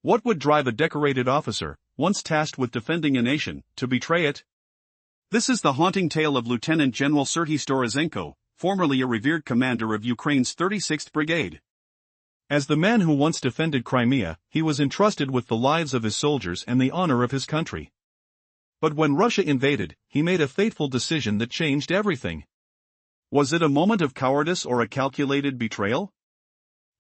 What would drive a decorated officer, once tasked with defending a nation, to betray it? This is the haunting tale of Lieutenant General Serhiy Storozenko, formerly a revered commander of Ukraine's 36th Brigade. As the man who once defended Crimea, he was entrusted with the lives of his soldiers and the honor of his country. But when Russia invaded, he made a fateful decision that changed everything. Was it a moment of cowardice or a calculated betrayal?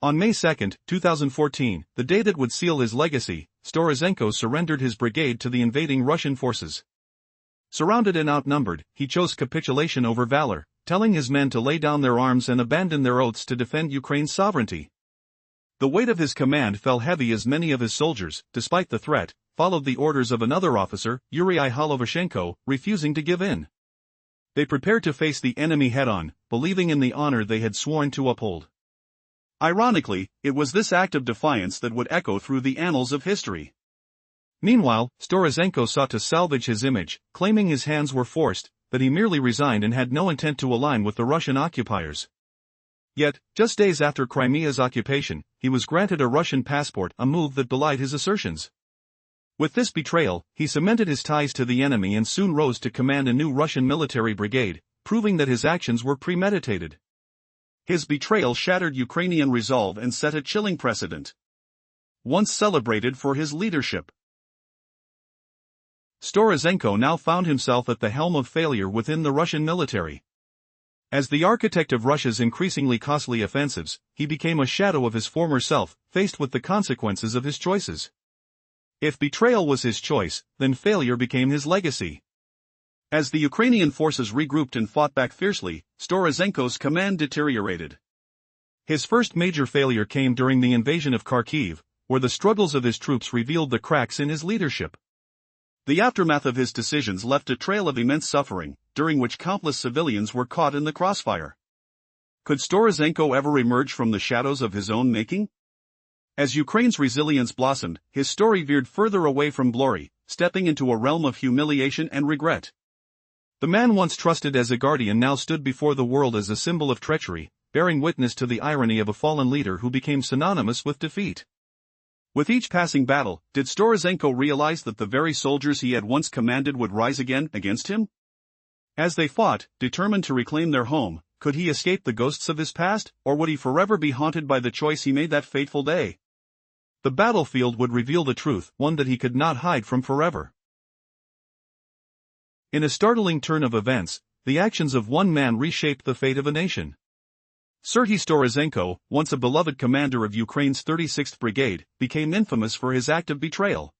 On May 2, 2014, the day that would seal his legacy, Storozenko surrendered his brigade to the invading Russian forces. Surrounded and outnumbered, he chose capitulation over valor, telling his men to lay down their arms and abandon their oaths to defend Ukraine's sovereignty. The weight of his command fell heavy as many of his soldiers, despite the threat, followed the orders of another officer, Yuri Holovashenko, refusing to give in. They prepared to face the enemy head-on, believing in the honor they had sworn to uphold. Ironically, it was this act of defiance that would echo through the annals of history. Meanwhile, Storozenko sought to salvage his image, claiming his hands were forced, that he merely resigned and had no intent to align with the Russian occupiers. Yet, just days after Crimea's occupation, he was granted a Russian passport, a move that belied his assertions. With this betrayal, he cemented his ties to the enemy and soon rose to command a new Russian military brigade, proving that his actions were premeditated. His betrayal shattered Ukrainian resolve and set a chilling precedent. Once celebrated for his leadership, Storozenko now found himself at the helm of failure within the Russian military. As the architect of Russia's increasingly costly offensives, he became a shadow of his former self, faced with the consequences of his choices. If betrayal was his choice, then failure became his legacy. As the Ukrainian forces regrouped and fought back fiercely, Storozenko's command deteriorated. His first major failure came during the invasion of Kharkiv, where the struggles of his troops revealed the cracks in his leadership. The aftermath of his decisions left a trail of immense suffering, during which countless civilians were caught in the crossfire. Could Storozenko ever emerge from the shadows of his own making? As Ukraine's resilience blossomed, his story veered further away from glory, stepping into a realm of humiliation and regret. The man once trusted as a guardian now stood before the world as a symbol of treachery, bearing witness to the irony of a fallen leader who became synonymous with defeat. With each passing battle, did Storozenko realize that the very soldiers he had once commanded would rise again against him? As they fought, determined to reclaim their home, could he escape the ghosts of his past, or would he forever be haunted by the choice he made that fateful day? The battlefield would reveal the truth, one that he could not hide from forever. In a startling turn of events, the actions of one man reshaped the fate of a nation. Serhiy Storozenko, once a beloved commander of Ukraine's 36th Brigade, became infamous for his act of betrayal.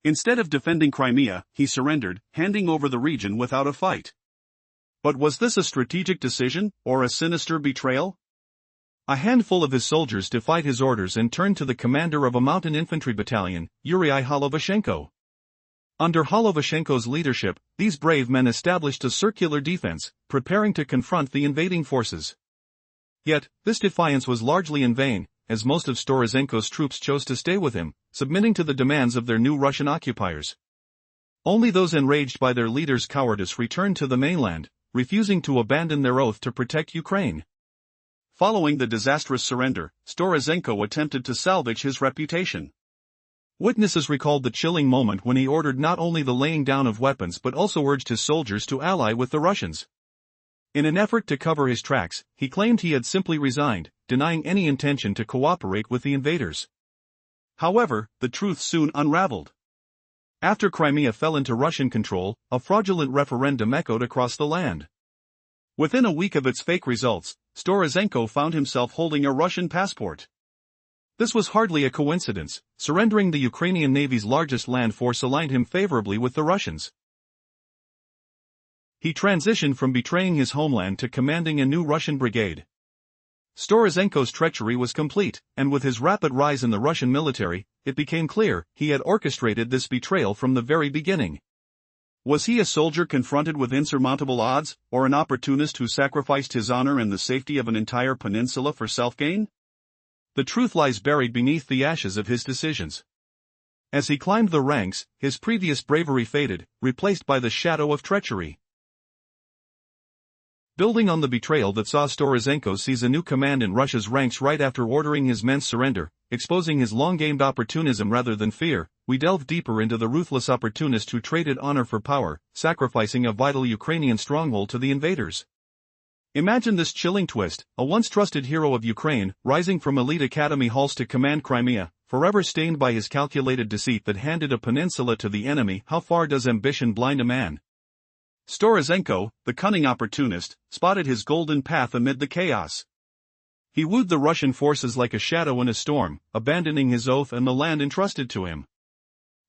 Instead of defending Crimea, he surrendered, handing over the region without a fight. But was this a strategic decision, or a sinister betrayal? A handful of his soldiers defied his orders and turned to the commander of a mountain infantry battalion, Yuri Holovashenko. Under Holovashenko's leadership, these brave men established a circular defense, preparing to confront the invading forces. Yet, this defiance was largely in vain, as most of Storozenko's troops chose to stay with him, submitting to the demands of their new Russian occupiers. Only those enraged by their leader's cowardice returned to the mainland, refusing to abandon their oath to protect Ukraine. Following the disastrous surrender, Storozenko attempted to salvage his reputation. Witnesses recalled the chilling moment when he ordered not only the laying down of weapons but also urged his soldiers to ally with the Russians. In an effort to cover his tracks, he claimed he had simply resigned, denying any intention to cooperate with the invaders. However, the truth soon unraveled. After Crimea fell into Russian control, a fraudulent referendum echoed across the land. Within a week of its fake results, Storozenko found himself holding a Russian passport. This was hardly a coincidence. Surrendering the Ukrainian Navy's largest land force aligned him favorably with the Russians. He transitioned from betraying his homeland to commanding a new Russian brigade. Storozenko's treachery was complete, and with his rapid rise in the Russian military, it became clear he had orchestrated this betrayal from the very beginning. Was he a soldier confronted with insurmountable odds, or an opportunist who sacrificed his honor and the safety of an entire peninsula for self-gain? The truth lies buried beneath the ashes of his decisions. As he climbed the ranks, his previous bravery faded, replaced by the shadow of treachery. Building on the betrayal that saw Storozenko seize a new command in Russia's ranks right after ordering his men's surrender, exposing his long-gamed opportunism rather than fear, we delve deeper into the ruthless opportunist who traded honor for power, sacrificing a vital Ukrainian stronghold to the invaders. Imagine this chilling twist: a once trusted hero of Ukraine, rising from elite academy halls to command Crimea, forever stained by his calculated deceit that handed a peninsula to the enemy. How far does ambition blind a man? Storozenko, the cunning opportunist, spotted his golden path amid the chaos. He wooed the Russian forces like a shadow in a storm, abandoning his oath and the land entrusted to him.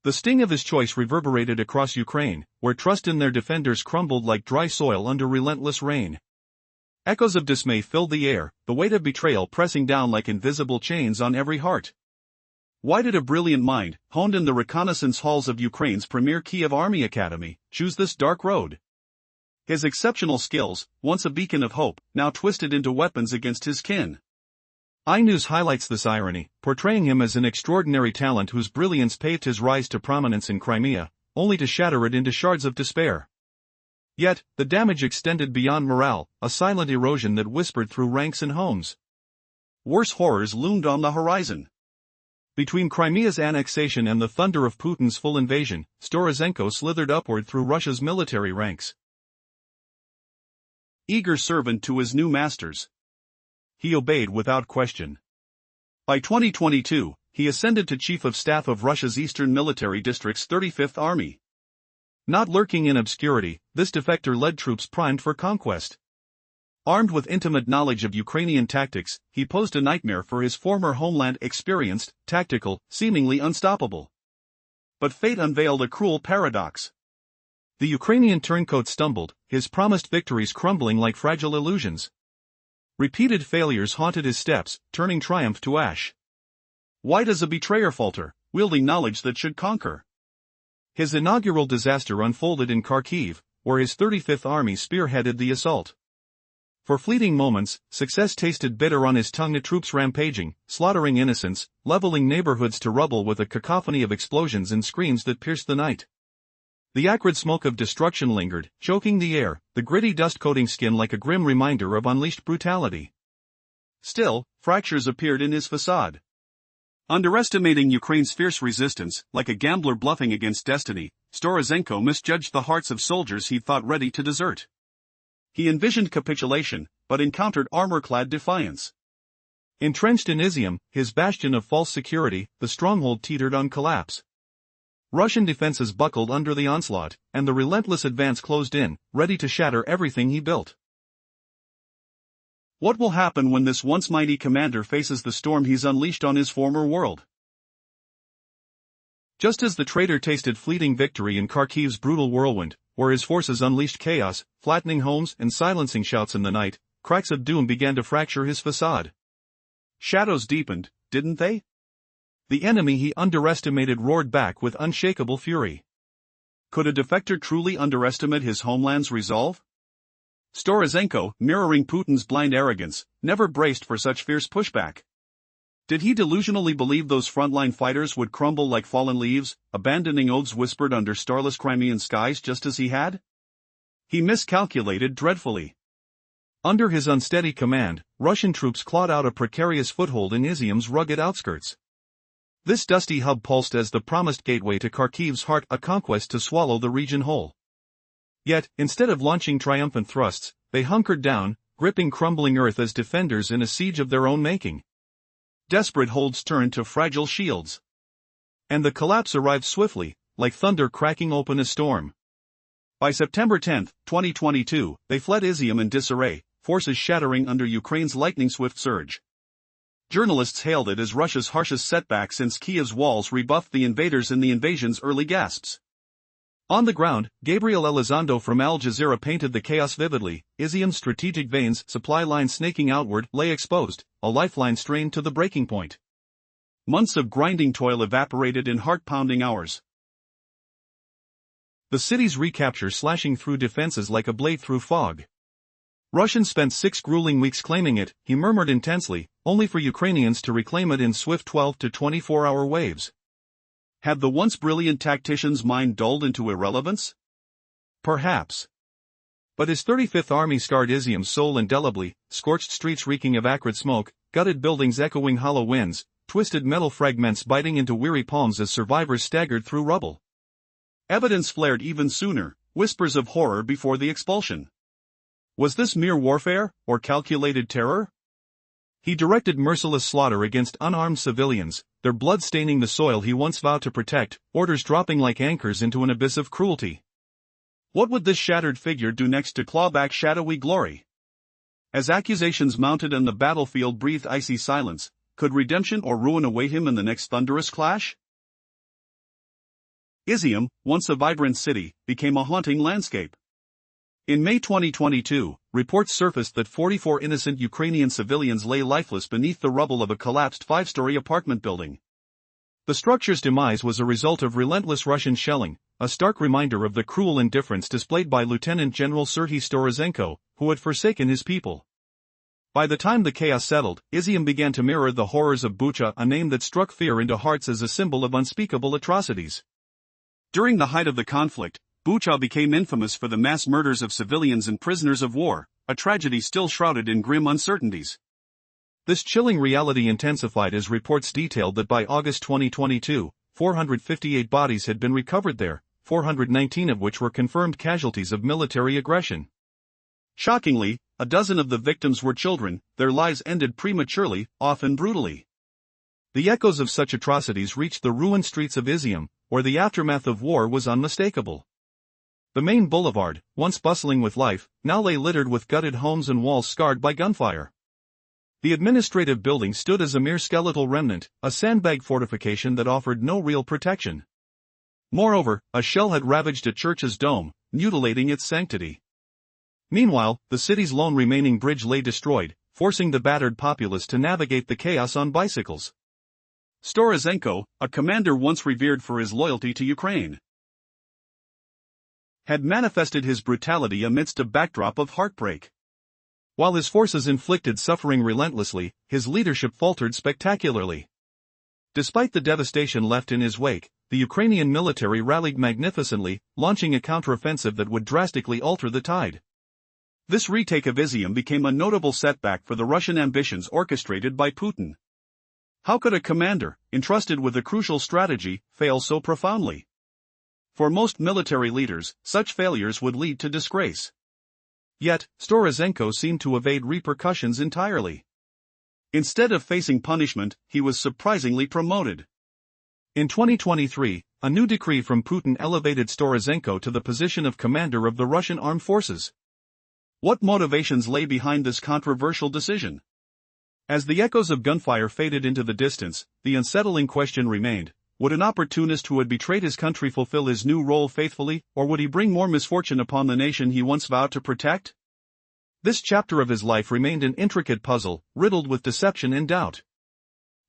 The sting of his choice reverberated across Ukraine, where trust in their defenders crumbled like dry soil under relentless rain. Echoes of dismay filled the air, the weight of betrayal pressing down like invisible chains on every heart. Why did a brilliant mind, honed in the reconnaissance halls of Ukraine's premier Kiev Army Academy, choose this dark road? His exceptional skills, once a beacon of hope, now twisted into weapons against his kin. iNews highlights this irony, portraying him as an extraordinary talent whose brilliance paved his rise to prominence in Crimea, only to shatter it into shards of despair. Yet, the damage extended beyond morale, a silent erosion that whispered through ranks and homes. Worse horrors loomed on the horizon. Between Crimea's annexation and the thunder of Putin's full invasion, Storozenko slithered upward through Russia's military ranks. Eager servant to his new masters, he obeyed without question. By 2022, he ascended to Chief of Staff of Russia's Eastern Military District's 35th Army. Not lurking in obscurity, this defector led troops primed for conquest. Armed with intimate knowledge of Ukrainian tactics, he posed a nightmare for his former homeland: experienced, tactical, seemingly unstoppable. But fate unveiled a cruel paradox. The Ukrainian turncoat stumbled, his promised victories crumbling like fragile illusions. Repeated failures haunted his steps, turning triumph to ash. Why does a betrayer falter, wielding knowledge that should conquer? His inaugural disaster unfolded in Kharkiv, where his 35th Army spearheaded the assault. For fleeting moments, success tasted bitter on his tongue. The troops rampaging, slaughtering innocents, leveling neighborhoods to rubble with a cacophony of explosions and screams that pierced the night. The acrid smoke of destruction lingered, choking the air, the gritty dust coating skin like a grim reminder of unleashed brutality. Still, fractures appeared in his facade. Underestimating Ukraine's fierce resistance, like a gambler bluffing against destiny, Storozenko misjudged the hearts of soldiers he'd thought ready to desert. He envisioned capitulation, but encountered armor-clad defiance. Entrenched in Izium, his bastion of false security, the stronghold teetered on collapse. Russian defenses buckled under the onslaught, and the relentless advance closed in, ready to shatter everything he built. What will happen when this once mighty commander faces the storm he's unleashed on his former world? Just as the traitor tasted fleeting victory in Kharkiv's brutal whirlwind, where his forces unleashed chaos, flattening homes and silencing shouts in the night, cracks of doom began to fracture his facade. Shadows deepened, didn't they? The enemy he underestimated roared back with unshakable fury. Could a defector truly underestimate his homeland's resolve? Storozenko, mirroring Putin's blind arrogance, never braced for such fierce pushback. Did he delusionally believe those frontline fighters would crumble like fallen leaves, abandoning oaths whispered under starless Crimean skies just as he had? He miscalculated dreadfully. Under his unsteady command, Russian troops clawed out a precarious foothold in Izium's rugged outskirts. This dusty hub pulsed as the promised gateway to Kharkiv's heart, a conquest to swallow the region whole. Yet, instead of launching triumphant thrusts, they hunkered down, gripping crumbling earth as defenders in a siege of their own making. Desperate holds turned to fragile shields. And the collapse arrived swiftly, like thunder cracking open a storm. By September 10, 2022, they fled Izium in disarray, forces shattering under Ukraine's lightning-swift surge. Journalists hailed it as Russia's harshest setback since Kiev's walls rebuffed the invaders in the invasion's early gasps. On the ground, Gabriel Elizondo from Al Jazeera painted the chaos vividly. Izium's strategic veins, supply lines snaking outward, lay exposed, a lifeline strained to the breaking point. Months of grinding toil evaporated in heart-pounding hours. The city's recapture slashing through defenses like a blade through fog. Russians spent 6 grueling weeks claiming it, he murmured intensely, only for Ukrainians to reclaim it in swift 12 to 24-hour waves. Had the once brilliant tactician's mind dulled into irrelevance? Perhaps. But his 35th Army scarred Izium's soul indelibly, scorched streets reeking of acrid smoke, gutted buildings echoing hollow winds, twisted metal fragments biting into weary palms as survivors staggered through rubble. Evidence flared even sooner, whispers of horror before the expulsion. Was this mere warfare, or calculated terror? He directed merciless slaughter against unarmed civilians, their blood staining the soil he once vowed to protect, orders dropping like anchors into an abyss of cruelty. What would this shattered figure do next to claw back shadowy glory? As accusations mounted and the battlefield breathed icy silence, could redemption or ruin await him in the next thunderous clash? Izium, once a vibrant city, became a haunting landscape. In May 2022, reports surfaced that 44 innocent Ukrainian civilians lay lifeless beneath the rubble of a collapsed 5-story apartment building. The structure's demise was a result of relentless Russian shelling, a stark reminder of the cruel indifference displayed by Lieutenant General Serhiy Storozenko, who had forsaken his people. By the time the chaos settled, Izium began to mirror the horrors of Bucha, a name that struck fear into hearts as a symbol of unspeakable atrocities. During the height of the conflict, Bucha became infamous for the mass murders of civilians and prisoners of war, a tragedy still shrouded in grim uncertainties. This chilling reality intensified as reports detailed that by August 2022, 458 bodies had been recovered there, 419 of which were confirmed casualties of military aggression. Shockingly, a dozen of the victims were children, their lives ended prematurely, often brutally. The echoes of such atrocities reached the ruined streets of Izium, where the aftermath of war was unmistakable. The main boulevard, once bustling with life, now lay littered with gutted homes and walls scarred by gunfire. The administrative building stood as a mere skeletal remnant, a sandbag fortification that offered no real protection. Moreover, a shell had ravaged a church's dome, mutilating its sanctity. Meanwhile, the city's lone remaining bridge lay destroyed, forcing the battered populace to navigate the chaos on bicycles. Storozenko, a commander once revered for his loyalty to Ukraine, had manifested his brutality amidst a backdrop of heartbreak. While his forces inflicted suffering relentlessly, his leadership faltered spectacularly. Despite the devastation left in his wake, the Ukrainian military rallied magnificently, launching a counteroffensive that would drastically alter the tide. This retake of Izium became a notable setback for the Russian ambitions orchestrated by Putin. How could a commander, entrusted with a crucial strategy, fail so profoundly? For most military leaders, such failures would lead to disgrace. Yet, Storozenko seemed to evade repercussions entirely. Instead of facing punishment, he was surprisingly promoted. In 2023, a new decree from Putin elevated Storozenko to the position of commander of the Russian armed forces. What motivations lay behind this controversial decision? As the echoes of gunfire faded into the distance, the unsettling question remained: would an opportunist who had betrayed his country fulfill his new role faithfully, or would he bring more misfortune upon the nation he once vowed to protect? This chapter of his life remained an intricate puzzle, riddled with deception and doubt.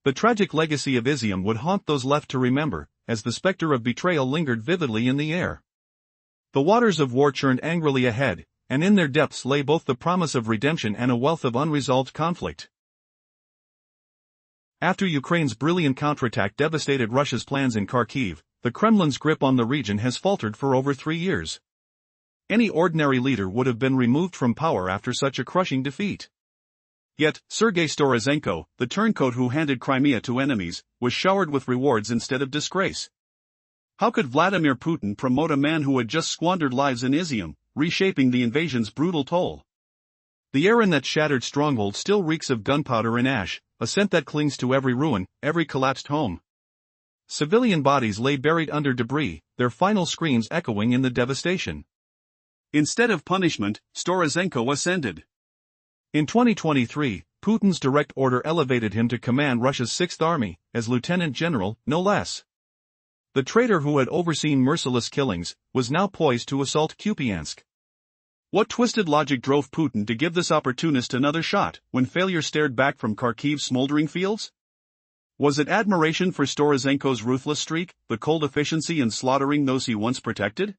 The tragic legacy of Izium would haunt those left to remember, as the specter of betrayal lingered vividly in the air. The waters of war churned angrily ahead, and in their depths lay both the promise of redemption and a wealth of unresolved conflict. After Ukraine's brilliant counterattack devastated Russia's plans in Kharkiv, the Kremlin's grip on the region has faltered for over 3 years. Any ordinary leader would have been removed from power after such a crushing defeat. Yet, Sergei Storozenko, the turncoat who handed Crimea to enemies, was showered with rewards instead of disgrace. How could Vladimir Putin promote a man who had just squandered lives in Izium, reshaping the invasion's brutal toll? The air in that shattered stronghold still reeks of gunpowder and ash, a scent that clings to every ruin, every collapsed home. Civilian bodies lay buried under debris, their final screams echoing in the devastation. Instead of punishment, Storozenko ascended. In 2023, Putin's direct order elevated him to command Russia's 6th Army, as lieutenant general, no less. The traitor who had overseen merciless killings was now poised to assault Kupiansk. What twisted logic drove Putin to give this opportunist another shot, when failure stared back from Kharkiv's smoldering fields? Was it admiration for Storozenko's ruthless streak, the cold efficiency in slaughtering those he once protected?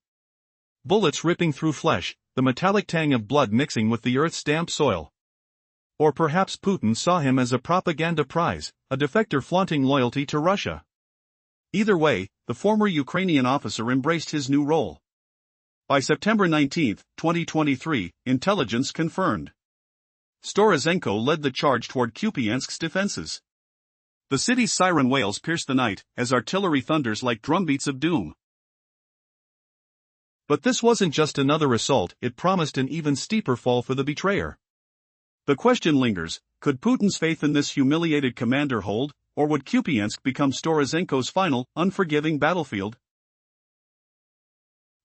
Bullets ripping through flesh, the metallic tang of blood mixing with the earth's damp soil. Or perhaps Putin saw him as a propaganda prize, a defector flaunting loyalty to Russia. Either way, the former Ukrainian officer embraced his new role. By September 19, 2023, intelligence confirmed. Storozenko led the charge toward Kupiansk's defenses. The city's siren wails pierce the night, as artillery thunders like drumbeats of doom. But this wasn't just another assault, it promised an even steeper fall for the betrayer. The question lingers, could Putin's faith in this humiliated commander hold, or would Kupiansk become Storozenko's final, unforgiving battlefield?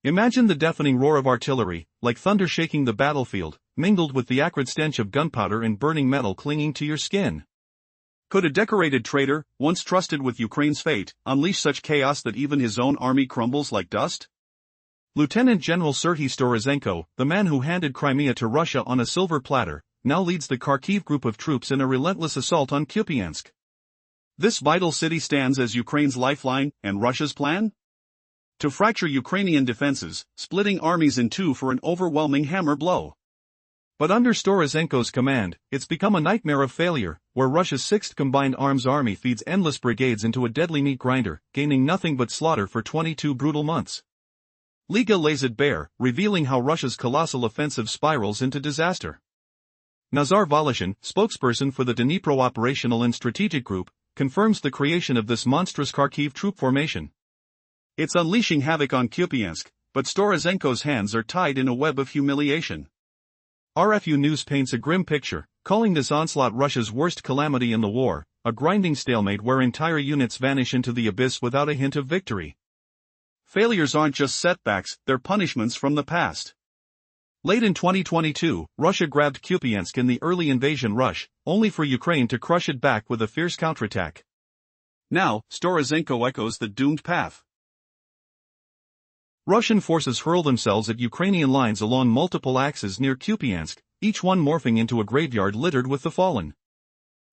Imagine the deafening roar of artillery, like thunder shaking the battlefield, mingled with the acrid stench of gunpowder and burning metal clinging to your skin. Could a decorated traitor, once trusted with Ukraine's fate, unleash such chaos that even his own army crumbles like dust? Lieutenant General Serhiy Storozenko, the man who handed Crimea to Russia on a silver platter, now leads the Kharkiv group of troops in a relentless assault on Kupiansk. This vital city stands as Ukraine's lifeline, and Russia's plan? To fracture Ukrainian defenses, splitting armies in two for an overwhelming hammer blow. But under Storozenko's command, it's become a nightmare of failure, where Russia's 6th Combined Arms Army feeds endless brigades into a deadly meat grinder, gaining nothing but slaughter for 22 brutal months. Liga lays it bare, revealing how Russia's colossal offensive spirals into disaster. Nazar Voloshin, spokesperson for the Dnipro Operational and Strategic Group, confirms the creation of this monstrous Kharkiv troop formation. It's unleashing havoc on Kupiansk, but Storozenko's hands are tied in a web of humiliation. RFU News paints a grim picture, calling this onslaught Russia's worst calamity in the war, a grinding stalemate where entire units vanish into the abyss without a hint of victory. Failures aren't just setbacks, they're punishments from the past. Late in 2022, Russia grabbed Kupiansk in the early invasion rush, only for Ukraine to crush it back with a fierce counterattack. Now, Storozenko echoes the doomed path. Russian forces hurl themselves at Ukrainian lines along multiple axes near Kupiansk, each one morphing into a graveyard littered with the fallen.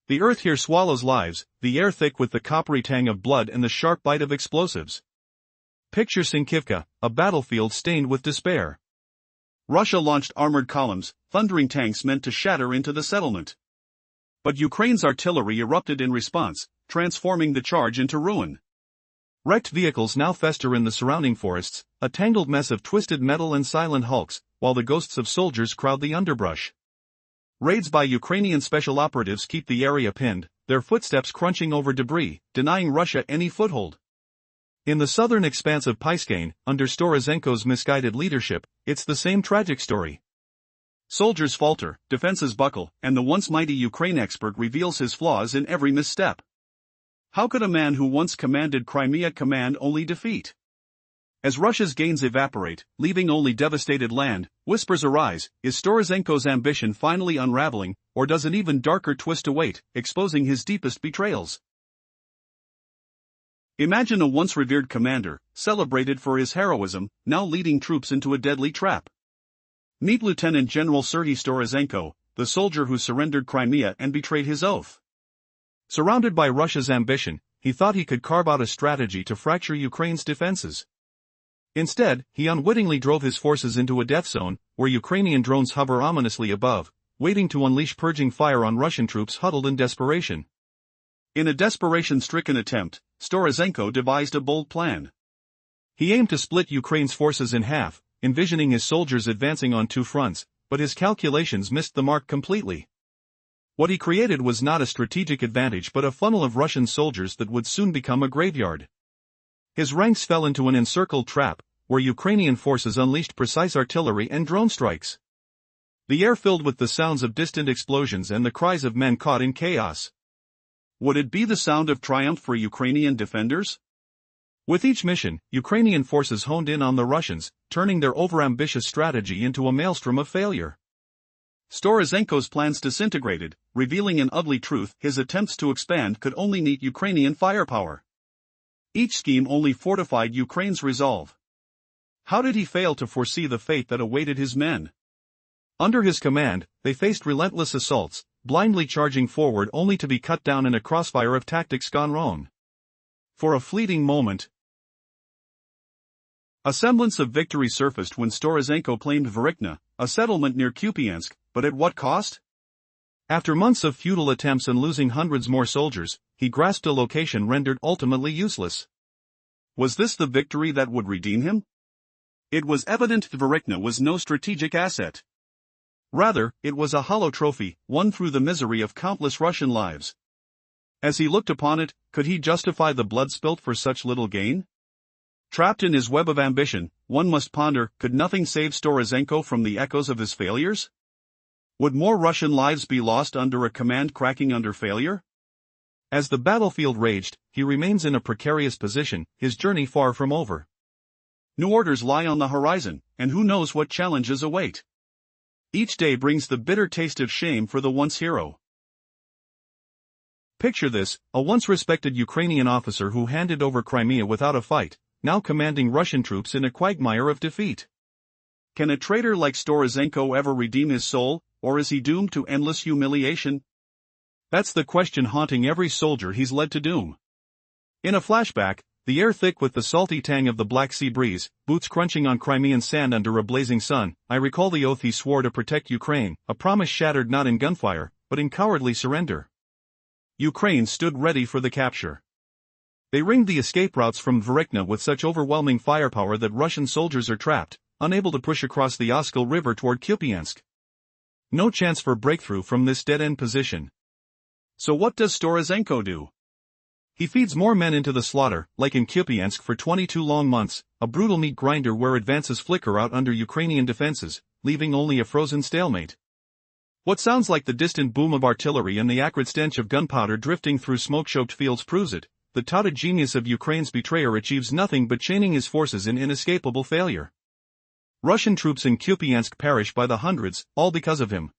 The earth here swallows lives, the air thick with the coppery tang of blood and the sharp bite of explosives. Picture Sinkivka, a battlefield stained with despair. Russia launched armored columns, thundering tanks meant to shatter into the settlement. But Ukraine's artillery erupted in response, transforming the charge into ruin. Wrecked vehicles now fester in the surrounding forests, a tangled mess of twisted metal and silent hulks, while the ghosts of soldiers crowd the underbrush. Raids by Ukrainian special operatives keep the area pinned, their footsteps crunching over debris, denying Russia any foothold. In the southern expanse of Pyskane, under Storozenko's misguided leadership, it's the same tragic story. Soldiers falter, defenses buckle, and the once mighty Ukraine expert reveals his flaws in every misstep. How could a man who once commanded Crimea command only defeat? As Russia's gains evaporate, leaving only devastated land, whispers arise, is Storozenko's ambition finally unraveling, or does an even darker twist await, exposing his deepest betrayals? Imagine a once revered commander, celebrated for his heroism, now leading troops into a deadly trap. Meet Lieutenant General Serhiy Storozenko, the soldier who surrendered Crimea and betrayed his oath. Surrounded by Russia's ambition, he thought he could carve out a strategy to fracture Ukraine's defenses. Instead, he unwittingly drove his forces into a death zone, where Ukrainian drones hover ominously above, waiting to unleash purging fire on Russian troops huddled in desperation. In a desperation-stricken attempt, Storozenko devised a bold plan. He aimed to split Ukraine's forces in half, envisioning his soldiers advancing on two fronts, but his calculations missed the mark completely. What he created was not a strategic advantage but a funnel of Russian soldiers that would soon become a graveyard. His ranks fell into an encircled trap, where Ukrainian forces unleashed precise artillery and drone strikes. The air filled with the sounds of distant explosions and the cries of men caught in chaos. Would it be the sound of triumph for Ukrainian defenders? With each mission, Ukrainian forces honed in on the Russians, turning their overambitious strategy into a maelstrom of failure. Storozenko's plans disintegrated, revealing an ugly truth: his attempts to expand could only need Ukrainian firepower. Each scheme only fortified Ukraine's resolve. How did he fail to foresee the fate that awaited his men? Under his command, they faced relentless assaults, blindly charging forward only to be cut down in a crossfire of tactics gone wrong. For a fleeting moment, a semblance of victory surfaced when Storozenko claimed Verichna, a settlement near Kupiansk, but at what cost? After months of futile attempts and losing hundreds more soldiers, he grasped a location rendered ultimately useless. Was this the victory that would redeem him? It was evident Dvorikna was no strategic asset. Rather, it was a hollow trophy, won through the misery of countless Russian lives. As he looked upon it, could he justify the blood spilt for such little gain? Trapped in his web of ambition, one must ponder, could nothing save Storozenko from the echoes of his failures? Would more Russian lives be lost under a command cracking under failure? As the battlefield raged, he remains in a precarious position, his journey far from over. New orders lie on the horizon, and who knows what challenges await. Each day brings the bitter taste of shame for the once hero. Picture this, a once respected Ukrainian officer who handed over Crimea without a fight, now commanding Russian troops in a quagmire of defeat. Can a traitor like Storozenko ever redeem his soul, or is he doomed to endless humiliation? That's the question haunting every soldier he's led to doom. In a flashback, the air thick with the salty tang of the Black Sea breeze, boots crunching on Crimean sand under a blazing sun, I recall the oath he swore to protect Ukraine, a promise shattered not in gunfire, but in cowardly surrender. Ukraine stood ready for the capture. They ringed the escape routes from Dvorikna with such overwhelming firepower that Russian soldiers are trapped, unable to push across the Oskil River toward Kupiansk. No chance for breakthrough from this dead-end position. So what does Storozenko do? He feeds more men into the slaughter, like in Kupiansk for 22 long months, a brutal meat grinder where advances flicker out under Ukrainian defenses, leaving only a frozen stalemate. What sounds like the distant boom of artillery and the acrid stench of gunpowder drifting through smoke-choked fields proves it. The touted genius of Ukraine's betrayer achieves nothing but chaining his forces in inescapable failure. Russian troops in Kupiansk perish by the hundreds, all because of him.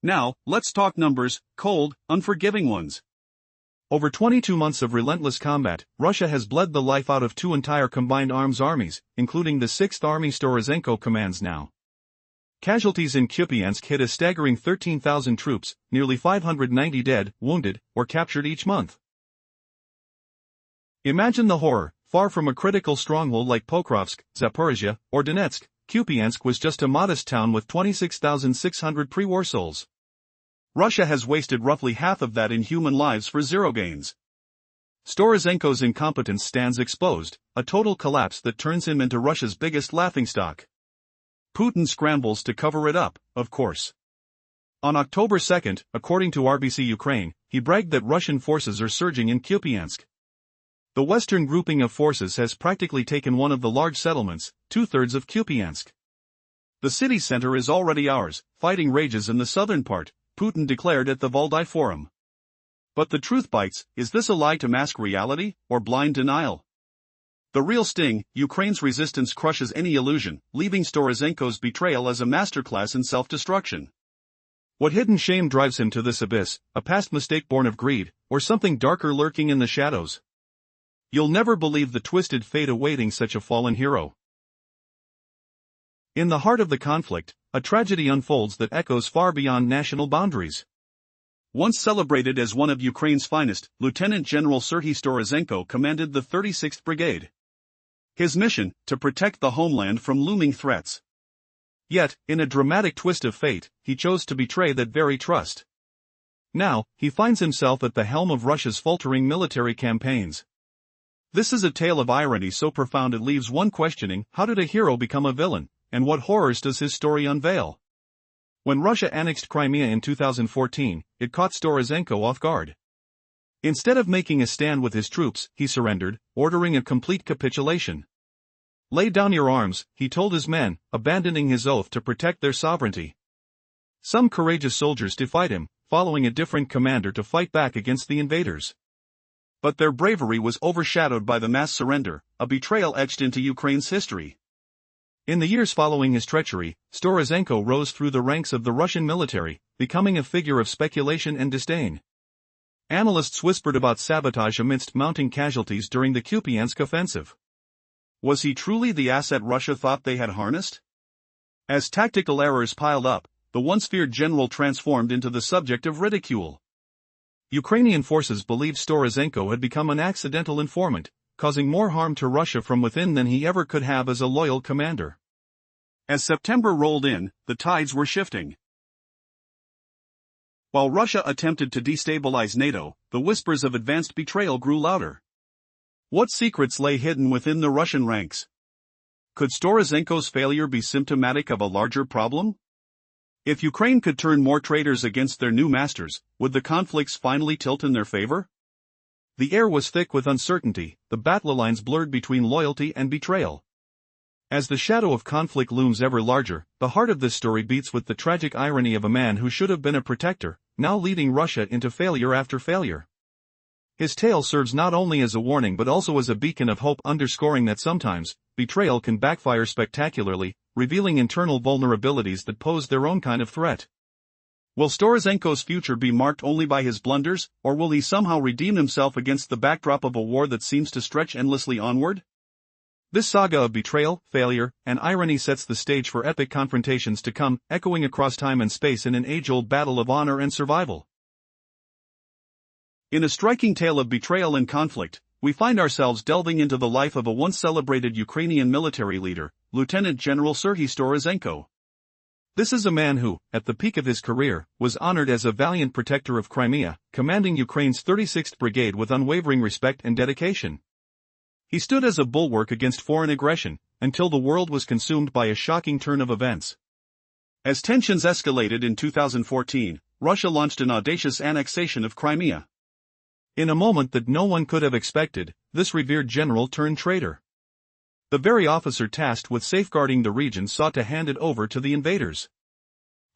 Now, let's talk numbers, cold, unforgiving ones. Over 22 months of relentless combat, Russia has bled the life out of two entire combined arms armies, including the 6th Army Storozenko commands now. Casualties in Kupiansk hit a staggering 13,000 troops, nearly 590 dead, wounded, or captured each month. Imagine the horror. Far from a critical stronghold like Pokrovsk, Zaporizhia, or Donetsk, Kupiansk was just a modest town with 26,600 pre-war souls. Russia has wasted roughly half of that in human lives for zero gains. Storozenko's incompetence stands exposed, a total collapse that turns him into Russia's biggest laughingstock. Putin scrambles to cover it up, of course. On October 2, according to RBC Ukraine, he bragged that Russian forces are surging in Kupiansk. The western grouping of forces has practically taken one of the large settlements, 2/3 of Kupiansk. The city center is already ours, fighting rages in the southern part, Putin declared at the Valdai Forum. But the truth bites, is this a lie to mask reality, or blind denial? The real sting, Ukraine's resistance crushes any illusion, leaving Storozenko's betrayal as a masterclass in self-destruction. What hidden shame drives him to this abyss, a past mistake born of greed, or something darker lurking in the shadows? You'll never believe the twisted fate awaiting such a fallen hero. In the heart of the conflict, a tragedy unfolds that echoes far beyond national boundaries. Once celebrated as one of Ukraine's finest, Lieutenant General Serhiy Storozenko commanded the 36th Brigade. His mission, to protect the homeland from looming threats. Yet, in a dramatic twist of fate, he chose to betray that very trust. Now, he finds himself at the helm of Russia's faltering military campaigns. This is a tale of irony so profound it leaves one questioning, how did a hero become a villain, and what horrors does his story unveil? When Russia annexed Crimea in 2014, it caught Storozenko off guard. Instead of making a stand with his troops, he surrendered, ordering a complete capitulation. "Lay down your arms," he told his men, abandoning his oath to protect their sovereignty. Some courageous soldiers defied him, following a different commander to fight back against the invaders. But their bravery was overshadowed by the mass surrender, a betrayal etched into Ukraine's history. In the years following his treachery, Storozenko rose through the ranks of the Russian military, becoming a figure of speculation and disdain. Analysts whispered about sabotage amidst mounting casualties during the Kupiansk offensive. Was he truly the asset Russia thought they had harnessed? As tactical errors piled up, the once feared general transformed into the subject of ridicule. Ukrainian forces believed Storozenko had become an accidental informant, causing more harm to Russia from within than he ever could have as a loyal commander. As September rolled in, the tides were shifting. While Russia attempted to destabilize NATO, the whispers of advanced betrayal grew louder. What secrets lay hidden within the Russian ranks? Could Storozenko's failure be symptomatic of a larger problem? If Ukraine could turn more traitors against their new masters, would the conflicts finally tilt in their favor? The air was thick with uncertainty, the battle lines blurred between loyalty and betrayal. As the shadow of conflict looms ever larger, the heart of this story beats with the tragic irony of a man who should have been a protector, now leading Russia into failure after failure. His tale serves not only as a warning but also as a beacon of hope, underscoring that sometimes, betrayal can backfire spectacularly, revealing internal vulnerabilities that pose their own kind of threat. Will Storozenko's future be marked only by his blunders, or will he somehow redeem himself against the backdrop of a war that seems to stretch endlessly onward? This saga of betrayal, failure, and irony sets the stage for epic confrontations to come, echoing across time and space in an age-old battle of honor and survival. In a striking tale of betrayal and conflict, we find ourselves delving into the life of a once celebrated Ukrainian military leader, Lieutenant General Serhiy Storozenko. This is a man who, at the peak of his career, was honored as a valiant protector of Crimea, commanding Ukraine's 36th Brigade with unwavering respect and dedication. He stood as a bulwark against foreign aggression, until the world was consumed by a shocking turn of events. As tensions escalated in 2014, Russia launched an audacious annexation of Crimea. In a moment that no one could have expected, this revered general turned traitor. The very officer tasked with safeguarding the region sought to hand it over to the invaders.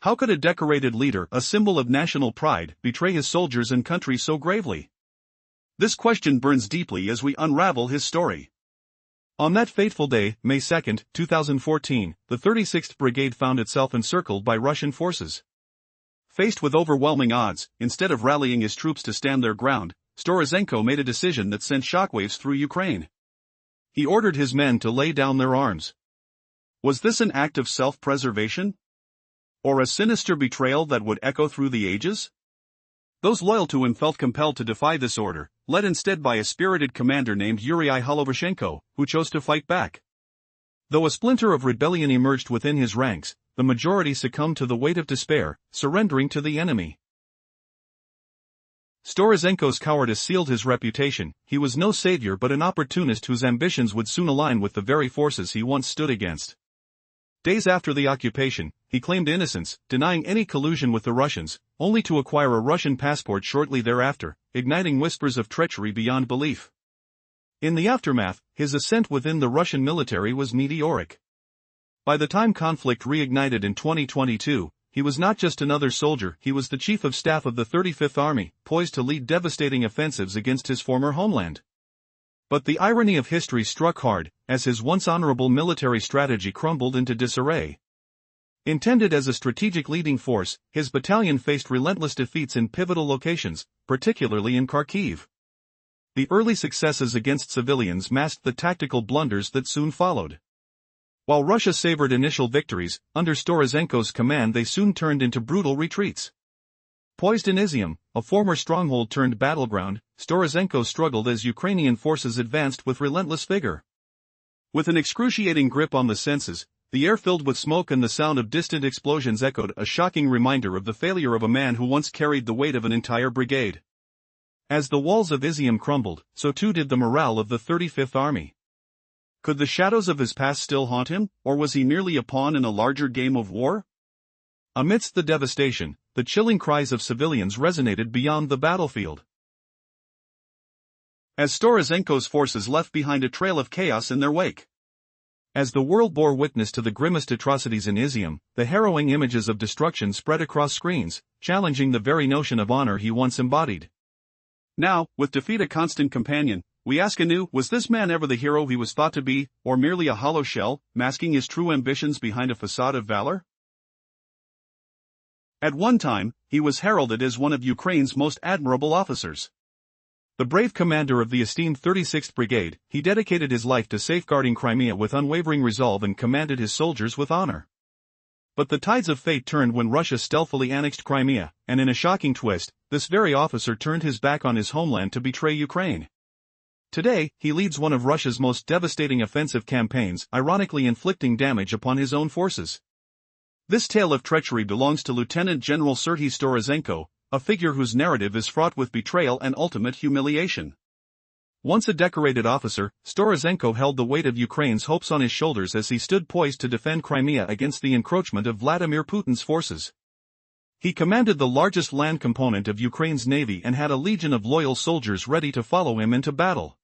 How could a decorated leader, a symbol of national pride, betray his soldiers and country so gravely? This question burns deeply as we unravel his story. On that fateful day, May 2, 2014, the 36th Brigade found itself encircled by Russian forces. Faced with overwhelming odds, instead of rallying his troops to stand their ground, Storozenko made a decision that sent shockwaves through Ukraine. He ordered his men to lay down their arms. Was this an act of self-preservation? Or a sinister betrayal that would echo through the ages? Those loyal to him felt compelled to defy this order, led instead by a spirited commander named Yuri Holovashenko, who chose to fight back. Though a splinter of rebellion emerged within his ranks, the majority succumbed to the weight of despair, surrendering to the enemy. Storozenko's cowardice sealed his reputation. He was no savior but an opportunist whose ambitions would soon align with the very forces he once stood against. Days after the occupation, he claimed innocence, denying any collusion with the Russians, only to acquire a Russian passport shortly thereafter, igniting whispers of treachery beyond belief. In the aftermath, his ascent within the Russian military was meteoric. By the time conflict reignited in 2022, he was not just another soldier, he was the chief of staff of the 35th Army, poised to lead devastating offensives against his former homeland. But the irony of history struck hard, as his once honorable military strategy crumbled into disarray. Intended as a strategic leading force, his battalion faced relentless defeats in pivotal locations, particularly in Kharkiv. The early successes against civilians masked the tactical blunders that soon followed. While Russia savored initial victories, under Storozenko's command they soon turned into brutal retreats. Poised in Izium, a former stronghold turned battleground, Storozenko struggled as Ukrainian forces advanced with relentless vigor. With an excruciating grip on the senses, the air filled with smoke and the sound of distant explosions echoed, a shocking reminder of the failure of a man who once carried the weight of an entire brigade. As the walls of Izium crumbled, so too did the morale of the 35th Army. Could the shadows of his past still haunt him, or was he merely a pawn in a larger game of war? Amidst the devastation, the chilling cries of civilians resonated beyond the battlefield. As Storozenko's forces left behind a trail of chaos in their wake. As the world bore witness to the grimmest atrocities in Izium, the harrowing images of destruction spread across screens, challenging the very notion of honor he once embodied. Now, with defeat a constant companion, we ask anew, was this man ever the hero he was thought to be, or merely a hollow shell, masking his true ambitions behind a facade of valor? At one time, he was heralded as one of Ukraine's most admirable officers. The brave commander of the esteemed 36th Brigade, he dedicated his life to safeguarding Crimea with unwavering resolve and commanded his soldiers with honor. But the tides of fate turned when Russia stealthily annexed Crimea, and in a shocking twist, this very officer turned his back on his homeland to betray Ukraine. Today, he leads one of Russia's most devastating offensive campaigns, ironically inflicting damage upon his own forces. This tale of treachery belongs to Lieutenant General Serhiy Storozenko, a figure whose narrative is fraught with betrayal and ultimate humiliation. Once a decorated officer, Storozenko held the weight of Ukraine's hopes on his shoulders as he stood poised to defend Crimea against the encroachment of Vladimir Putin's forces. He commanded the largest land component of Ukraine's navy and had a legion of loyal soldiers ready to follow him into battle.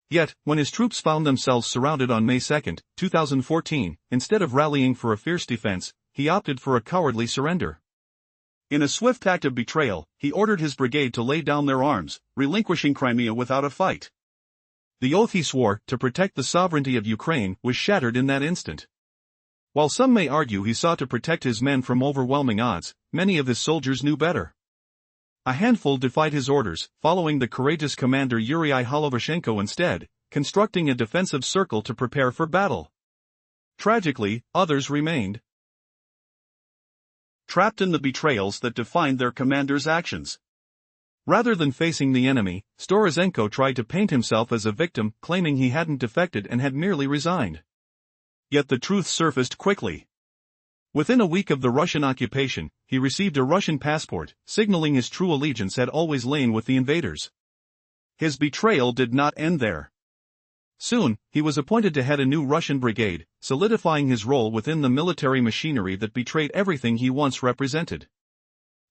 Yet, when his troops found themselves surrounded on May 2, 2014, instead of rallying for a fierce defense, he opted for a cowardly surrender. In a swift act of betrayal, he ordered his brigade to lay down their arms, relinquishing Crimea without a fight. The oath he swore to protect the sovereignty of Ukraine was shattered in that instant. While some may argue he sought to protect his men from overwhelming odds, many of his soldiers knew better. A handful defied his orders, following the courageous commander Yuri Holovashenko instead, constructing a defensive circle to prepare for battle. Tragically, others remained trapped in the betrayals that defined their commander's actions. Rather than facing the enemy, Storozenko tried to paint himself as a victim, claiming he hadn't defected and had merely resigned. Yet the truth surfaced quickly. Within a week of the Russian occupation, he received a Russian passport, signaling his true allegiance had always lain with the invaders. His betrayal did not end there. Soon, he was appointed to head a new Russian brigade, solidifying his role within the military machinery that betrayed everything he once represented.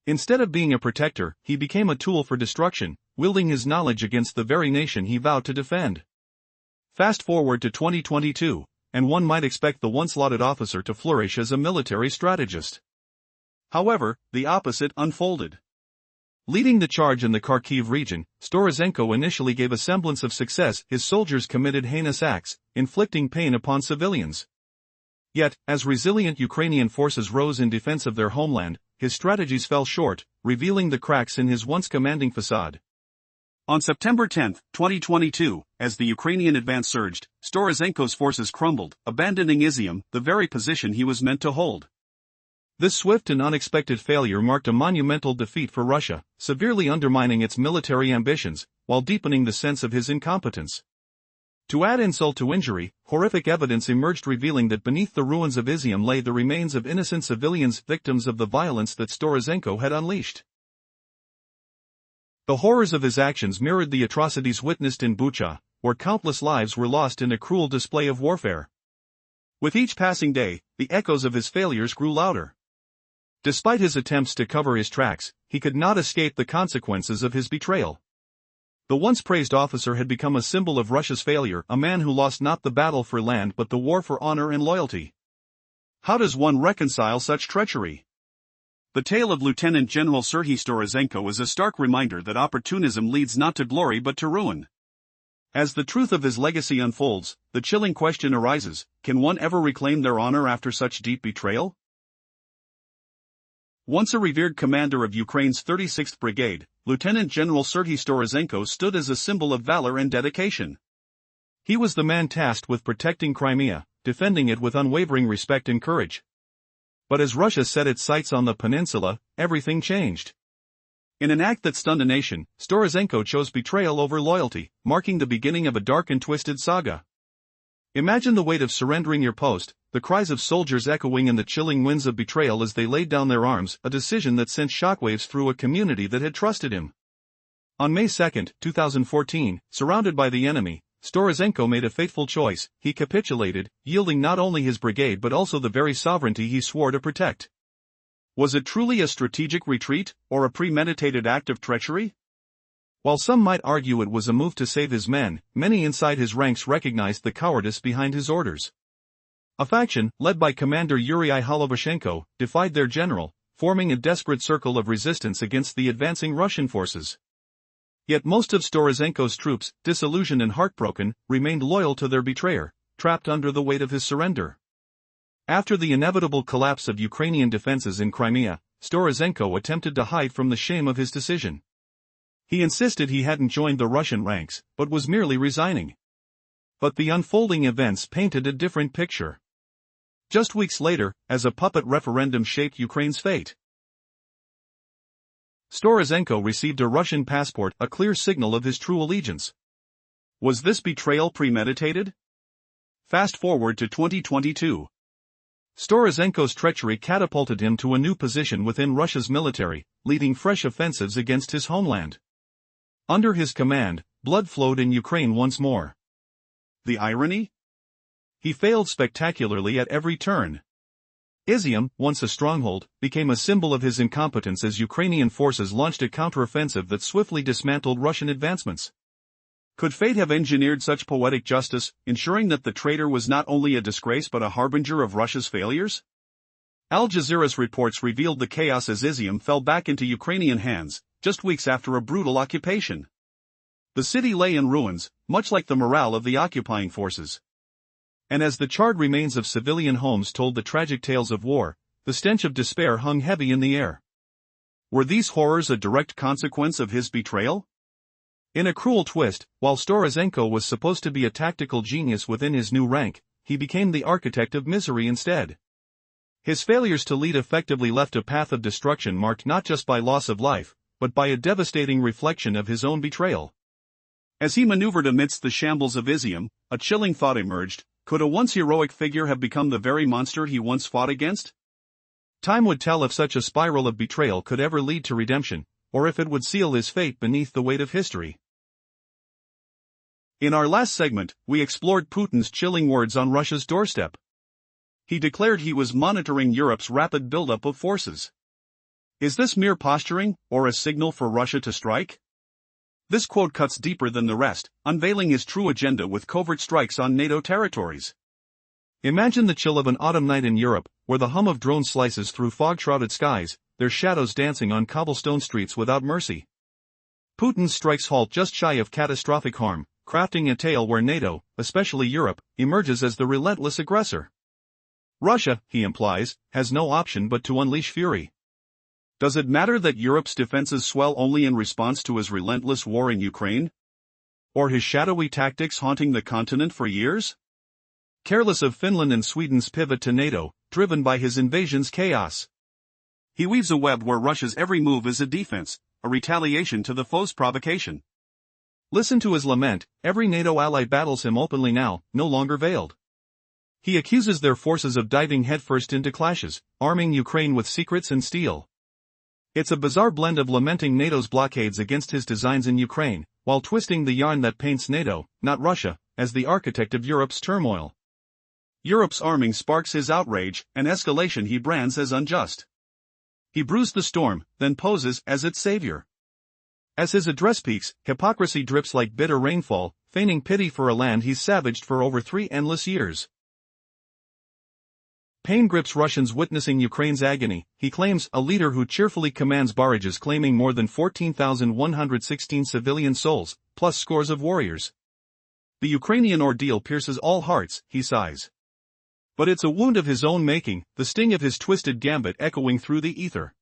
Instead of being a protector, he became a tool for destruction, wielding his knowledge against the very nation he vowed to defend. Fast forward to 2022, and one might expect the once lauded officer to flourish as a military strategist. However, the opposite unfolded. Leading the charge in the Kharkiv region, Storozenko initially gave a semblance of success. His soldiers committed heinous acts, inflicting pain upon civilians. Yet, as resilient Ukrainian forces rose in defense of their homeland, his strategies fell short, revealing the cracks in his once commanding facade. On September 10, 2022, as the Ukrainian advance surged, Storozenko's forces crumbled, abandoning Izium, the very position he was meant to hold. This swift and unexpected failure marked a monumental defeat for Russia, severely undermining its military ambitions, while deepening the sense of his incompetence. To add insult to injury, horrific evidence emerged revealing that beneath the ruins of Izium lay the remains of innocent civilians, victims of the violence that Storozenko had unleashed. The horrors of his actions mirrored the atrocities witnessed in Bucha, where countless lives were lost in a cruel display of warfare. With each passing day, the echoes of his failures grew louder. Despite his attempts to cover his tracks, he could not escape the consequences of his betrayal. The once praised officer had become a symbol of Russia's failure, a man who lost not the battle for land but the war for honor and loyalty. How does one reconcile such treachery? The tale of Lieutenant General Serhiy Storozenko is a stark reminder that opportunism leads not to glory but to ruin. As the truth of his legacy unfolds, the chilling question arises, can one ever reclaim their honor after such deep betrayal? Once a revered commander of Ukraine's 36th Brigade, Lieutenant General Serhiy Storozenko stood as a symbol of valor and dedication. He was the man tasked with protecting Crimea, defending it with unwavering respect and courage. But as Russia set its sights on the peninsula, everything changed. In an act that stunned a nation, Storozenko chose betrayal over loyalty, marking the beginning of a dark and twisted saga. Imagine the weight of surrendering your post, the cries of soldiers echoing in the chilling winds of betrayal as they laid down their arms, a decision that sent shockwaves through a community that had trusted him. On May 2, 2014, surrounded by the enemy, Storozenko made a fateful choice. He capitulated, yielding not only his brigade but also the very sovereignty he swore to protect. Was it truly a strategic retreat, or a premeditated act of treachery? While some might argue it was a move to save his men, many inside his ranks recognized the cowardice behind his orders. A faction, led by Commander Yuri Holovashenko, defied their general, forming a desperate circle of resistance against the advancing Russian forces. Yet most of Storozenko's troops, disillusioned and heartbroken, remained loyal to their betrayer, trapped under the weight of his surrender. After the inevitable collapse of Ukrainian defenses in Crimea, Storozenko attempted to hide from the shame of his decision. He insisted he hadn't joined the Russian ranks, but was merely resigning. But the unfolding events painted a different picture. Just weeks later, as a puppet referendum shaped Ukraine's fate, Storozenko received a Russian passport, a clear signal of his true allegiance. Was this betrayal premeditated? Fast forward to 2022. Storozenko's treachery catapulted him to a new position within Russia's military, leading fresh offensives against his homeland. Under his command, blood flowed in Ukraine once more. The irony? He failed spectacularly at every turn. Izium, once a stronghold, became a symbol of his incompetence as Ukrainian forces launched a counteroffensive that swiftly dismantled Russian advancements. Could fate have engineered such poetic justice, ensuring that the traitor was not only a disgrace but a harbinger of Russia's failures? Al Jazeera's reports revealed the chaos as Izium fell back into Ukrainian hands, just weeks after a brutal occupation. The city lay in ruins, much like the morale of the occupying forces. And as the charred remains of civilian homes told the tragic tales of war, the stench of despair hung heavy in the air. Were these horrors a direct consequence of his betrayal? In a cruel twist, while Storozenko was supposed to be a tactical genius within his new rank, he became the architect of misery instead. His failures to lead effectively left a path of destruction marked not just by loss of life, but by a devastating reflection of his own betrayal. As he maneuvered amidst the shambles of Izium, a chilling thought emerged: could a once heroic figure have become the very monster he once fought against? Time would tell if such a spiral of betrayal could ever lead to redemption, or if it would seal his fate beneath the weight of history. In our last segment, we explored Putin's chilling words on Russia's doorstep. He declared he was monitoring Europe's rapid buildup of forces. Is this mere posturing, or a signal for Russia to strike? This quote cuts deeper than the rest, unveiling his true agenda with covert strikes on NATO territories. Imagine the chill of an autumn night in Europe, where the hum of drones slices through fog-shrouded skies, their shadows dancing on cobblestone streets without mercy. Putin's strikes halt just shy of catastrophic harm, crafting a tale where NATO, especially Europe, emerges as the relentless aggressor. Russia, he implies, has no option but to unleash fury. Does it matter that Europe's defenses swell only in response to his relentless war in Ukraine? Or his shadowy tactics haunting the continent for years? Careless of Finland and Sweden's pivot to NATO, driven by his invasion's chaos. He weaves a web where Russia's every move is a defense, a retaliation to the foe's provocation. Listen to his lament: every NATO ally battles him openly now, no longer veiled. He accuses their forces of diving headfirst into clashes, arming Ukraine with secrets and steel. It's a bizarre blend of lamenting NATO's blockades against his designs in Ukraine, while twisting the yarn that paints NATO, not Russia, as the architect of Europe's turmoil. Europe's arming sparks his outrage, an escalation he brands as unjust. He brews the storm, then poses as its savior. As his address peaks, hypocrisy drips like bitter rainfall, feigning pity for a land he's savaged for over 3 endless years. Pain grips Russians witnessing Ukraine's agony. He claims a leader who cheerfully commands barrages claiming more than 14,116 civilian souls, plus scores of warriors. The Ukrainian ordeal pierces all hearts, he sighs. But it's a wound of his own making, the sting of his twisted gambit echoing through the ether.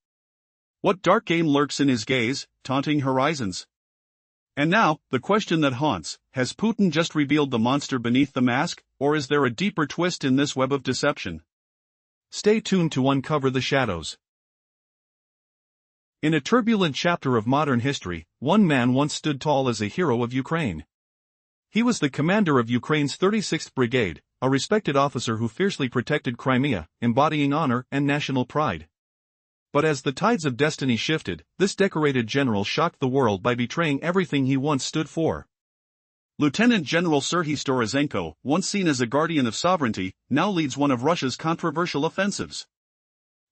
What dark game lurks in his gaze, taunting horizons? And now, the question that haunts: has Putin just revealed the monster beneath the mask, or is there a deeper twist in this web of deception? Stay tuned to uncover the shadows. In a turbulent chapter of modern history, one man once stood tall as a hero of Ukraine. He was the commander of Ukraine's 36th Brigade, a respected officer who fiercely protected Crimea, embodying honor and national pride. But as the tides of destiny shifted, this decorated general shocked the world by betraying everything he once stood for. Lieutenant General Serhiy Storozenko, once seen as a guardian of sovereignty, now leads one of Russia's controversial offensives.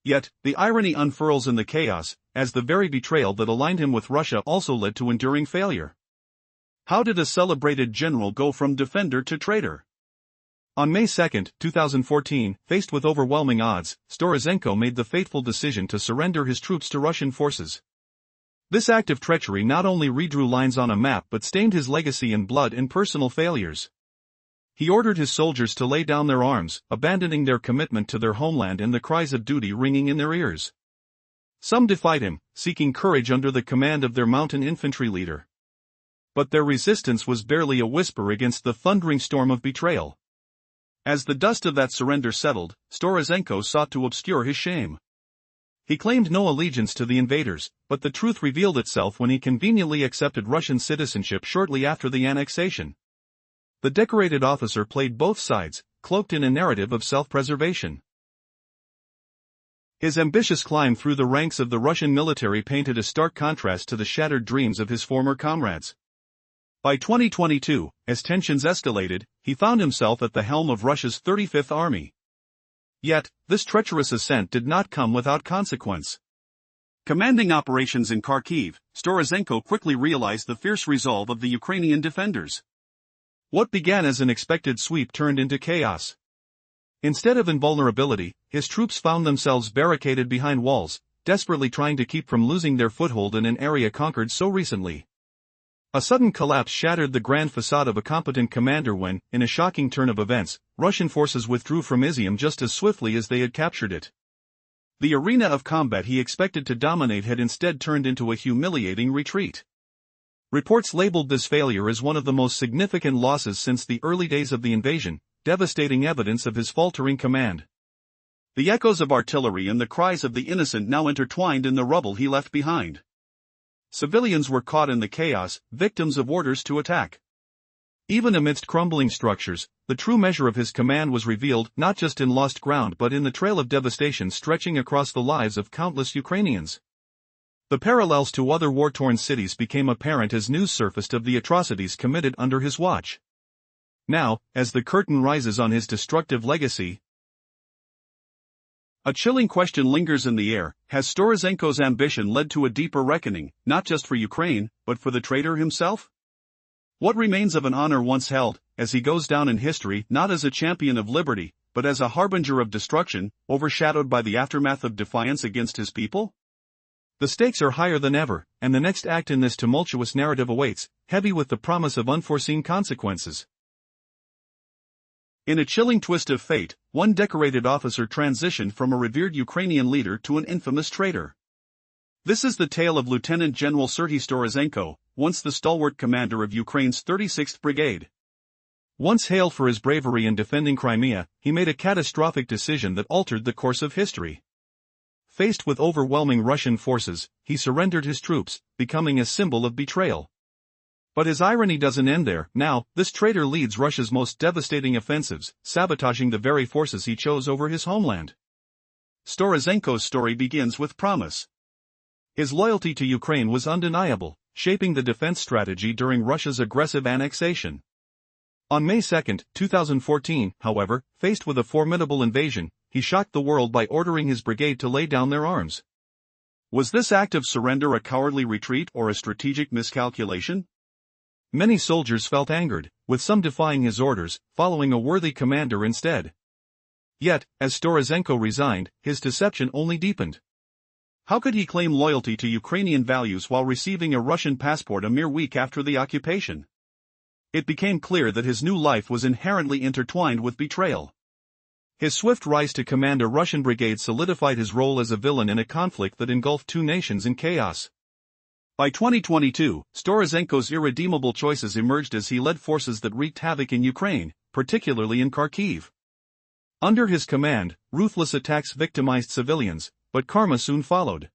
Yet, the irony unfurls in the chaos, as the very betrayal that aligned him with Russia also led to enduring failure. How did a celebrated general go from defender to traitor? On May 2, 2014, faced with overwhelming odds, Storozenko made the fateful decision to surrender his troops to Russian forces. This act of treachery not only redrew lines on a map but stained his legacy in blood and personal failures. He ordered his soldiers to lay down their arms, abandoning their commitment to their homeland and the cries of duty ringing in their ears. Some defied him, seeking courage under the command of their mountain infantry leader. But their resistance was barely a whisper against the thundering storm of betrayal. As the dust of that surrender settled, Storozenko sought to obscure his shame. He claimed no allegiance to the invaders, but the truth revealed itself when he conveniently accepted Russian citizenship shortly after the annexation. The decorated officer played both sides, cloaked in a narrative of self-preservation. His ambitious climb through the ranks of the Russian military painted a stark contrast to the shattered dreams of his former comrades. By 2022, as tensions escalated, he found himself at the helm of Russia's 35th Army. Yet, this treacherous ascent did not come without consequence. Commanding operations in Kharkiv, Storozhenko quickly realized the fierce resolve of the Ukrainian defenders. What began as an expected sweep turned into chaos. Instead of invulnerability, his troops found themselves barricaded behind walls, desperately trying to keep from losing their foothold in an area conquered so recently. A sudden collapse shattered the grand facade of a competent commander when, in a shocking turn of events, Russian forces withdrew from Izium just as swiftly as they had captured it. The arena of combat he expected to dominate had instead turned into a humiliating retreat. Reports labeled this failure as one of the most significant losses since the early days of the invasion, devastating evidence of his faltering command. The echoes of artillery and the cries of the innocent now intertwined in the rubble he left behind. Civilians were caught in the chaos, victims of orders to attack. Even amidst crumbling structures, the true measure of his command was revealed not just in lost ground but in the trail of devastation stretching across the lives of countless Ukrainians. The parallels to other war-torn cities became apparent as news surfaced of the atrocities committed under his watch. Now, as the curtain rises on his destructive legacy, a chilling question lingers in the air: has Storozhenko's ambition led to a deeper reckoning, not just for Ukraine, but for the traitor himself? What remains of an honor once held, as he goes down in history not as a champion of liberty, but as a harbinger of destruction, overshadowed by the aftermath of defiance against his people? The stakes are higher than ever, and the next act in this tumultuous narrative awaits, heavy with the promise of unforeseen consequences. In a chilling twist of fate, one decorated officer transitioned from a revered Ukrainian leader to an infamous traitor. This is the tale of Lieutenant General Serhiy Storozhenko, once the stalwart commander of Ukraine's 36th Brigade. Once hailed for his bravery in defending Crimea, he made a catastrophic decision that altered the course of history. Faced with overwhelming Russian forces, he surrendered his troops, becoming a symbol of betrayal. But his irony doesn't end there. Now, this traitor leads Russia's most devastating offensives, sabotaging the very forces he chose over his homeland. Storozhenko's story begins with promise. His loyalty to Ukraine was undeniable, shaping the defense strategy during Russia's aggressive annexation. On May 2, 2014, however, faced with a formidable invasion, he shocked the world by ordering his brigade to lay down their arms. Was this act of surrender a cowardly retreat or a strategic miscalculation? Many soldiers felt angered, with some defying his orders, following a worthy commander instead. Yet, as Storozhenko resigned, his deception only deepened. How could he claim loyalty to Ukrainian values while receiving a Russian passport a mere week after the occupation? It became clear that his new life was inherently intertwined with betrayal. His swift rise to command a Russian brigade solidified his role as a villain in a conflict that engulfed two nations in chaos. By 2022, Storozhenko's irredeemable choices emerged as he led forces that wreaked havoc in Ukraine, particularly in Kharkiv. Under his command, ruthless attacks victimized civilians, but karma soon followed.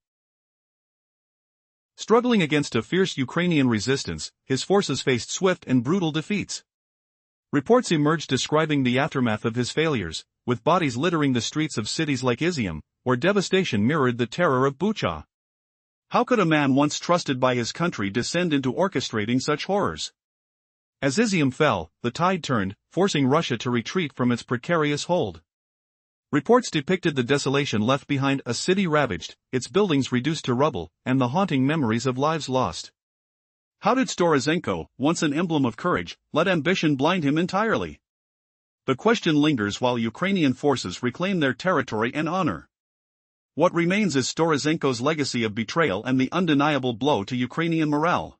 Struggling against a fierce Ukrainian resistance, his forces faced swift and brutal defeats. Reports emerged describing the aftermath of his failures, with bodies littering the streets of cities like Izium, where devastation mirrored the terror of Bucha. How could a man once trusted by his country descend into orchestrating such horrors? As Izium fell, the tide turned, forcing Russia to retreat from its precarious hold. Reports depicted the desolation left behind, a city ravaged, its buildings reduced to rubble, and the haunting memories of lives lost. How did Storozhenko, once an emblem of courage, let ambition blind him entirely? The question lingers while Ukrainian forces reclaim their territory and honor. What remains is Storozhenko's legacy of betrayal and the undeniable blow to Ukrainian morale.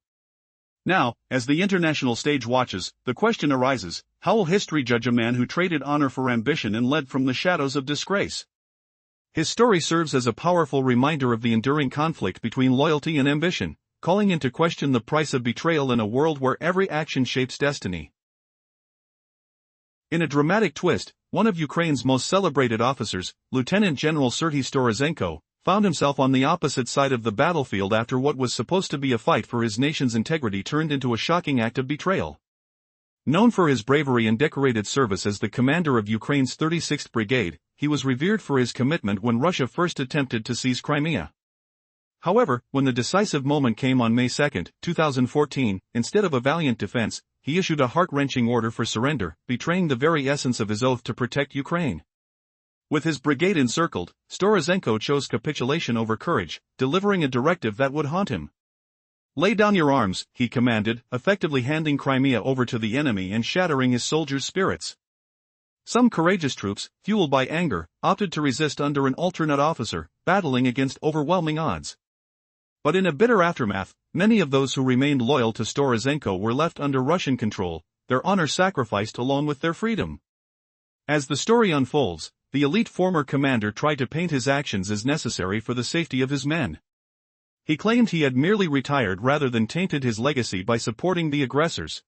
Now, as the international stage watches, the question arises: how will history judge a man who traded honor for ambition and led from the shadows of disgrace? His story serves as a powerful reminder of the enduring conflict between loyalty and ambition, calling into question the price of betrayal in a world where every action shapes destiny. In a dramatic twist, one of Ukraine's most celebrated officers, Lieutenant General Serhiy Storozhenko, found himself on the opposite side of the battlefield after what was supposed to be a fight for his nation's integrity turned into a shocking act of betrayal. Known for his bravery and decorated service as the commander of Ukraine's 36th Brigade, he was revered for his commitment when Russia first attempted to seize Crimea. However, when the decisive moment came on May 2, 2014, instead of a valiant defense, he issued a heart-wrenching order for surrender, betraying the very essence of his oath to protect Ukraine. With his brigade encircled, Storozenko chose capitulation over courage, delivering a directive that would haunt him. "Lay down your arms," he commanded, effectively handing Crimea over to the enemy and shattering his soldiers' spirits. Some courageous troops, fueled by anger, opted to resist under an alternate officer, battling against overwhelming odds. But in a bitter aftermath, many of those who remained loyal to Storozenko were left under Russian control, their honor sacrificed along with their freedom. As the story unfolds, the elite former commander tried to paint his actions as necessary for the safety of his men. He claimed he had merely retired rather than tainted his legacy by supporting the aggressors.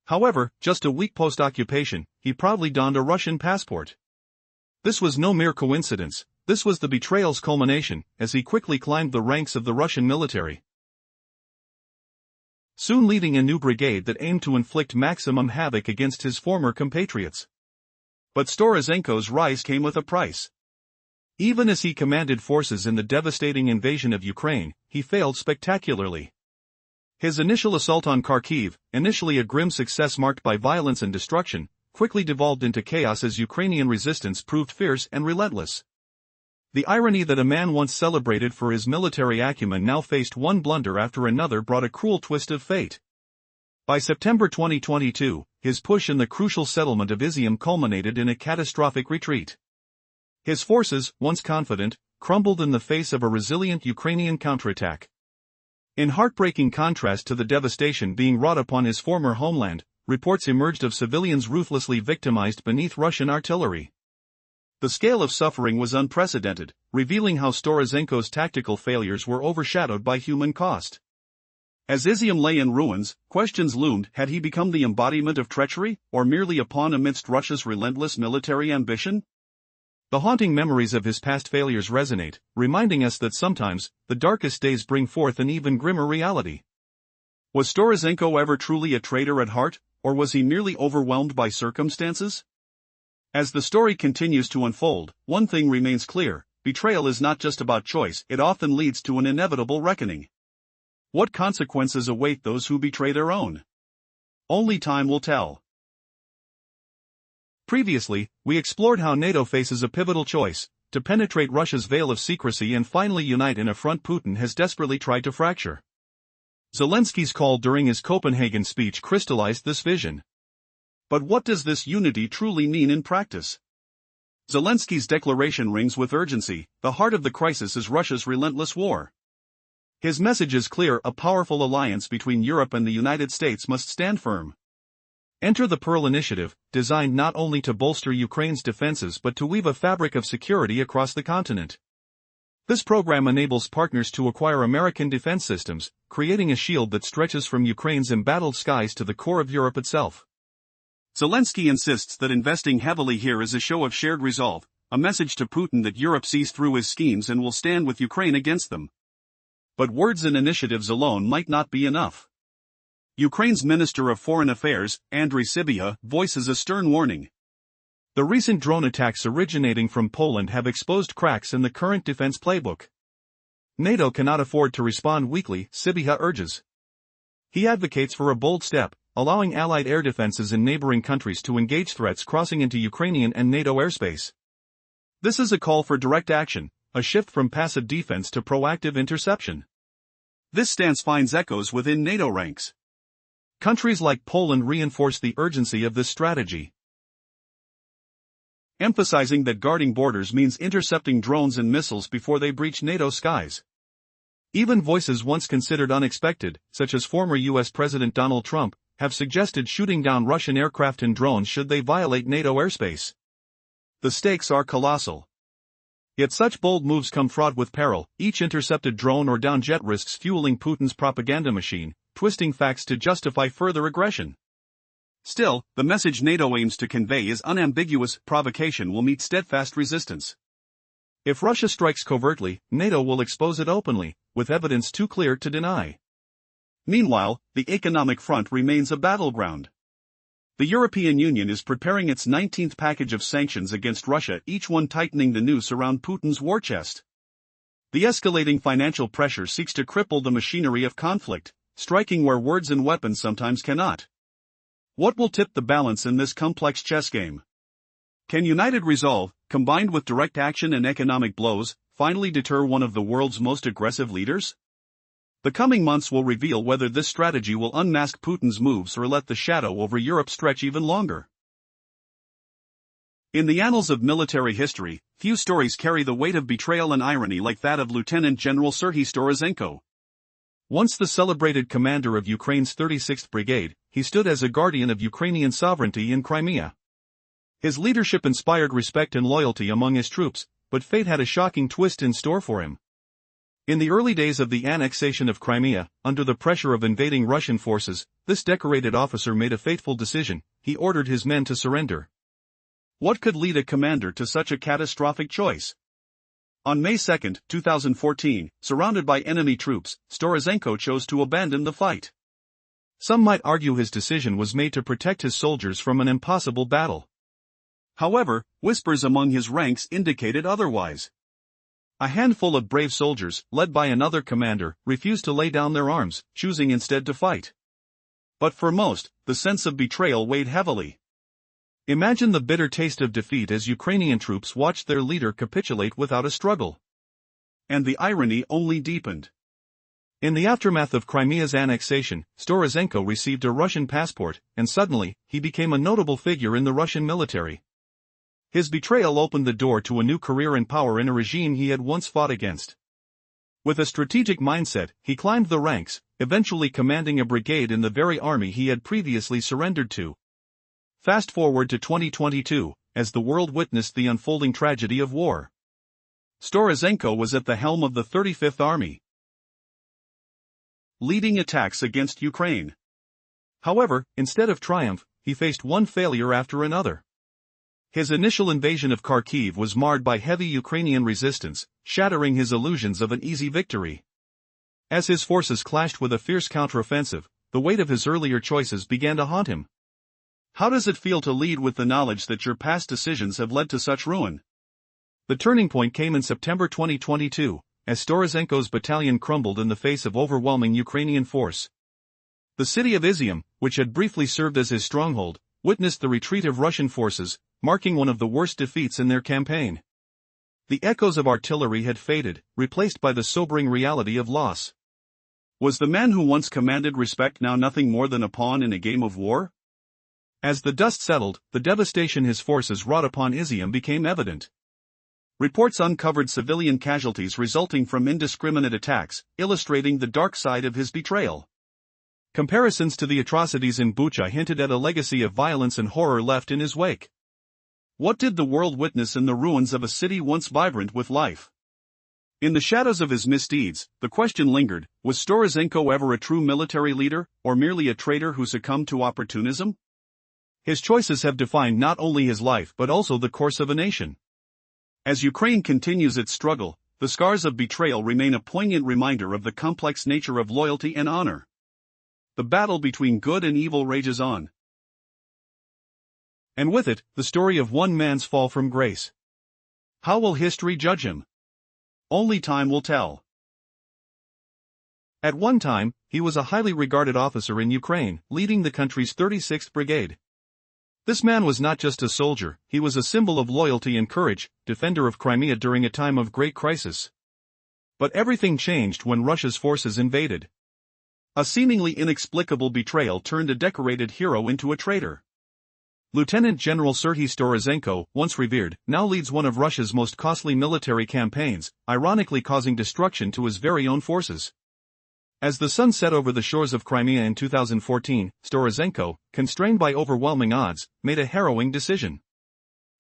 However, just a week post-occupation, he proudly donned a Russian passport. This was no mere coincidence. This was the betrayal's culmination, as he quickly climbed the ranks of the Russian military, soon leading a new brigade that aimed to inflict maximum havoc against his former compatriots. But Storozenko's rise came with a price. Even as he commanded forces in the devastating invasion of Ukraine, he failed spectacularly. His initial assault on Kharkiv, initially a grim success marked by violence and destruction, quickly devolved into chaos as Ukrainian resistance proved fierce and relentless. The irony that a man once celebrated for his military acumen now faced one blunder after another brought a cruel twist of fate. By September 2022, his push in the crucial settlement of Izium culminated in a catastrophic retreat. His forces, once confident, crumbled in the face of a resilient Ukrainian counterattack. In heartbreaking contrast to the devastation being wrought upon his former homeland, reports emerged of civilians ruthlessly victimized beneath Russian artillery. The scale of suffering was unprecedented, revealing how Storozenko's tactical failures were overshadowed by human cost. As Izium lay in ruins, questions loomed: had he become the embodiment of treachery, or merely a pawn amidst Russia's relentless military ambition? The haunting memories of his past failures resonate, reminding us that sometimes, the darkest days bring forth an even grimmer reality. Was Storozenko ever truly a traitor at heart, or was he merely overwhelmed by circumstances? As the story continues to unfold, one thing remains clear: betrayal is not just about choice, it often leads to an inevitable reckoning. What consequences await those who betray their own? Only time will tell. Previously, we explored how NATO faces a pivotal choice: to penetrate Russia's veil of secrecy and finally unite in a front Putin has desperately tried to fracture. Zelensky's call during his Copenhagen speech crystallized this vision. But what does this unity truly mean in practice? Zelensky's declaration rings with urgency: the heart of the crisis is Russia's relentless war. His message is clear: a powerful alliance between Europe and the United States must stand firm. Enter the Pearl Initiative, designed not only to bolster Ukraine's defenses but to weave a fabric of security across the continent. This program enables partners to acquire American defense systems, creating a shield that stretches from Ukraine's embattled skies to the core of Europe itself. Zelensky insists that investing heavily here is a show of shared resolve, a message to Putin that Europe sees through his schemes and will stand with Ukraine against them. But words and initiatives alone might not be enough. Ukraine's Minister of Foreign Affairs, Andriy Sybiha, voices a stern warning. The recent drone attacks originating from Poland have exposed cracks in the current defense playbook. NATO cannot afford to respond weakly, Sybiha urges. He advocates for a bold step, allowing allied air defenses in neighboring countries to engage threats crossing into Ukrainian and NATO airspace. This is a call for direct action, a shift from passive defense to proactive interception. This stance finds echoes within NATO ranks. Countries like Poland reinforce the urgency of this strategy, emphasizing that guarding borders means intercepting drones and missiles before they breach NATO skies. Even voices once considered unexpected, such as former U.S. President Donald Trump, have suggested shooting down Russian aircraft and drones should they violate NATO airspace. The stakes are colossal. Yet such bold moves come fraught with peril: each intercepted drone or downed jet risks fueling Putin's propaganda machine, twisting facts to justify further aggression. Still, the message NATO aims to convey is unambiguous: provocation will meet steadfast resistance. If Russia strikes covertly, NATO will expose it openly, with evidence too clear to deny. Meanwhile, the economic front remains a battleground. The European Union is preparing its 19th package of sanctions against Russia, each one tightening the noose around Putin's war chest. The escalating financial pressure seeks to cripple the machinery of conflict, striking where words and weapons sometimes cannot. What will tip the balance in this complex chess game? Can united resolve, combined with direct action and economic blows, finally deter one of the world's most aggressive leaders? The coming months will reveal whether this strategy will unmask Putin's moves or let the shadow over Europe stretch even longer. In the annals of military history, few stories carry the weight of betrayal and irony like that of Lieutenant General Serhiy Storozenko. Once the celebrated commander of Ukraine's 36th Brigade, he stood as a guardian of Ukrainian sovereignty in Crimea. His leadership inspired respect and loyalty among his troops, but fate had a shocking twist in store for him. In the early days of the annexation of Crimea, under the pressure of invading Russian forces, this decorated officer made a fateful decision: he ordered his men to surrender. What could lead a commander to such a catastrophic choice? On May 2, 2014, surrounded by enemy troops, Storozenko chose to abandon the fight. Some might argue his decision was made to protect his soldiers from an impossible battle. However, whispers among his ranks indicated otherwise. A handful of brave soldiers, led by another commander, refused to lay down their arms, choosing instead to fight. But for most, the sense of betrayal weighed heavily. Imagine the bitter taste of defeat as Ukrainian troops watched their leader capitulate without a struggle. And the irony only deepened. In the aftermath of Crimea's annexation, Storozenko received a Russian passport, and suddenly, he became a notable figure in the Russian military. His betrayal opened the door to a new career and power in a regime he had once fought against. With a strategic mindset, he climbed the ranks, eventually commanding a brigade in the very army he had previously surrendered to. Fast forward to 2022, as the world witnessed the unfolding tragedy of war. Storozenko was at the helm of the 35th Army, leading attacks against Ukraine. However, instead of triumph, he faced one failure after another. His initial invasion of Kharkiv was marred by heavy Ukrainian resistance, shattering his illusions of an easy victory. As his forces clashed with a fierce counteroffensive, the weight of his earlier choices began to haunt him. How does it feel to lead with the knowledge that your past decisions have led to such ruin? The turning point came in September 2022, as Storozenko's battalion crumbled in the face of overwhelming Ukrainian force. The city of Izium, which had briefly served as his stronghold, witnessed the retreat of Russian forces, marking one of the worst defeats in their campaign. The echoes of artillery had faded, replaced by the sobering reality of loss. Was the man who once commanded respect now nothing more than a pawn in a game of war? As the dust settled, the devastation his forces wrought upon Izium became evident. Reports uncovered civilian casualties resulting from indiscriminate attacks, illustrating the dark side of his betrayal. Comparisons to the atrocities in Bucha hinted at a legacy of violence and horror left in his wake. What did the world witness in the ruins of a city once vibrant with life? In the shadows of his misdeeds, the question lingered: was Storozenko ever a true military leader, or merely a traitor who succumbed to opportunism? His choices have defined not only his life but also the course of a nation. As Ukraine continues its struggle, the scars of betrayal remain a poignant reminder of the complex nature of loyalty and honor. The battle between good and evil rages on. And with it, the story of one man's fall from grace. How will history judge him? Only time will tell. At one time, he was a highly regarded officer in Ukraine, leading the country's 36th Brigade. This man was not just a soldier, he was a symbol of loyalty and courage, defender of Crimea during a time of great crisis. But everything changed when Russia's forces invaded. A seemingly inexplicable betrayal turned a decorated hero into a traitor. Lieutenant General Serhiy Storozenko, once revered, now leads one of Russia's most costly military campaigns, ironically causing destruction to his very own forces. As the sun set over the shores of Crimea in 2014, Storozenko, constrained by overwhelming odds, made a harrowing decision.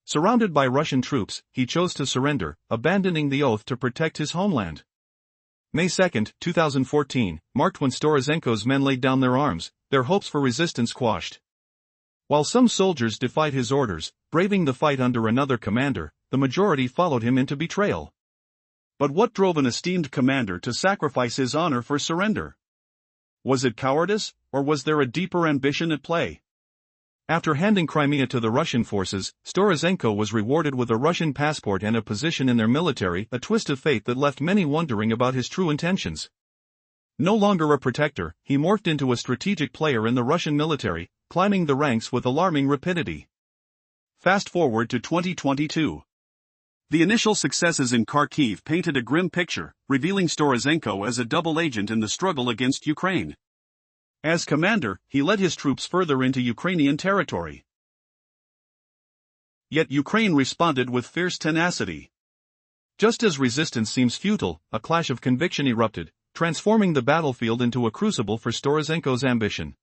Surrounded by Russian troops, he chose to surrender, abandoning the oath to protect his homeland. May 2, 2014, marked when Storozenko's men laid down their arms, their hopes for resistance quashed. While some soldiers defied his orders, braving the fight under another commander, the majority followed him into betrayal. But what drove an esteemed commander to sacrifice his honor for surrender? Was it cowardice, or was there a deeper ambition at play? After handing Crimea to the Russian forces, Storozenko was rewarded with a Russian passport and a position in their military, a twist of fate that left many wondering about his true intentions. No longer a protector, he morphed into a strategic player in the Russian military, climbing the ranks with alarming rapidity. Fast forward to 2022. The initial successes in Kharkiv painted a grim picture, revealing Storozenko as a double agent in the struggle against Ukraine. As commander, he led his troops further into Ukrainian territory. Yet Ukraine responded with fierce tenacity. Just as resistance seems futile, a clash of conviction erupted, transforming the battlefield into a crucible for Storozenko's ambition.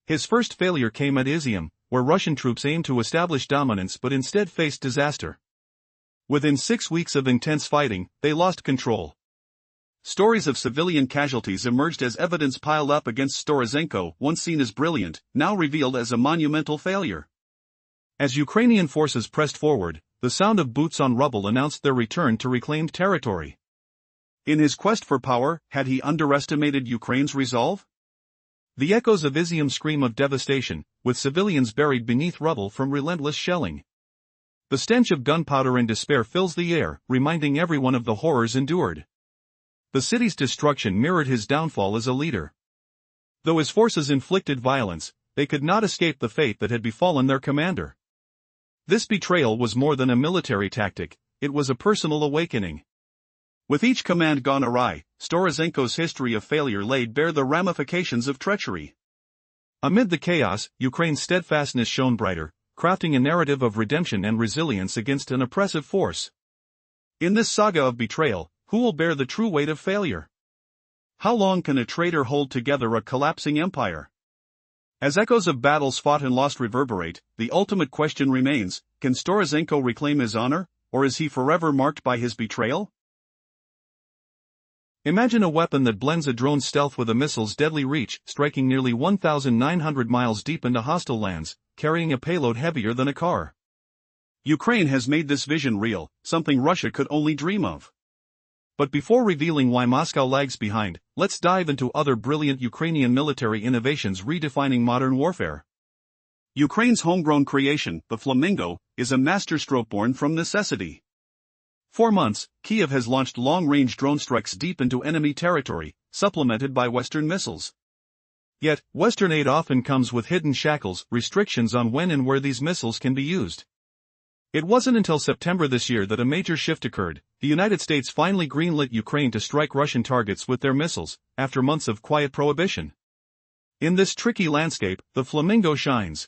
His first failure came at Izium, where Russian troops aimed to establish dominance but instead faced disaster. Within 6 weeks of intense fighting, they lost control. Stories of civilian casualties emerged as evidence piled up against Storozenko, once seen as brilliant, now revealed as a monumental failure. As Ukrainian forces pressed forward, the sound of boots on rubble announced their return to reclaimed territory. In his quest for power, had he underestimated Ukraine's resolve? The echoes of Izium scream of devastation, with civilians buried beneath rubble from relentless shelling. The stench of gunpowder and despair fills the air, reminding everyone of the horrors endured. The city's destruction mirrored his downfall as a leader. Though his forces inflicted violence, they could not escape the fate that had befallen their commander. This betrayal was more than a military tactic, it was a personal awakening. With each command gone awry, Storozenko's history of failure laid bare the ramifications of treachery. Amid the chaos, Ukraine's steadfastness shone brighter, crafting a narrative of redemption and resilience against an oppressive force. In this saga of betrayal, who will bear the true weight of failure? How long can a traitor hold together a collapsing empire? As echoes of battles fought and lost reverberate, the ultimate question remains, can Storozenko reclaim his honor, or is he forever marked by his betrayal? Imagine a weapon that blends a drone's stealth with a missile's deadly reach, striking nearly 1,900 miles deep into hostile lands, carrying a payload heavier than a car. Ukraine has made this vision real, something Russia could only dream of. But before revealing why Moscow lags behind, let's dive into other brilliant Ukrainian military innovations redefining modern warfare. Ukraine's homegrown creation, the Flamingo, is a masterstroke born from necessity. For months, Kiev has launched long-range drone strikes deep into enemy territory, supplemented by Western missiles. Yet, Western aid often comes with hidden shackles, restrictions on when and where these missiles can be used. It wasn't until September this year that a major shift occurred. The United States finally greenlit Ukraine to strike Russian targets with their missiles, after months of quiet prohibition. In this tricky landscape, the Flamingo shines.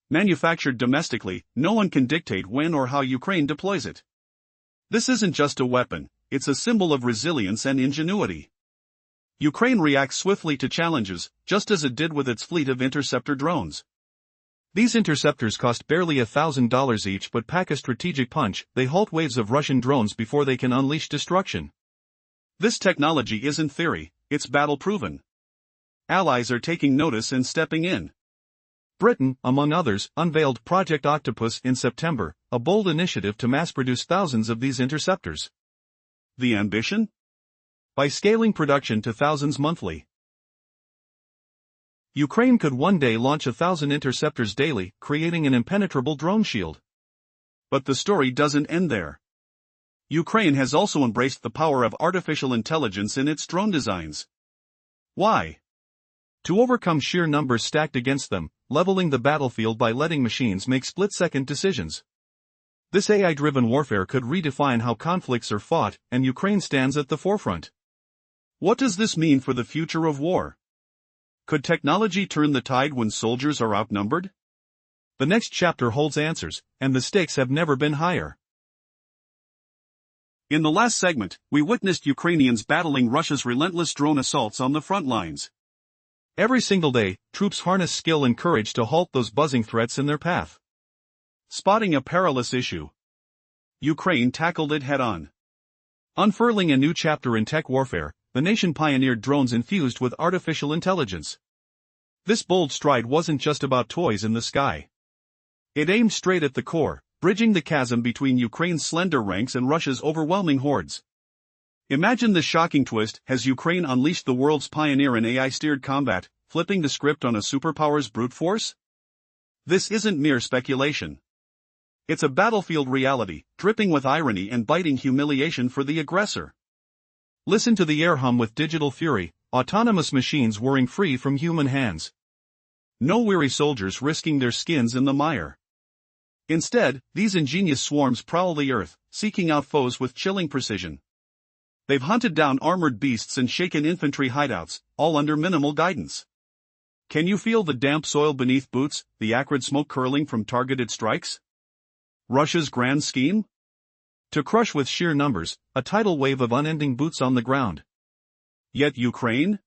Manufactured domestically, no one can dictate when or how Ukraine deploys it. This isn't just a weapon, it's a symbol of resilience and ingenuity. Ukraine reacts swiftly to challenges, just as it did with its fleet of interceptor drones. These interceptors cost barely $1,000 each but pack a strategic punch. They halt waves of Russian drones before they can unleash destruction. This technology isn't theory, it's battle-proven. Allies are taking notice and stepping in. Britain, among others, unveiled Project Octopus in September, a bold initiative to mass-produce thousands of these interceptors. The ambition? By scaling production to thousands monthly, Ukraine could one day launch 1,000 interceptors daily, creating an impenetrable drone shield. But the story doesn't end there. Ukraine has also embraced the power of artificial intelligence in its drone designs. Why? To overcome sheer numbers stacked against them, leveling the battlefield by letting machines make split-second decisions. This AI-driven warfare could redefine how conflicts are fought, and Ukraine stands at the forefront. What does this mean for the future of war? Could technology turn the tide when soldiers are outnumbered? The next chapter holds answers, and the stakes have never been higher. In the last segment, we witnessed Ukrainians battling Russia's relentless drone assaults on the front lines. Every single day, troops harness skill and courage to halt those buzzing threats in their path. Spotting a perilous issue, Ukraine tackled it head-on. Unfurling a new chapter in tech warfare, the nation pioneered drones infused with artificial intelligence. This bold stride wasn't just about toys in the sky. It aimed straight at the core, bridging the chasm between Ukraine's slender ranks and Russia's overwhelming hordes. Imagine the shocking twist: has Ukraine unleashed the world's pioneer in AI-steered combat, flipping the script on a superpower's brute force? This isn't mere speculation. It's a battlefield reality, dripping with irony and biting humiliation for the aggressor. Listen to the air hum with digital fury, autonomous machines whirring free from human hands. No weary soldiers risking their skins in the mire. Instead, these ingenious swarms prowl the earth, seeking out foes with chilling precision. They've hunted down armored beasts and shaken infantry hideouts, all under minimal guidance. Can you feel the damp soil beneath boots, the acrid smoke curling from targeted strikes? Russia's grand scheme? To crush with sheer numbers, a tidal wave of unending boots on the ground. Yet Ukraine?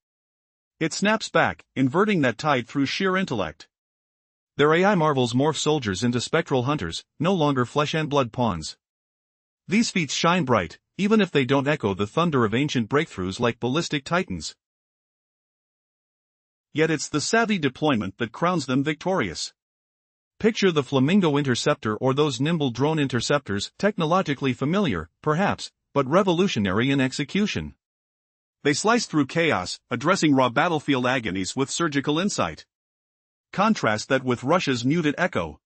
It snaps back, inverting that tide through sheer intellect. Their AI marvels morph soldiers into spectral hunters, no longer flesh and blood pawns. These feats shine bright, even if they don't echo the thunder of ancient breakthroughs like ballistic titans. Yet it's the savvy deployment that crowns them victorious. Picture the Flamingo Interceptor or those nimble drone interceptors, technologically familiar, perhaps, but revolutionary in execution. They slice through chaos, addressing raw battlefield agonies with surgical insight. Contrast that with Russia's muted echo.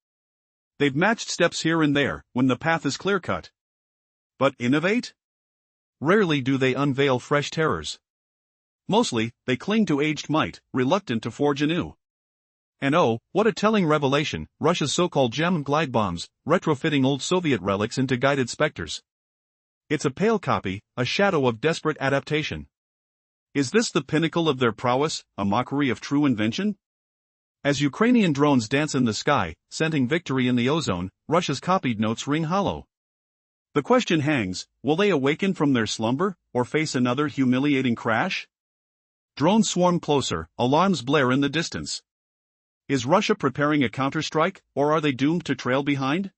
They've matched steps here and there, when the path is clear-cut. But innovate? Rarely do they unveil fresh terrors. Mostly, they cling to aged might, reluctant to forge anew. And oh, what a telling revelation, Russia's so-called gem glide bombs, retrofitting old Soviet relics into guided specters. It's a pale copy, a shadow of desperate adaptation. Is this the pinnacle of their prowess, a mockery of true invention? As Ukrainian drones dance in the sky, scenting victory in the ozone, Russia's copied notes ring hollow. The question hangs, will they awaken from their slumber, or face another humiliating crash? Drones swarm closer, alarms blare in the distance. Is Russia preparing a counterstrike, or are they doomed to trail behind?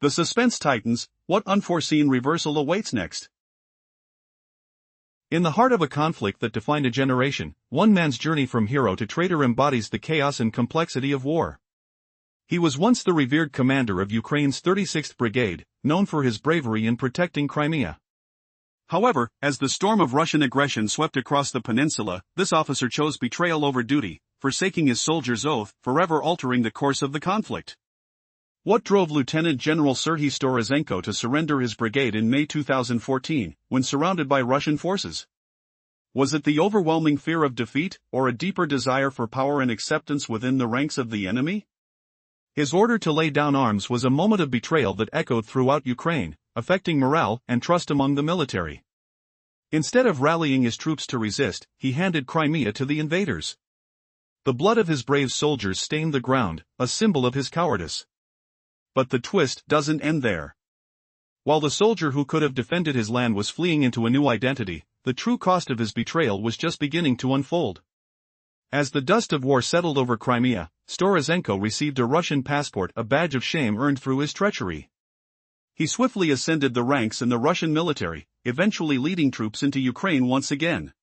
The suspense tightens, what unforeseen reversal awaits next? In the heart of a conflict that defined a generation, one man's journey from hero to traitor embodies the chaos and complexity of war. He was once the revered commander of Ukraine's 36th Brigade, known for his bravery in protecting Crimea. However, as the storm of Russian aggression swept across the peninsula, this officer chose betrayal over duty, forsaking his soldier's oath, forever altering the course of the conflict. What drove Lieutenant General Serhiy Storozenko to surrender his brigade in May 2014, when surrounded by Russian forces? Was it the overwhelming fear of defeat, or a deeper desire for power and acceptance within the ranks of the enemy? His order to lay down arms was a moment of betrayal that echoed throughout Ukraine, affecting morale and trust among the military. Instead of rallying his troops to resist, he handed Crimea to the invaders. The blood of his brave soldiers stained the ground, a symbol of his cowardice. But the twist doesn't end there. While the soldier who could have defended his land was fleeing into a new identity, the true cost of his betrayal was just beginning to unfold. As the dust of war settled over Crimea, Storozenko received a Russian passport, a badge of shame earned through his treachery. He swiftly ascended the ranks in the Russian military, eventually leading troops into Ukraine once again.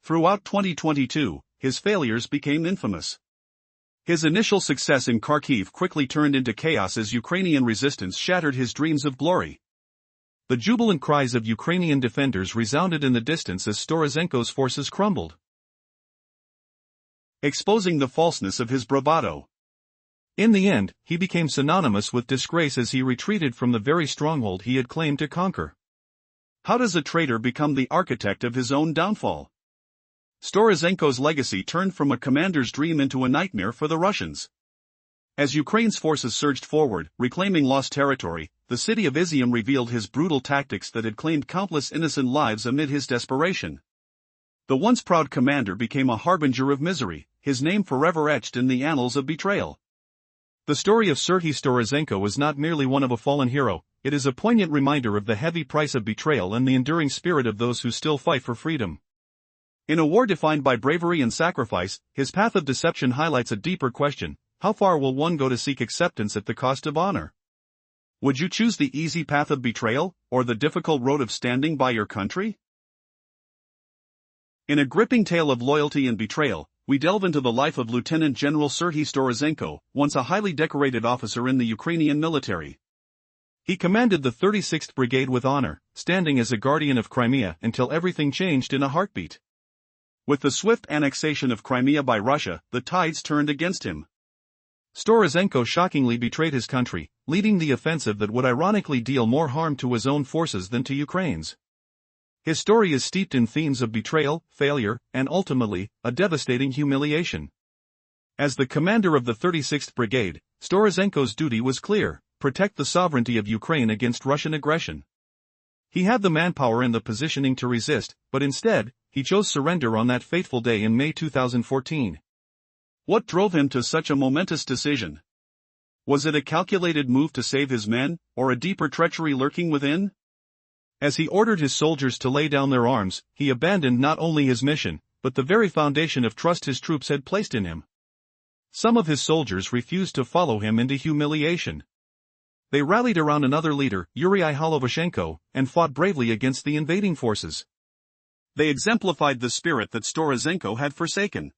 Throughout 2022, his failures became infamous. His initial success in Kharkiv quickly turned into chaos as Ukrainian resistance shattered his dreams of glory. The jubilant cries of Ukrainian defenders resounded in the distance as Storozenko's forces crumbled, exposing the falseness of his bravado. In the end, he became synonymous with disgrace as he retreated from the very stronghold he had claimed to conquer. How does a traitor become the architect of his own downfall? Storozenko's legacy turned from a commander's dream into a nightmare for the Russians. As Ukraine's forces surged forward, reclaiming lost territory, the city of Izium revealed his brutal tactics that had claimed countless innocent lives amid his desperation. The once proud commander became a harbinger of misery, his name forever etched in the annals of betrayal. The story of Serhiy Storozenko is not merely one of a fallen hero, it is a poignant reminder of the heavy price of betrayal and the enduring spirit of those who still fight for freedom. In a war defined by bravery and sacrifice, his path of deception highlights a deeper question: how far will one go to seek acceptance at the cost of honor? Would you choose the easy path of betrayal, or the difficult road of standing by your country? In a gripping tale of loyalty and betrayal, we delve into the life of Lieutenant General Serhiy Storozenko, once a highly decorated officer in the Ukrainian military. He commanded the 36th Brigade with honor, standing as a guardian of Crimea until everything changed in a heartbeat. With the swift annexation of Crimea by Russia, the tides turned against him. Storozenko shockingly betrayed his country, leading the offensive that would ironically deal more harm to his own forces than to Ukraine's. His story is steeped in themes of betrayal, failure, and ultimately, a devastating humiliation. As the commander of the 36th Brigade, Storozenko's duty was clear: protect the sovereignty of Ukraine against Russian aggression. He had the manpower and the positioning to resist, but instead, he chose surrender on that fateful day in May 2014. What drove him to such a momentous decision? Was it a calculated move to save his men, or a deeper treachery lurking within? As he ordered his soldiers to lay down their arms, he abandoned not only his mission, but the very foundation of trust his troops had placed in him. Some of his soldiers refused to follow him into humiliation. They rallied around another leader, Yuri Holovashenko, and fought bravely against the invading forces. They exemplified the spirit that Storozenko had forsaken.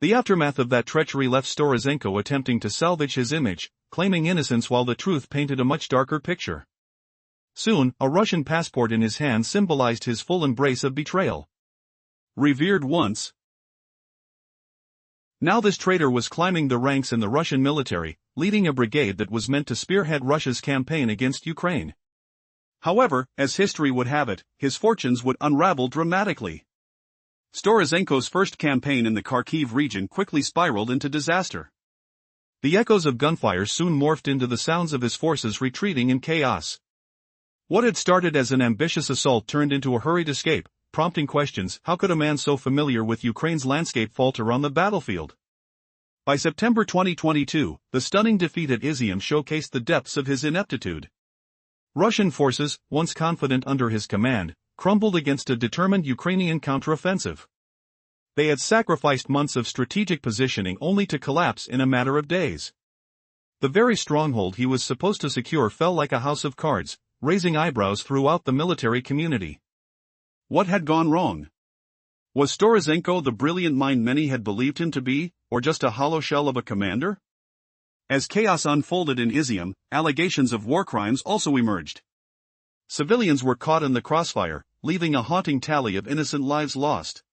The aftermath of that treachery left Storozenko attempting to salvage his image, claiming innocence while the truth painted a much darker picture. Soon, a Russian passport in his hand symbolized his full embrace of betrayal. Revered once, now this traitor was climbing the ranks in the Russian military, leading a brigade that was meant to spearhead Russia's campaign against Ukraine. However, as history would have it, his fortunes would unravel dramatically. Storozenko's first campaign in the Kharkiv region quickly spiraled into disaster. The echoes of gunfire soon morphed into the sounds of his forces retreating in chaos. What had started as an ambitious assault turned into a hurried escape, prompting questions: how could a man so familiar with Ukraine's landscape falter on the battlefield? By September 2022, the stunning defeat at Izium showcased the depths of his ineptitude. Russian forces, once confident under his command, crumbled against a determined Ukrainian counteroffensive. They had sacrificed months of strategic positioning only to collapse in a matter of days. The very stronghold he was supposed to secure fell like a house of cards, raising eyebrows throughout the military community. What had gone wrong? Was Storozenko the brilliant mind many had believed him to be, or just a hollow shell of a commander? As chaos unfolded in Izium, allegations of war crimes also emerged. Civilians were caught in the crossfire, leaving a haunting tally of innocent lives lost.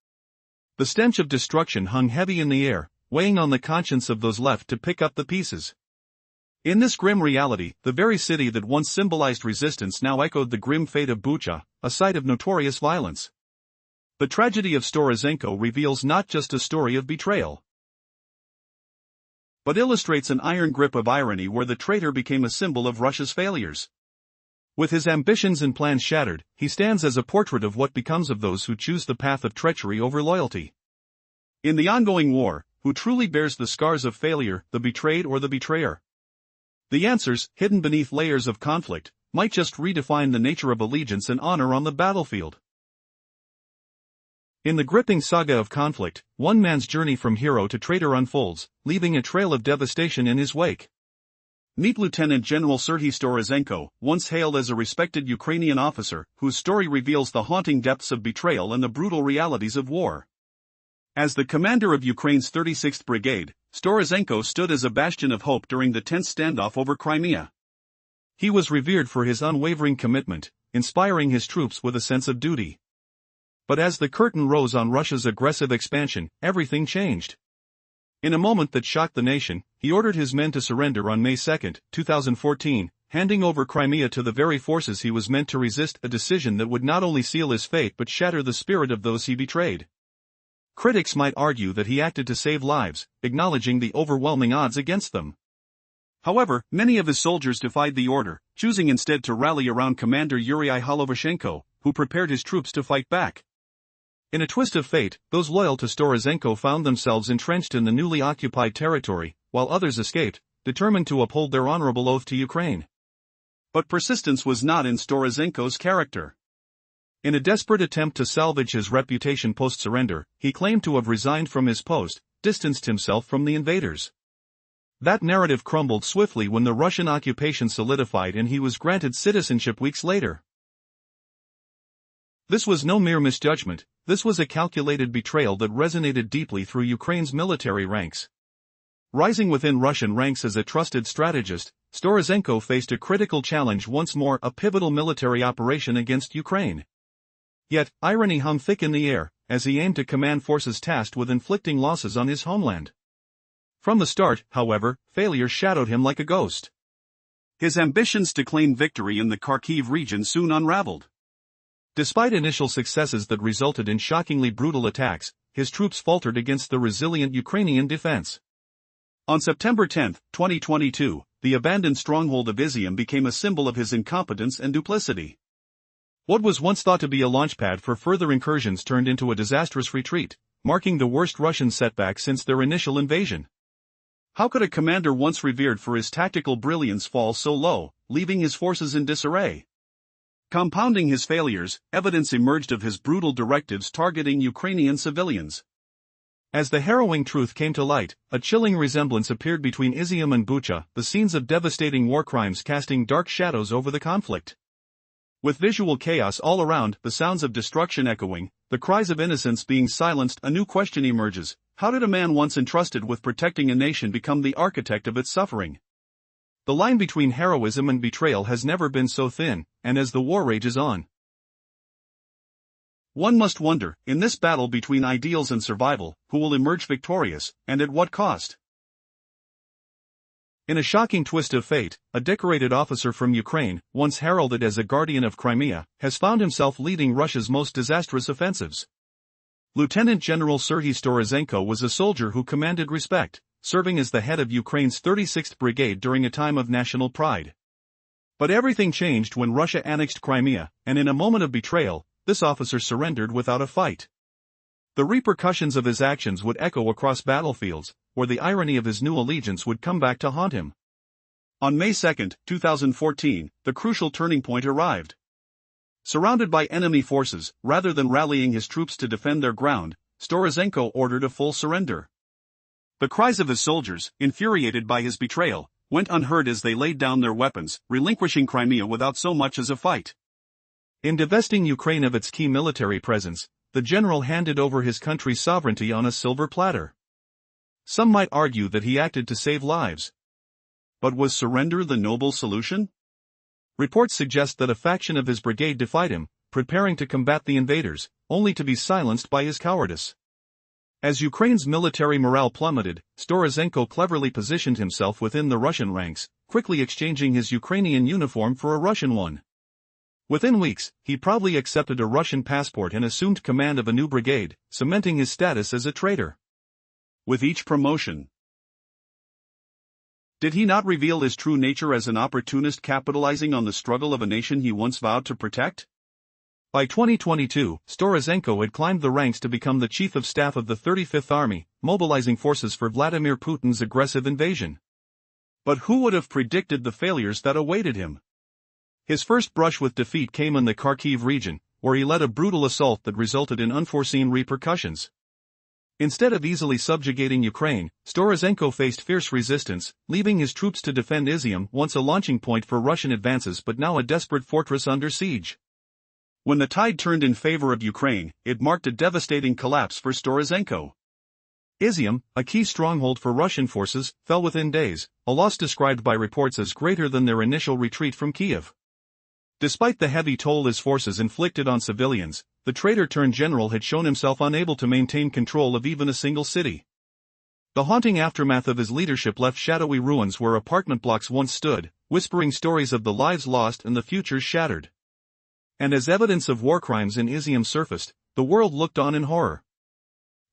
The stench of destruction hung heavy in the air, weighing on the conscience of those left to pick up the pieces. In this grim reality, the very city that once symbolized resistance now echoed the grim fate of Bucha, a site of notorious violence. The tragedy of Storozenko reveals not just a story of betrayal, but illustrates an iron grip of irony where the traitor became a symbol of Russia's failures. With his ambitions and plans shattered, he stands as a portrait of what becomes of those who choose the path of treachery over loyalty. In the ongoing war, who truly bears the scars of failure, the betrayed or the betrayer? The answers, hidden beneath layers of conflict, might just redefine the nature of allegiance and honor on the battlefield. In the gripping saga of conflict, one man's journey from hero to traitor unfolds, leaving a trail of devastation in his wake. Meet Lieutenant General Serhiy Storozenko, once hailed as a respected Ukrainian officer, whose story reveals the haunting depths of betrayal and the brutal realities of war. As the commander of Ukraine's 36th Brigade, Storozenko stood as a bastion of hope during the tense standoff over Crimea. He was revered for his unwavering commitment, inspiring his troops with a sense of duty. But as the curtain rose on Russia's aggressive expansion, everything changed. In a moment that shocked the nation, he ordered his men to surrender on May 2, 2014, handing over Crimea to the very forces he was meant to resist, a decision that would not only seal his fate but shatter the spirit of those he betrayed. Critics might argue that he acted to save lives, acknowledging the overwhelming odds against them. However, many of his soldiers defied the order, choosing instead to rally around Commander Yuri Holovashenko, who prepared his troops to fight back. In a twist of fate, those loyal to Storozenko found themselves entrenched in the newly occupied territory, while others escaped, determined to uphold their honorable oath to Ukraine. But persistence was not in Storozenko's character. In a desperate attempt to salvage his reputation post-surrender, he claimed to have resigned from his post, distanced himself from the invaders. That narrative crumbled swiftly when the Russian occupation solidified and he was granted citizenship weeks later. This was no mere misjudgment, this was a calculated betrayal that resonated deeply through Ukraine's military ranks. Rising within Russian ranks as a trusted strategist, Storozenko faced a critical challenge once more, a pivotal military operation against Ukraine. Yet, irony hung thick in the air, as he aimed to command forces tasked with inflicting losses on his homeland. From the start, however, failure shadowed him like a ghost. His ambitions to claim victory in the Kharkiv region soon unraveled. Despite initial successes that resulted in shockingly brutal attacks, his troops faltered against the resilient Ukrainian defense. On September 10, 2022, the abandoned stronghold of Izium became a symbol of his incompetence and duplicity. What was once thought to be a launchpad for further incursions turned into a disastrous retreat, marking the worst Russian setback since their initial invasion. How could a commander once revered for his tactical brilliance fall so low, leaving his forces in disarray? Compounding his failures, evidence emerged of his brutal directives targeting Ukrainian civilians. As the harrowing truth came to light, a chilling resemblance appeared between Izium and Bucha, the scenes of devastating war crimes casting dark shadows over the conflict. With visual chaos all around, the sounds of destruction echoing, the cries of innocents being silenced, a new question emerges: how did a man once entrusted with protecting a nation become the architect of its suffering? The line between heroism and betrayal has never been so thin, and as the war rages on, one must wonder, in this battle between ideals and survival, who will emerge victorious, and at what cost? In a shocking twist of fate, a decorated officer from Ukraine, once heralded as a guardian of Crimea, has found himself leading Russia's most disastrous offensives. Lieutenant General Serhiy Storozenko was a soldier who commanded respect, serving as the head of Ukraine's 36th Brigade during a time of national pride. But everything changed when Russia annexed Crimea, and in a moment of betrayal, this officer surrendered without a fight. The repercussions of his actions would echo across battlefields, where the irony of his new allegiance would come back to haunt him. On May 2, 2014, the crucial turning point arrived. Surrounded by enemy forces, rather than rallying his troops to defend their ground, Storozenko ordered a full surrender. The cries of his soldiers, infuriated by his betrayal, went unheard as they laid down their weapons, relinquishing Crimea without so much as a fight. In divesting Ukraine of its key military presence, the general handed over his country's sovereignty on a silver platter. Some might argue that he acted to save lives. But was surrender the noble solution? Reports suggest that a faction of his brigade defied him, preparing to combat the invaders, only to be silenced by his cowardice. As Ukraine's military morale plummeted, Storozenko cleverly positioned himself within the Russian ranks, quickly exchanging his Ukrainian uniform for a Russian one. Within weeks, he proudly accepted a Russian passport and assumed command of a new brigade, cementing his status as a traitor. With each promotion, did he not reveal his true nature as an opportunist capitalizing on the struggle of a nation he once vowed to protect? By 2022, Storozenko had climbed the ranks to become the chief of staff of the 35th Army, mobilizing forces for Vladimir Putin's aggressive invasion. But who would have predicted the failures that awaited him? His first brush with defeat came in the Kharkiv region, where he led a brutal assault that resulted in unforeseen repercussions. Instead of easily subjugating Ukraine, Storozenko faced fierce resistance, leaving his troops to defend Izium, once a launching point for Russian advances but now a desperate fortress under siege. When the tide turned in favor of Ukraine, it marked a devastating collapse for Storozenko. Izium, a key stronghold for Russian forces, fell within days, a loss described by reports as greater than their initial retreat from Kiev. Despite the heavy toll his forces inflicted on civilians, the traitor-turned-general had shown himself unable to maintain control of even a single city. The haunting aftermath of his leadership left shadowy ruins where apartment blocks once stood, whispering stories of the lives lost and the futures shattered. And as evidence of war crimes in Izium surfaced, the world looked on in horror.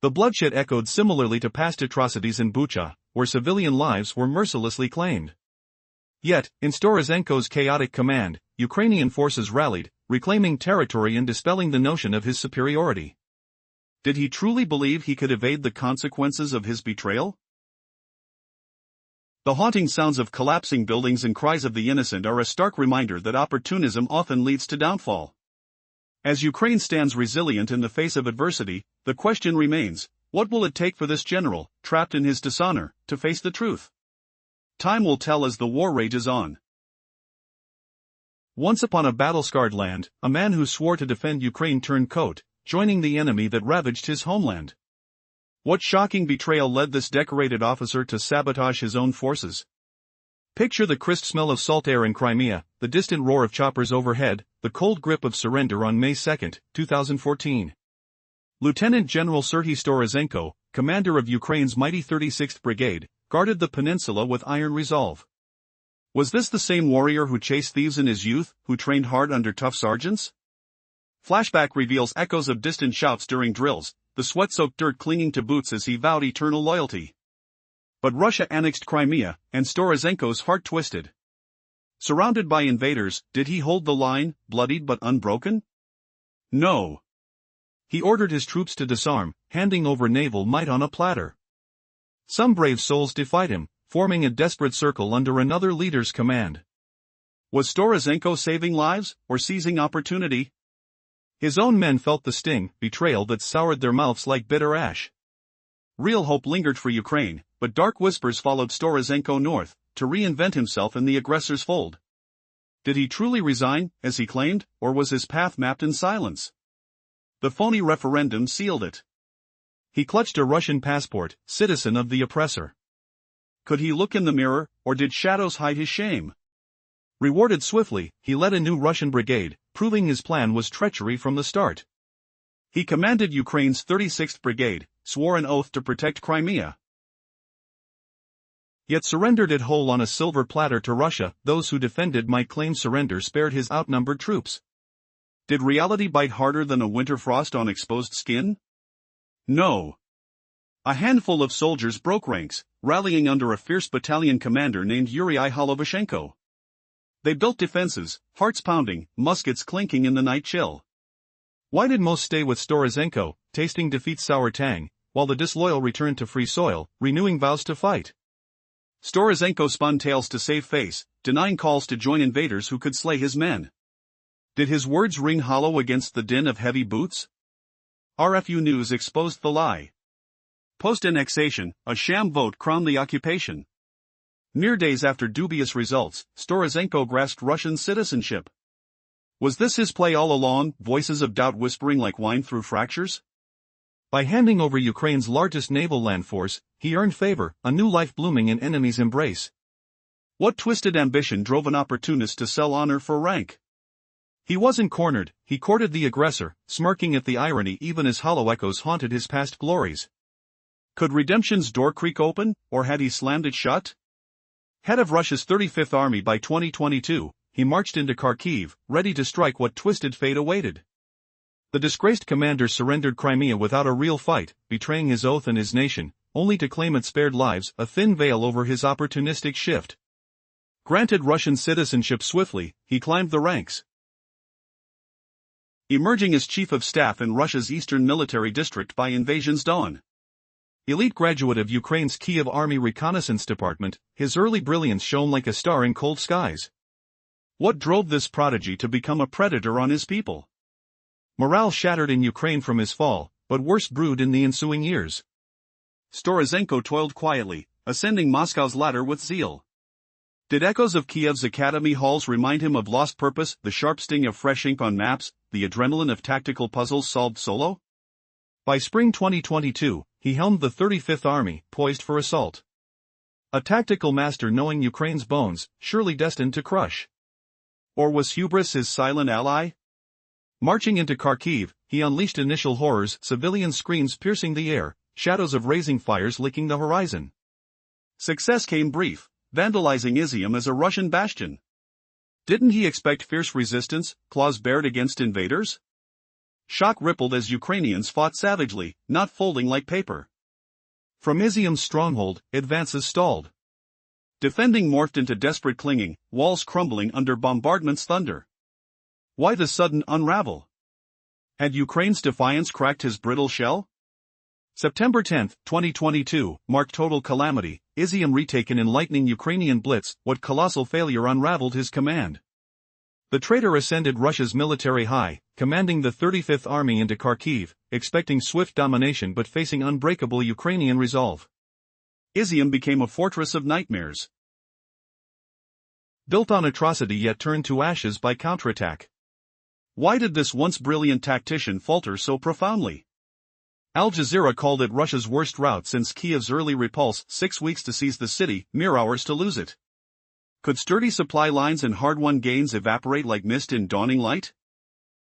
The bloodshed echoed similarly to past atrocities in Bucha, where civilian lives were mercilessly claimed. Yet, in Storozenko's chaotic command, Ukrainian forces rallied, reclaiming territory and dispelling the notion of his superiority. Did he truly believe he could evade the consequences of his betrayal? The haunting sounds of collapsing buildings and cries of the innocent are a stark reminder that opportunism often leads to downfall. As Ukraine stands resilient in the face of adversity, the question remains, what will it take for this general, trapped in his dishonor, to face the truth? Time will tell as the war rages on. Once upon a battle-scarred land, a man who swore to defend Ukraine turned coat, joining the enemy that ravaged his homeland. What shocking betrayal led this decorated officer to sabotage his own forces? Picture the crisp smell of salt air in Crimea, the distant roar of choppers overhead, the cold grip of surrender on May 2, 2014. Lieutenant General Serhiy Storozenko, commander of Ukraine's mighty 36th Brigade, guarded the peninsula with iron resolve. Was this the same warrior who chased thieves in his youth, who trained hard under tough sergeants? Flashback reveals echoes of distant shouts during drills, the sweat-soaked dirt clinging to boots as he vowed eternal loyalty. But Russia annexed Crimea, and Storozenko's heart twisted. Surrounded by invaders, did he hold the line, bloodied but unbroken? No. He ordered his troops to disarm, handing over naval might on a platter. Some brave souls defied him, forming a desperate circle under another leader's command. Was Storozenko saving lives, or seizing opportunity? His own men felt the sting, betrayal that soured their mouths like bitter ash. Real hope lingered for Ukraine, but dark whispers followed Storozenko north, to reinvent himself in the aggressor's fold. Did he truly resign, as he claimed, or was his path mapped in silence? The phony referendum sealed it. He clutched a Russian passport, citizen of the oppressor. Could he look in the mirror, or did shadows hide his shame? Rewarded swiftly, he led a new Russian brigade, proving his plan was treachery from the start. He commanded Ukraine's 36th Brigade, swore an oath to protect Crimea. Yet surrendered it whole on a silver platter to Russia. Those who defended might claim surrender spared his outnumbered troops. Did reality bite harder than a winter frost on exposed skin? No. A handful of soldiers broke ranks, rallying under a fierce battalion commander named Yuri Holovashenko. They built defenses, hearts pounding, muskets clinking in the night chill. Why did most stay with Storozenko, tasting defeat's sour tang, while the disloyal returned to free soil, renewing vows to fight? Storozenko spun tales to save face, denying calls to join invaders who could slay his men. Did his words ring hollow against the din of heavy boots? RFU News exposed the lie. Post-annexation, a sham vote crowned the occupation. Mere days after dubious results, Storozenko grasped Russian citizenship. Was this his play all along, voices of doubt whispering like wine through fractures? By handing over Ukraine's largest naval land force, he earned favor, a new life blooming in enemy's embrace. What twisted ambition drove an opportunist to sell honor for rank? He wasn't cornered, he courted the aggressor, smirking at the irony even as hollow echoes haunted his past glories. Could redemption's door creak open, or had he slammed it shut? Head of Russia's 35th Army by 2022, he marched into Kharkiv, ready to strike what twisted fate awaited. The disgraced commander surrendered Crimea without a real fight, betraying his oath and his nation, only to claim it spared lives, a thin veil over his opportunistic shift. Granted Russian citizenship swiftly, he climbed the ranks. Emerging as chief of staff in Russia's eastern military district by invasion's dawn. Elite graduate of Ukraine's Kiev Army Reconnaissance Department, his early brilliance shone like a star in cold skies. What drove this prodigy to become a predator on his people? Morale shattered in Ukraine from his fall, but worse brewed in the ensuing years. Storozenko toiled quietly, ascending Moscow's ladder with zeal. Did echoes of Kiev's academy halls remind him of lost purpose, the sharp sting of fresh ink on maps, the adrenaline of tactical puzzles solved solo? By spring 2022, he helmed the 35th Army, poised for assault. A tactical master knowing Ukraine's bones, surely destined to crush. Or was hubris his silent ally? Marching into Kharkiv, he unleashed initial horrors, civilian screams piercing the air, shadows of raising fires licking the horizon. Success came brief, vandalizing Izium as a Russian bastion. Didn't he expect fierce resistance, claws bared against invaders? Shock rippled as Ukrainians fought savagely, not folding like paper. From Izium's stronghold, advances stalled. Defending morphed into desperate clinging, walls crumbling under bombardment's thunder. Why the sudden unravel? Had Ukraine's defiance cracked his brittle shell? September 10, 2022, marked total calamity, Izium retaken in lightning Ukrainian blitz. What colossal failure unraveled his command? The traitor ascended Russia's military high, commanding the 35th Army into Kharkiv, expecting swift domination but facing unbreakable Ukrainian resolve. Izium became a fortress of nightmares. Built on atrocity yet turned to ashes by counterattack. Why did this once brilliant tactician falter so profoundly? Al Jazeera called it Russia's worst rout since Kiev's early repulse, 6 weeks to seize the city, mere hours to lose it. Could sturdy supply lines and hard-won gains evaporate like mist in dawning light?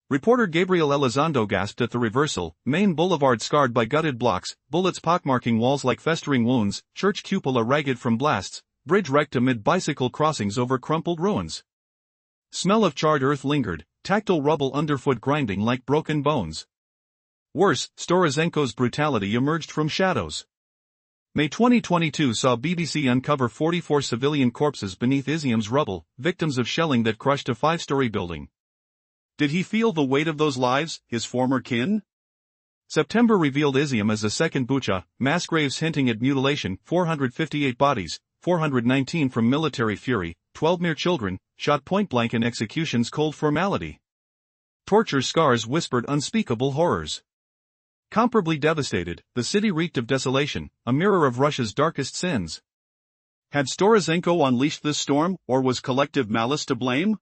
Reporter Gabriel Elizondo gasped at the reversal, main boulevard scarred by gutted blocks, bullets pockmarking walls like festering wounds, church cupola ragged from blasts, bridge wrecked amid bicycle crossings over crumpled ruins. Smell of charred earth lingered, tactile rubble underfoot grinding like broken bones. Worse, Storozenko's brutality emerged from shadows. May 2022 saw BBC uncover 44 civilian corpses beneath Izium's rubble, victims of shelling that crushed a 5-story building. Did he feel the weight of those lives, his former kin? September revealed Izium as a second Bucha, mass graves hinting at mutilation, 458 bodies, 419 from military fury, 12 mere children, shot point-blank in execution's cold formality. Torture scars whispered unspeakable horrors. Comparably devastated, the city reeked of desolation, a mirror of Russia's darkest sins. Had Storozenko unleashed this storm, or was collective malice to blame?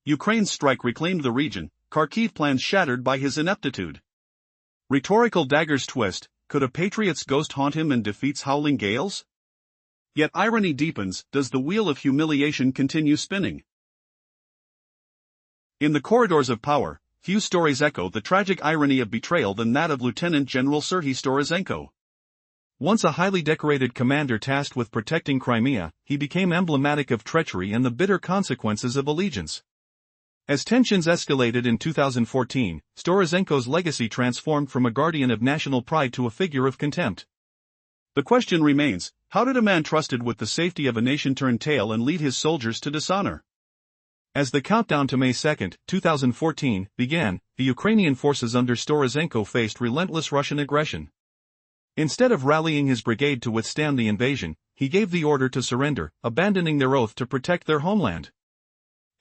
Ukraine's strike reclaimed the region, Kharkiv plans shattered by his ineptitude. Rhetorical daggers twist, could a patriot's ghost haunt him in defeat's howling gales? Yet irony deepens, does the wheel of humiliation continue spinning? In the corridors of power, few stories echo the tragic irony of betrayal than that of Lieutenant General Serhiy Storozenko. Once a highly decorated commander tasked with protecting Crimea, he became emblematic of treachery and the bitter consequences of allegiance. As tensions escalated in 2014, Storozenko's legacy transformed from a guardian of national pride to a figure of contempt. The question remains, how did a man trusted with the safety of a nation turn tail and lead his soldiers to dishonor? As the countdown to May 2, 2014, began, the Ukrainian forces under Storozenko faced relentless Russian aggression. Instead of rallying his brigade to withstand the invasion, he gave the order to surrender, abandoning their oath to protect their homeland.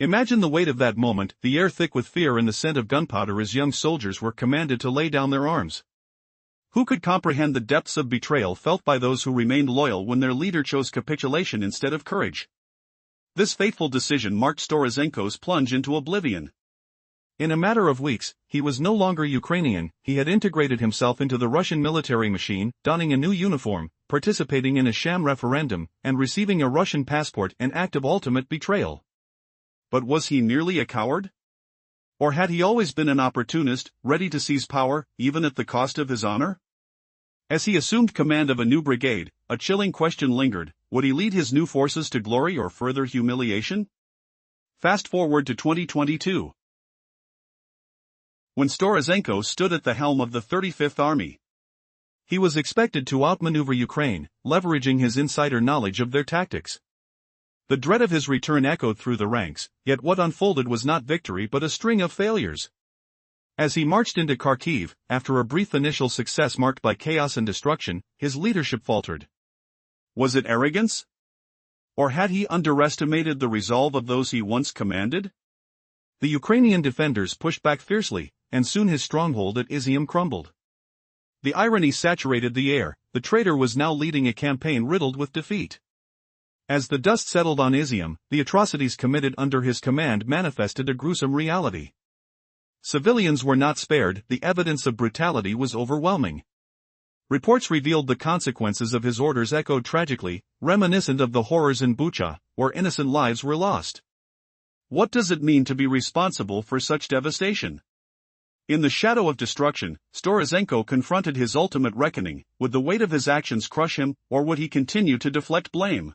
Imagine the weight of that moment, the air thick with fear and the scent of gunpowder as young soldiers were commanded to lay down their arms. Who could comprehend the depths of betrayal felt by those who remained loyal when their leader chose capitulation instead of courage? This fateful decision marked Storozenko's plunge into oblivion. In a matter of weeks, he was no longer Ukrainian, he had integrated himself into the Russian military machine, donning a new uniform, participating in a sham referendum, and receiving a Russian passport, an act of ultimate betrayal. But was he merely a coward? Or had he always been an opportunist, ready to seize power, even at the cost of his honor? As he assumed command of a new brigade, a chilling question lingered: would he lead his new forces to glory or further humiliation? Fast forward to 2022. When Storozenko stood at the helm of the 35th Army. He was expected to outmaneuver Ukraine, leveraging his insider knowledge of their tactics. The dread of his return echoed through the ranks, yet what unfolded was not victory but a string of failures. As he marched into Kharkiv, after a brief initial success marked by chaos and destruction, his leadership faltered. Was it arrogance? Or had he underestimated the resolve of those he once commanded? The Ukrainian defenders pushed back fiercely, and soon his stronghold at Izium crumbled. The irony saturated the air, the traitor was now leading a campaign riddled with defeat. As the dust settled on Izium, the atrocities committed under his command manifested a gruesome reality. Civilians were not spared, the evidence of brutality was overwhelming. Reports revealed the consequences of his orders echoed tragically, reminiscent of the horrors in Bucha, where innocent lives were lost. What does it mean to be responsible for such devastation? In the shadow of destruction, Storozenko confronted his ultimate reckoning: would the weight of his actions crush him, or would he continue to deflect blame?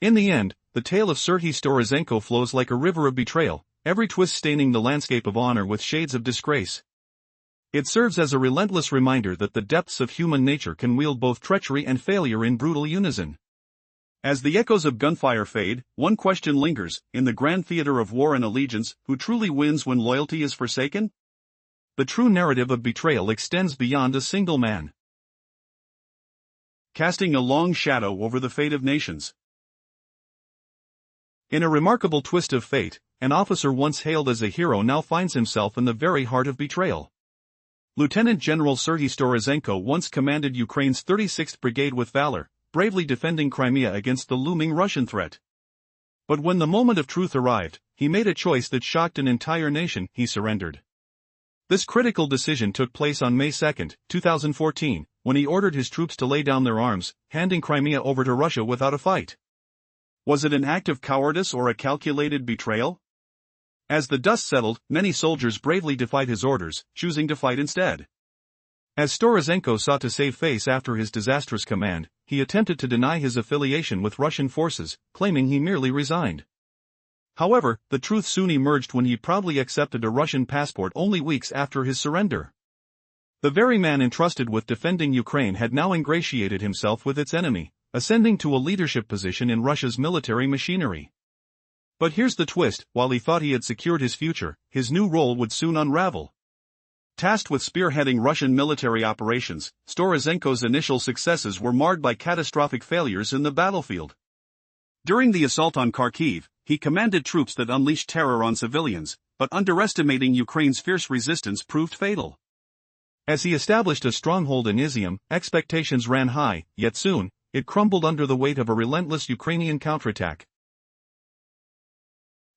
In the end, the tale of Serhiy Storozenko flows like a river of betrayal, every twist staining the landscape of honor with shades of disgrace. It serves as a relentless reminder that the depths of human nature can wield both treachery and failure in brutal unison. As the echoes of gunfire fade, one question lingers: in the grand theater of war and allegiance, who truly wins when loyalty is forsaken? The true narrative of betrayal extends beyond a single man, casting a long shadow over the fate of nations. In a remarkable twist of fate, an officer once hailed as a hero now finds himself in the very heart of betrayal. Lieutenant General Serhiy Storozenko once commanded Ukraine's 36th Brigade with valor, bravely defending Crimea against the looming Russian threat. But when the moment of truth arrived, he made a choice that shocked an entire nation: he surrendered. This critical decision took place on May 2, 2014, when he ordered his troops to lay down their arms, handing Crimea over to Russia without a fight. Was it an act of cowardice or a calculated betrayal? As the dust settled, many soldiers bravely defied his orders, choosing to fight instead. As Storozenko sought to save face after his disastrous command, he attempted to deny his affiliation with Russian forces, claiming he merely resigned. However, the truth soon emerged when he proudly accepted a Russian passport only weeks after his surrender. The very man entrusted with defending Ukraine had now ingratiated himself with its enemy, ascending to a leadership position in Russia's military machinery. But here's the twist: while he thought he had secured his future, his new role would soon unravel. Tasked with spearheading Russian military operations, Storozenko's initial successes were marred by catastrophic failures in the battlefield. During the assault on Kharkiv, he commanded troops that unleashed terror on civilians, but underestimating Ukraine's fierce resistance proved fatal. As he established a stronghold in Izium, expectations ran high, yet soon, it crumbled under the weight of a relentless Ukrainian counterattack.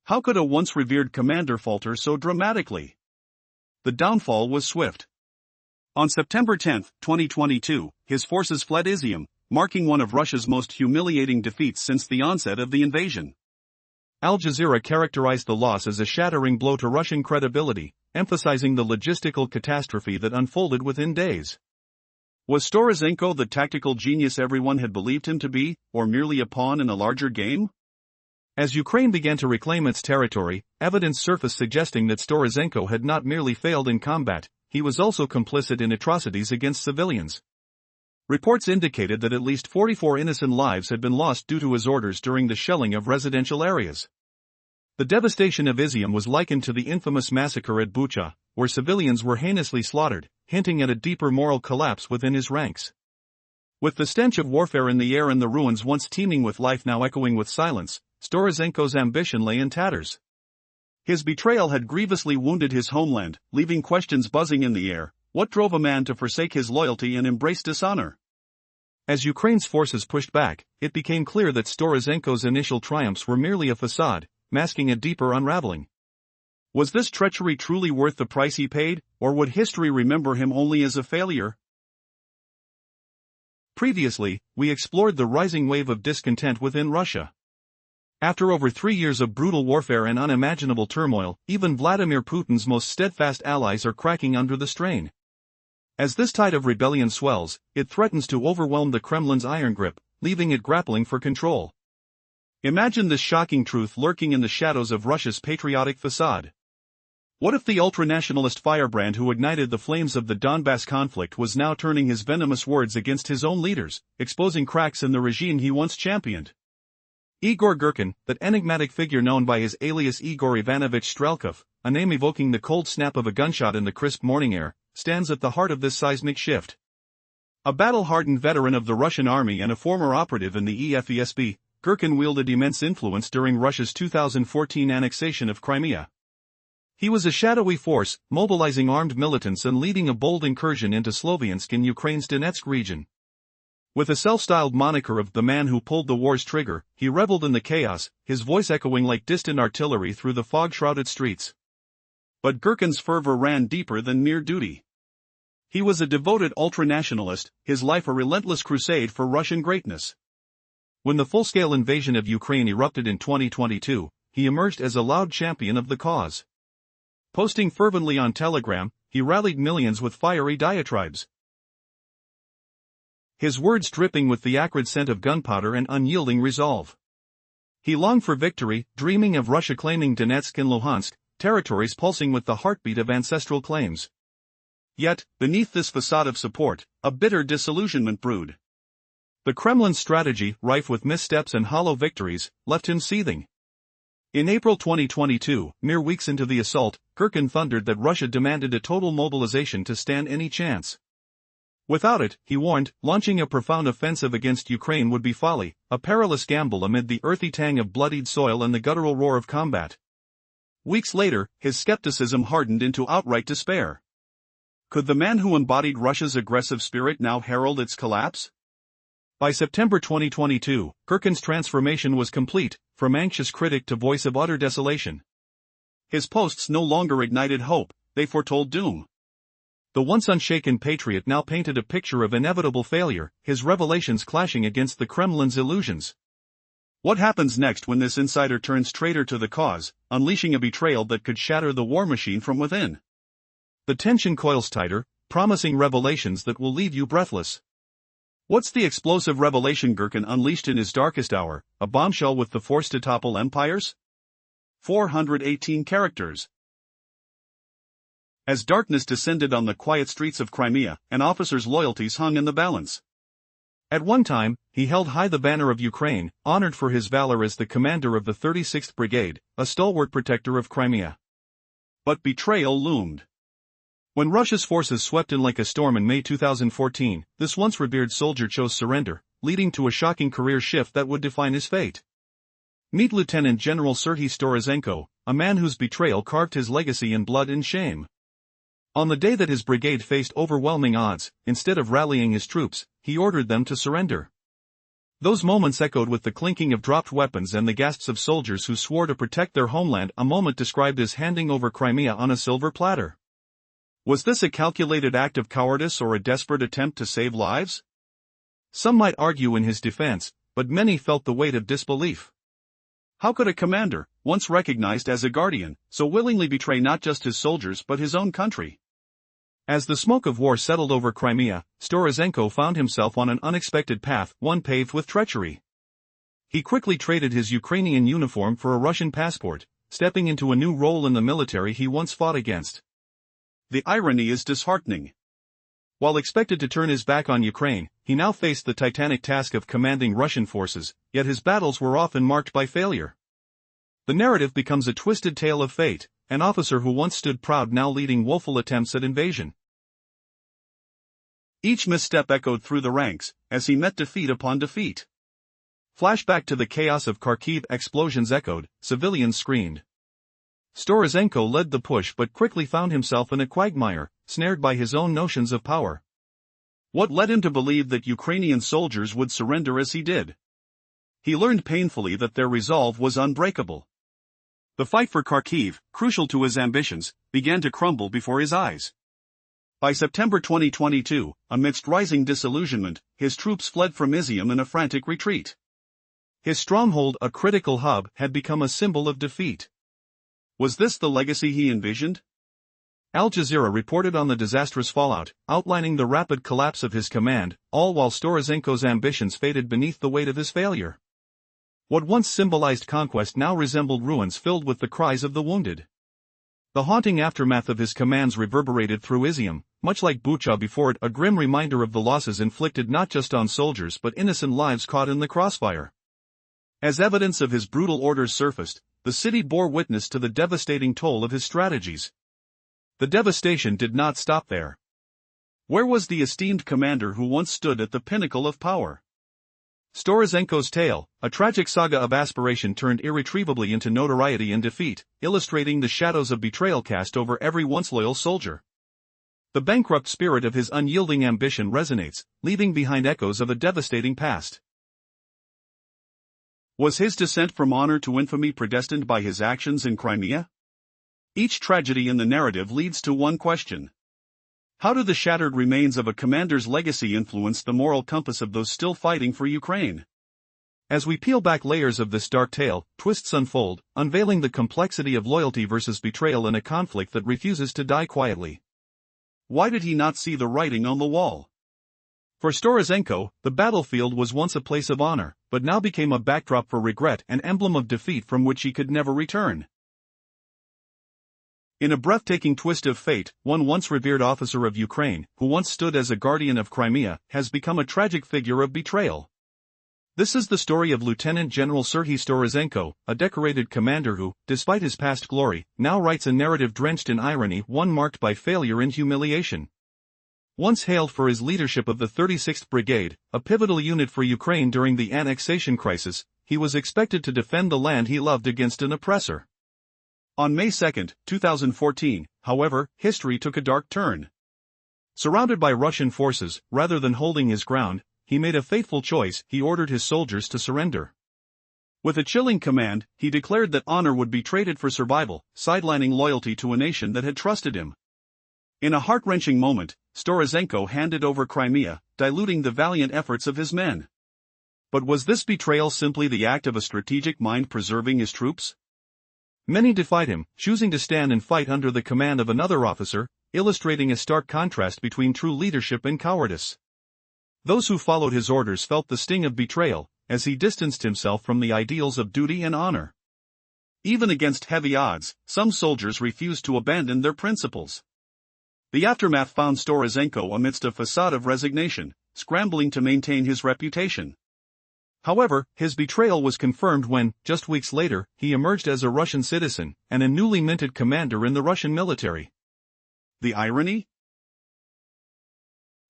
How could a once revered commander falter so dramatically? The downfall was swift. On September 10, 2022, his forces fled Izium, marking one of Russia's most humiliating defeats since the onset of the invasion. Al Jazeera characterized the loss as a shattering blow to Russian credibility, emphasizing the logistical catastrophe that unfolded within days. Was Storozenko the tactical genius everyone had believed him to be, or merely a pawn in a larger game? As Ukraine began to reclaim its territory, evidence surfaced suggesting that Storozenko had not merely failed in combat, he was also complicit in atrocities against civilians. Reports indicated that at least 44 innocent lives had been lost due to his orders during the shelling of residential areas. The devastation of Izium was likened to the infamous massacre at Bucha, where civilians were heinously slaughtered, hinting at a deeper moral collapse within his ranks. With the stench of warfare in the air and the ruins once teeming with life now echoing with silence, Storozenko's ambition lay in tatters. His betrayal had grievously wounded his homeland, leaving questions buzzing in the air. What drove a man to forsake his loyalty and embrace dishonor? As Ukraine's forces pushed back, it became clear that Storozenko's initial triumphs were merely a facade, masking a deeper unraveling. Was this treachery truly worth the price he paid, or would history remember him only as a failure? Previously, we explored the rising wave of discontent within Russia. After over 3 years of brutal warfare and unimaginable turmoil, even Vladimir Putin's most steadfast allies are cracking under the strain. As this tide of rebellion swells, it threatens to overwhelm the Kremlin's iron grip, leaving it grappling for control. Imagine this shocking truth lurking in the shadows of Russia's patriotic facade. What if the ultranationalist firebrand who ignited the flames of the Donbass conflict was now turning his venomous words against his own leaders, exposing cracks in the regime he once championed? Igor Girkin, that enigmatic figure known by his alias Igor Ivanovich Strelkov, a name evoking the cold snap of a gunshot in the crisp morning air, stands at the heart of this seismic shift. A battle-hardened veteran of the Russian army and a former operative in the EFESB, Girkin wielded immense influence during Russia's 2014 annexation of Crimea. He was a shadowy force, mobilizing armed militants and leading a bold incursion into Sloviansk in Ukraine's Donetsk region. With a self-styled moniker of the man who pulled the war's trigger, he reveled in the chaos, his voice echoing like distant artillery through the fog-shrouded streets. But Girkin's fervor ran deeper than mere duty. He was a devoted ultranationalist, his life a relentless crusade for Russian greatness. When the full-scale invasion of Ukraine erupted in 2022, he emerged as a loud champion of the cause. Posting fervently on Telegram, he rallied millions with fiery diatribes. His words dripping with the acrid scent of gunpowder and unyielding resolve. He longed for victory, dreaming of Russia claiming Donetsk and Luhansk, territories pulsing with the heartbeat of ancestral claims. Yet, beneath this facade of support, a bitter disillusionment brewed. The Kremlin's strategy, rife with missteps and hollow victories, left him seething. In April 2022, mere weeks into the assault, Girkin thundered that Russia demanded a total mobilization to stand any chance. Without it, he warned, launching a profound offensive against Ukraine would be folly, a perilous gamble amid the earthy tang of bloodied soil and the guttural roar of combat. Weeks later, his skepticism hardened into outright despair. Could the man who embodied Russia's aggressive spirit now herald its collapse? By September 2022, Girkin's transformation was complete, from anxious critic to voice of utter desolation. His posts no longer ignited hope, they foretold doom. The once unshaken patriot now painted a picture of inevitable failure, his revelations clashing against the Kremlin's illusions. What happens next when this insider turns traitor to the cause, unleashing a betrayal that could shatter the war machine from within? The tension coils tighter, promising revelations that will leave you breathless. What's the explosive revelation Gherkin unleashed in his darkest hour, a bombshell with the force to topple empires? 418 characters. As darkness descended on the quiet streets of Crimea, an officer's loyalties hung in the balance. At one time, he held high the banner of Ukraine, honored for his valor as the commander of the 36th Brigade, a stalwart protector of Crimea. But betrayal loomed. When Russia's forces swept in like a storm in May 2014, this once revered soldier chose surrender, leading to a shocking career shift that would define his fate. Meet Lieutenant General Serhiy Storozenko, a man whose betrayal carved his legacy in blood and shame. On the day that his brigade faced overwhelming odds, instead of rallying his troops, he ordered them to surrender. Those moments echoed with the clinking of dropped weapons and the gasps of soldiers who swore to protect their homeland, a moment described as handing over Crimea on a silver platter. Was this a calculated act of cowardice or a desperate attempt to save lives? Some might argue in his defense, but many felt the weight of disbelief. How could a commander, once recognized as a guardian, so willingly betray not just his soldiers but his own country? As the smoke of war settled over Crimea, Storozenko found himself on an unexpected path, one paved with treachery. He quickly traded his Ukrainian uniform for a Russian passport, stepping into a new role in the military he once fought against. The irony is disheartening. While expected to turn his back on Ukraine, he now faced the titanic task of commanding Russian forces, yet his battles were often marked by failure. The narrative becomes a twisted tale of fate, an officer who once stood proud now leading woeful attempts at invasion. Each misstep echoed through the ranks, as he met defeat upon defeat. Flashback to the chaos of Kharkiv, explosions echoed, civilians screamed. Storozenko led the push but quickly found himself in a quagmire, snared by his own notions of power. What led him to believe that Ukrainian soldiers would surrender as he did? He learned painfully that their resolve was unbreakable. The fight for Kharkiv, crucial to his ambitions, began to crumble before his eyes. By September 2022, amidst rising disillusionment, his troops fled from Izium in a frantic retreat. His stronghold, a critical hub, had become a symbol of defeat. Was this the legacy he envisioned? Al Jazeera reported on the disastrous fallout, outlining the rapid collapse of his command, all while Storozenko's ambitions faded beneath the weight of his failure. What once symbolized conquest now resembled ruins filled with the cries of the wounded. The haunting aftermath of his commands reverberated through Izium, much like Bucha before it, a grim reminder of the losses inflicted not just on soldiers but innocent lives caught in the crossfire. As evidence of his brutal orders surfaced, the city bore witness to the devastating toll of his strategies. The devastation did not stop there. Where was the esteemed commander who once stood at the pinnacle of power? Storozenko's tale, a tragic saga of aspiration turned irretrievably into notoriety and defeat, illustrating the shadows of betrayal cast over every once loyal soldier. The bankrupt spirit of his unyielding ambition resonates, leaving behind echoes of a devastating past. Was his descent from honor to infamy predestined by his actions in Crimea? Each tragedy in the narrative leads to one question. How do the shattered remains of a commander's legacy influence the moral compass of those still fighting for Ukraine? As we peel back layers of this dark tale, twists unfold, unveiling the complexity of loyalty versus betrayal in a conflict that refuses to die quietly. Why did he not see the writing on the wall? For Storozenko, the battlefield was once a place of honor, but now became a backdrop for regret, an emblem of defeat from which he could never return. In a breathtaking twist of fate, one once revered officer of Ukraine, who once stood as a guardian of Crimea, has become a tragic figure of betrayal. This is the story of Lieutenant General Serhiy Storozenko, a decorated commander who, despite his past glory, now writes a narrative drenched in irony, one marked by failure and humiliation. Once hailed for his leadership of the 36th Brigade, a pivotal unit for Ukraine during the annexation crisis, he was expected to defend the land he loved against an oppressor. On May 2, 2014, however, history took a dark turn. Surrounded by Russian forces, rather than holding his ground, he made a fateful choice. He ordered his soldiers to surrender. With a chilling command, he declared that honor would be traded for survival, sidelining loyalty to a nation that had trusted him. In a heart-wrenching moment, Storozenko handed over Crimea, diluting the valiant efforts of his men. But was this betrayal simply the act of a strategic mind preserving his troops? Many defied him, choosing to stand and fight under the command of another officer, illustrating a stark contrast between true leadership and cowardice. Those who followed his orders felt the sting of betrayal, as he distanced himself from the ideals of duty and honor. Even against heavy odds, some soldiers refused to abandon their principles. The aftermath found Storozenko amidst a facade of resignation, scrambling to maintain his reputation. However, his betrayal was confirmed when, just weeks later, he emerged as a Russian citizen, and a newly minted commander in the Russian military. The irony?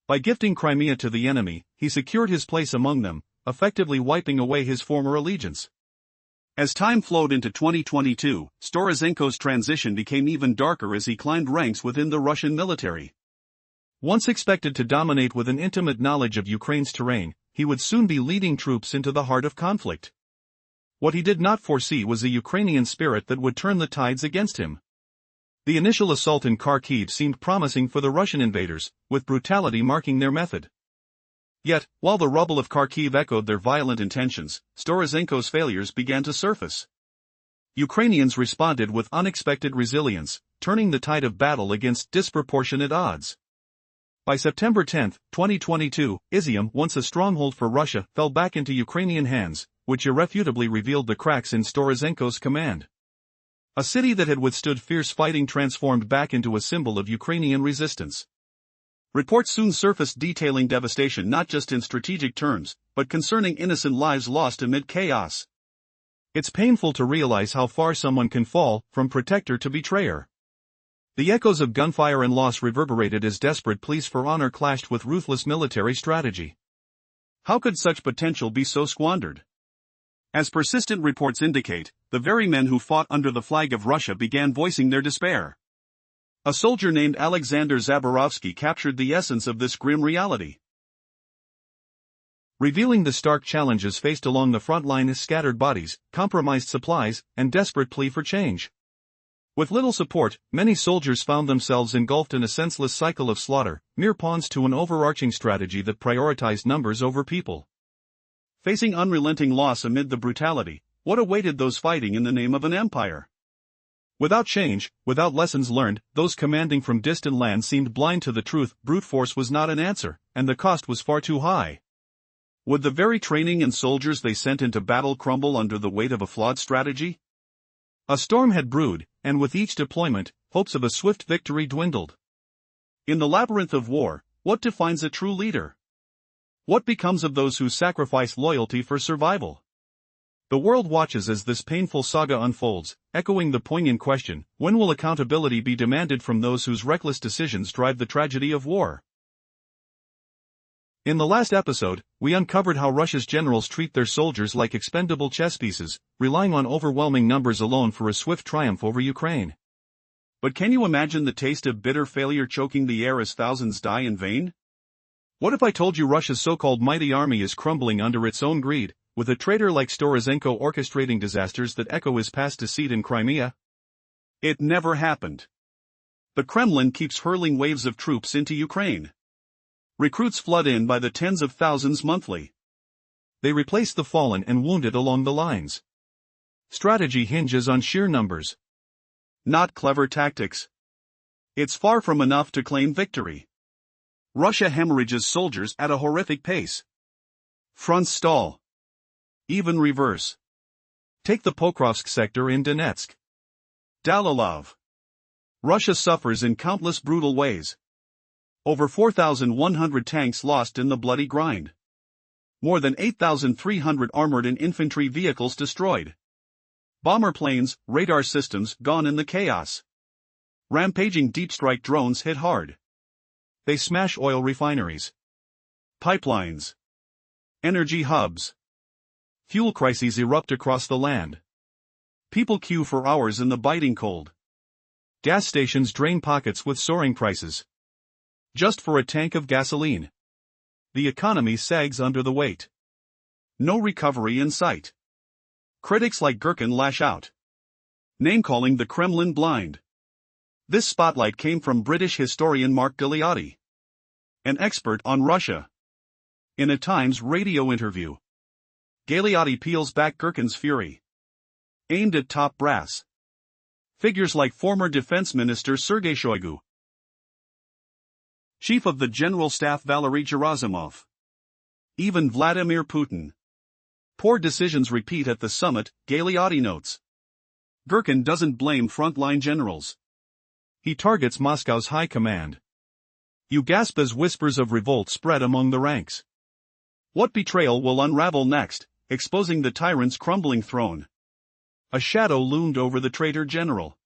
By gifting Crimea to the enemy, he secured his place among them, effectively wiping away his former allegiance. As time flowed into 2022, Storozenko's transition became even darker as he climbed ranks within the Russian military. Once expected to dominate with an intimate knowledge of Ukraine's terrain, he would soon be leading troops into the heart of conflict. What he did not foresee was a Ukrainian spirit that would turn the tides against him. The initial assault in Kharkiv seemed promising for the Russian invaders, with brutality marking their method. Yet, while the rubble of Kharkiv echoed their violent intentions, Storozenko's failures began to surface. Ukrainians responded with unexpected resilience, turning the tide of battle against disproportionate odds. By September 10, 2022, Izium, once a stronghold for Russia, fell back into Ukrainian hands, which irrefutably revealed the cracks in Storozenko's command. A city that had withstood fierce fighting transformed back into a symbol of Ukrainian resistance. Reports soon surfaced detailing devastation not just in strategic terms, but concerning innocent lives lost amid chaos. It's painful to realize how far someone can fall, from protector to betrayer. The echoes of gunfire and loss reverberated as desperate pleas for honor clashed with ruthless military strategy. How could such potential be so squandered? As persistent reports indicate, the very men who fought under the flag of Russia began voicing their despair. A soldier named Alexander Zaborovsky captured the essence of this grim reality. Revealing the stark challenges faced along the front line as scattered bodies, compromised supplies, and desperate plea for change. With little support, many soldiers found themselves engulfed in a senseless cycle of slaughter, mere pawns to an overarching strategy that prioritized numbers over people. Facing unrelenting loss amid the brutality, what awaited those fighting in the name of an empire? Without change, without lessons learned, those commanding from distant lands seemed blind to the truth. Brute force was not an answer, and the cost was far too high. Would the very training and soldiers they sent into battle crumble under the weight of a flawed strategy? A storm had brewed, and with each deployment, hopes of a swift victory dwindled. In the labyrinth of war, what defines a true leader? What becomes of those who sacrifice loyalty for survival? The world watches as this painful saga unfolds, echoing the poignant question, when will accountability be demanded from those whose reckless decisions drive the tragedy of war? In the last episode, we uncovered how Russia's generals treat their soldiers like expendable chess pieces, relying on overwhelming numbers alone for a swift triumph over Ukraine. But can you imagine the taste of bitter failure choking the air as thousands die in vain? What if I told you Russia's so-called mighty army is crumbling under its own greed, with a traitor like Storozenko orchestrating disasters that echo his past deceit in Crimea? It never happened. The Kremlin keeps hurling waves of troops into Ukraine. Recruits flood in by the tens of thousands monthly. They replace the fallen and wounded along the lines. Strategy hinges on sheer numbers. Not clever tactics. It's far from enough to claim victory. Russia hemorrhages soldiers at a horrific pace. Fronts stall. Even reverse. Take the Pokrovsk sector in Donetsk. Dalalov. Russia suffers in countless brutal ways. Over 4,100 tanks lost in the bloody grind. More than 8,300 armored and infantry vehicles destroyed. Bomber planes, radar systems gone in the chaos. Rampaging deep strike drones hit hard. They smash oil refineries, pipelines, energy hubs. Fuel crises erupt across the land. People queue for hours in the biting cold. Gas stations drain pockets with soaring prices. Just for a tank of gasoline. The economy sags under the weight. No recovery in sight. Critics like Gherkin lash out, name-calling the Kremlin blind. This spotlight came from British historian Mark Galeotti, an expert on Russia. In a Times radio interview, Galeotti peels back Gherkin's fury. Aimed at top brass. Figures like former Defense Minister Sergei Shoigu, Chief of the General Staff Valery Gerasimov, even Vladimir Putin. Poor decisions repeat at the summit, Galeotti notes. Gherkin doesn't blame frontline generals. He targets Moscow's high command. You gasp as whispers of revolt spread among the ranks. What betrayal will unravel next, exposing the tyrant's crumbling throne? A shadow loomed over the traitor general.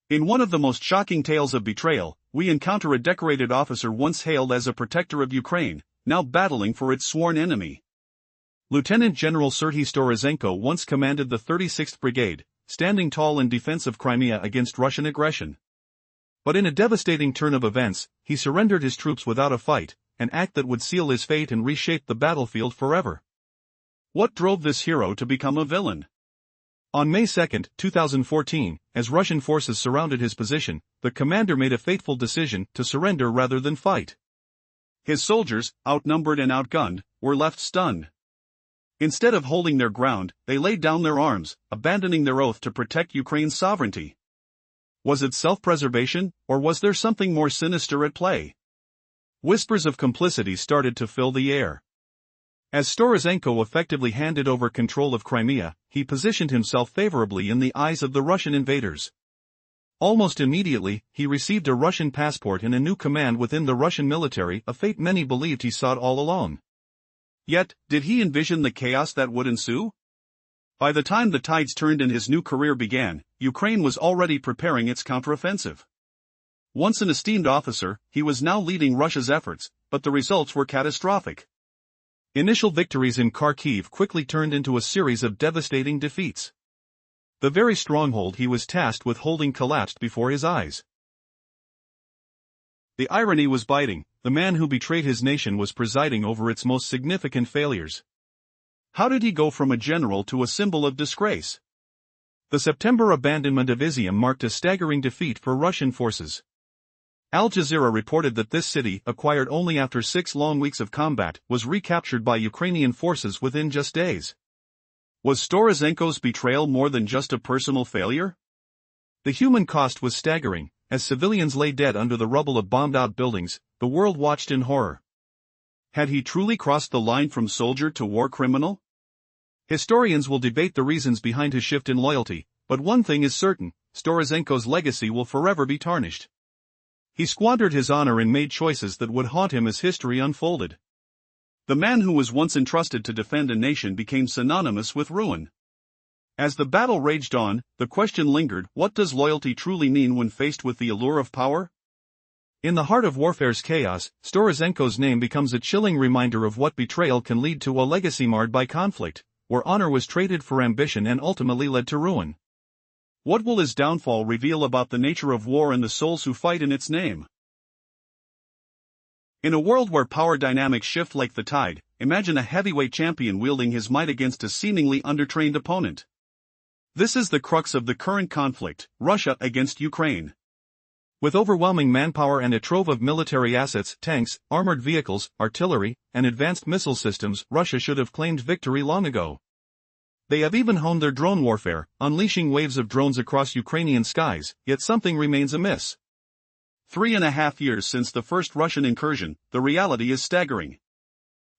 In one of the most shocking tales of betrayal, we encounter a decorated officer once hailed as a protector of Ukraine, now battling for its sworn enemy. Lieutenant General Serhiy Storozenko once commanded the 36th Brigade, standing tall in defense of Crimea against Russian aggression. But in a devastating turn of events, he surrendered his troops without a fight, an act that would seal his fate and reshape the battlefield forever. What drove this hero to become a villain? On May 2, 2014, as Russian forces surrounded his position, the commander made a fateful decision to surrender rather than fight. His soldiers, outnumbered and outgunned, were left stunned. Instead of holding their ground, they laid down their arms, abandoning their oath to protect Ukraine's sovereignty. Was it self-preservation, or was there something more sinister at play? Whispers of complicity started to fill the air. As Storozenko effectively handed over control of Crimea, he positioned himself favorably in the eyes of the Russian invaders. Almost immediately, he received a Russian passport and a new command within the Russian military, a fate many believed he sought all along. Yet, did he envision the chaos that would ensue? By the time the tides turned and his new career began, Ukraine was already preparing its counteroffensive. Once an esteemed officer, he was now leading Russia's efforts, but the results were catastrophic. Initial victories in Kharkiv quickly turned into a series of devastating defeats. The very stronghold he was tasked with holding collapsed before his eyes. The irony was biting. The man who betrayed his nation was presiding over its most significant failures. How did he go from a general to a symbol of disgrace? The September abandonment of Izium marked a staggering defeat for Russian forces. Al Jazeera reported that this city, acquired only after 6 long weeks of combat, was recaptured by Ukrainian forces within just days. Was Storozenko's betrayal more than just a personal failure? The human cost was staggering. As civilians lay dead under the rubble of bombed-out buildings, the world watched in horror. Had he truly crossed the line from soldier to war criminal? Historians will debate the reasons behind his shift in loyalty, but one thing is certain: Storozenko's legacy will forever be tarnished. He squandered his honor and made choices that would haunt him as history unfolded. The man who was once entrusted to defend a nation became synonymous with ruin. As the battle raged on, the question lingered: what does loyalty truly mean when faced with the allure of power? In the heart of warfare's chaos, Storozenko's name becomes a chilling reminder of what betrayal can lead to: a legacy marred by conflict, where honor was traded for ambition and ultimately led to ruin. What will his downfall reveal about the nature of war and the souls who fight in its name? In a world where power dynamics shift like the tide, imagine a heavyweight champion wielding his might against a seemingly undertrained opponent. This is the crux of the current conflict: Russia against Ukraine. With overwhelming manpower and a trove of military assets, tanks, armored vehicles, artillery, and advanced missile systems, Russia should have claimed victory long ago. They have even honed their drone warfare, unleashing waves of drones across Ukrainian skies, yet something remains amiss. 3.5 years since the first Russian incursion, the reality is staggering.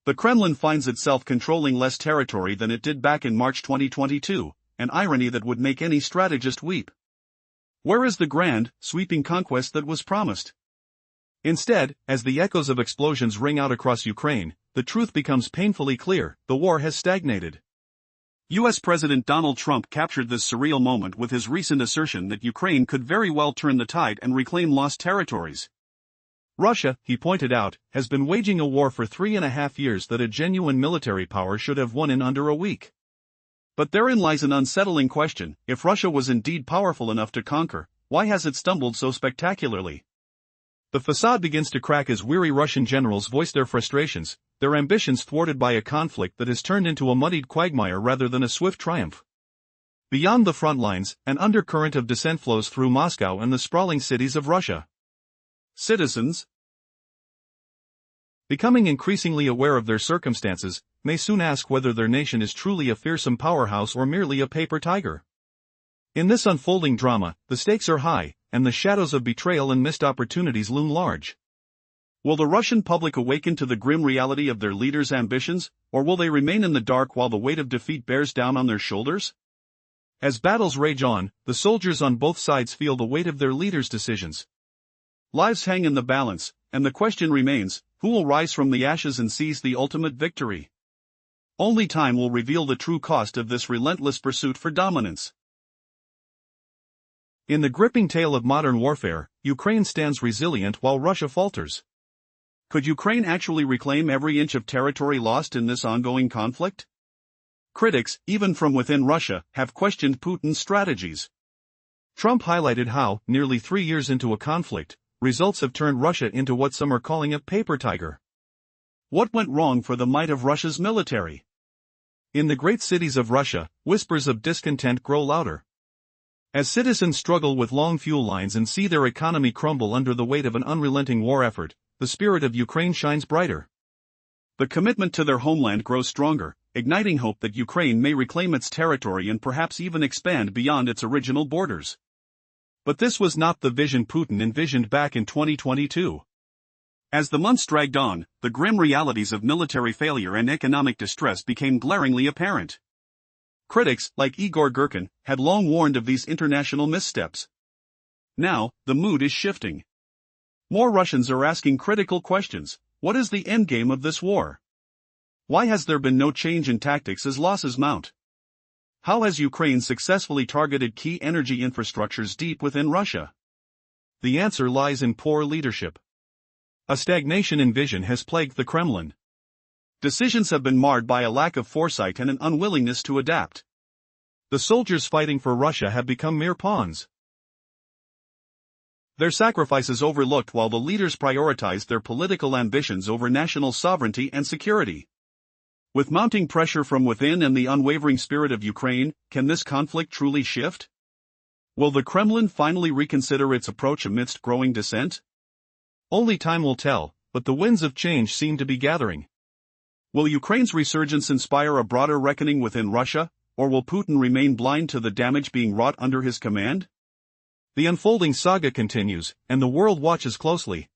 The Kremlin finds itself controlling less territory than it did back in March 2022, an irony that would make any strategist weep. Where is the grand, sweeping conquest that was promised? Instead, as the echoes of explosions ring out across Ukraine, the truth becomes painfully clear: the war has stagnated. U.S. President Donald Trump captured this surreal moment with his recent assertion that Ukraine could very well turn the tide and reclaim lost territories. Russia, he pointed out, has been waging a war for 3.5 years that a genuine military power should have won in under a week. But therein lies an unsettling question: if Russia was indeed powerful enough to conquer, why has it stumbled so spectacularly? The facade begins to crack as weary Russian generals voice their frustrations, their ambitions thwarted by a conflict that has turned into a muddied quagmire rather than a swift triumph. Beyond the front lines, an undercurrent of dissent flows through Moscow and the sprawling cities of Russia. Citizens, Becoming increasingly aware of their circumstances, may soon ask whether their nation is truly a fearsome powerhouse or merely a paper tiger. In this unfolding drama, the stakes are high, and the shadows of betrayal and missed opportunities loom large. Will the Russian public awaken to the grim reality of their leaders' ambitions, or will they remain in the dark while the weight of defeat bears down on their shoulders? As battles rage on, the soldiers on both sides feel the weight of their leaders' decisions. Lives hang in the balance, and the question remains, who will rise from the ashes and seize the ultimate victory? Only time will reveal the true cost of this relentless pursuit for dominance. In the gripping tale of modern warfare, Ukraine stands resilient while Russia falters. Could Ukraine actually reclaim every inch of territory lost in this ongoing conflict? Critics, even from within Russia, have questioned Putin's strategies. Trump highlighted how, nearly 3 years into a conflict, results have turned Russia into what some are calling a paper tiger. What went wrong for the might of Russia's military? In the great cities of Russia, whispers of discontent grow louder. As citizens struggle with long fuel lines and see their economy crumble under the weight of an unrelenting war effort, the spirit of Ukraine shines brighter. The commitment to their homeland grows stronger, igniting hope that Ukraine may reclaim its territory and perhaps even expand beyond its original borders. But this was not the vision Putin envisioned back in 2022. As the months dragged on, the grim realities of military failure and economic distress became glaringly apparent. Critics, like Igor Girkin, had long warned of these international missteps. Now, the mood is shifting. More Russians are asking critical questions. What is the endgame of this war? Why has there been no change in tactics as losses mount? How has Ukraine successfully targeted key energy infrastructures deep within Russia? The answer lies in poor leadership. A stagnation in vision has plagued the Kremlin. Decisions have been marred by a lack of foresight and an unwillingness to adapt. The soldiers fighting for Russia have become mere pawns. Their sacrifices overlooked while the leaders prioritized their political ambitions over national sovereignty and security. With mounting pressure from within and the unwavering spirit of Ukraine, can this conflict truly shift? Will the Kremlin finally reconsider its approach amidst growing dissent? Only time will tell, but the winds of change seem to be gathering. Will Ukraine's resurgence inspire a broader reckoning within Russia, or will Putin remain blind to the damage being wrought under his command? The unfolding saga continues, and the world watches closely.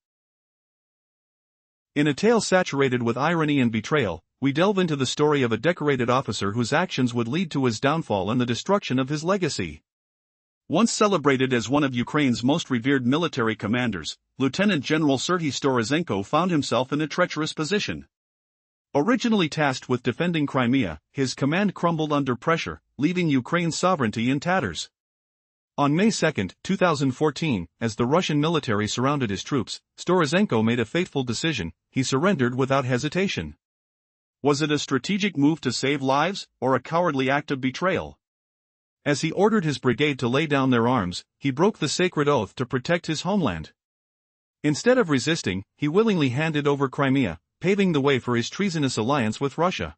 In a tale saturated with irony and betrayal, we delve into the story of a decorated officer whose actions would lead to his downfall and the destruction of his legacy. Once celebrated as one of Ukraine's most revered military commanders, Lieutenant General Serhiy Storozenko found himself in a treacherous position. Originally tasked with defending Crimea, his command crumbled under pressure, leaving Ukraine's sovereignty in tatters. On May 2, 2014, as the Russian military surrounded his troops, Storozenko made a fateful decision: he surrendered without hesitation. Was it a strategic move to save lives, or a cowardly act of betrayal? As he ordered his brigade to lay down their arms, he broke the sacred oath to protect his homeland. Instead of resisting, he willingly handed over Crimea, paving the way for his treasonous alliance with Russia.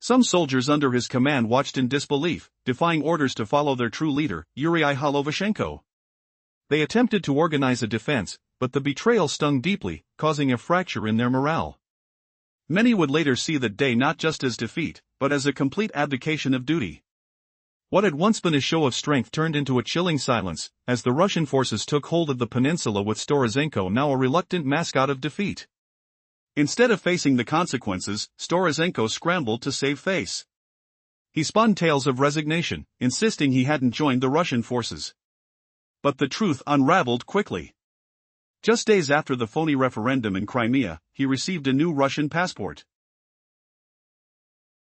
Some soldiers under his command watched in disbelief, defying orders to follow their true leader, Yuri Holovashenko. They attempted to organize a defense, but the betrayal stung deeply, causing a fracture in their morale. Many would later see that day not just as defeat, but as a complete abdication of duty. What had once been a show of strength turned into a chilling silence, as the Russian forces took hold of the peninsula with Storozenko now a reluctant mascot of defeat. Instead of facing the consequences, Storozenko scrambled to save face. He spun tales of resignation, insisting he hadn't joined the Russian forces. But the truth unraveled quickly. Just days after the phony referendum in Crimea, he received a new Russian passport.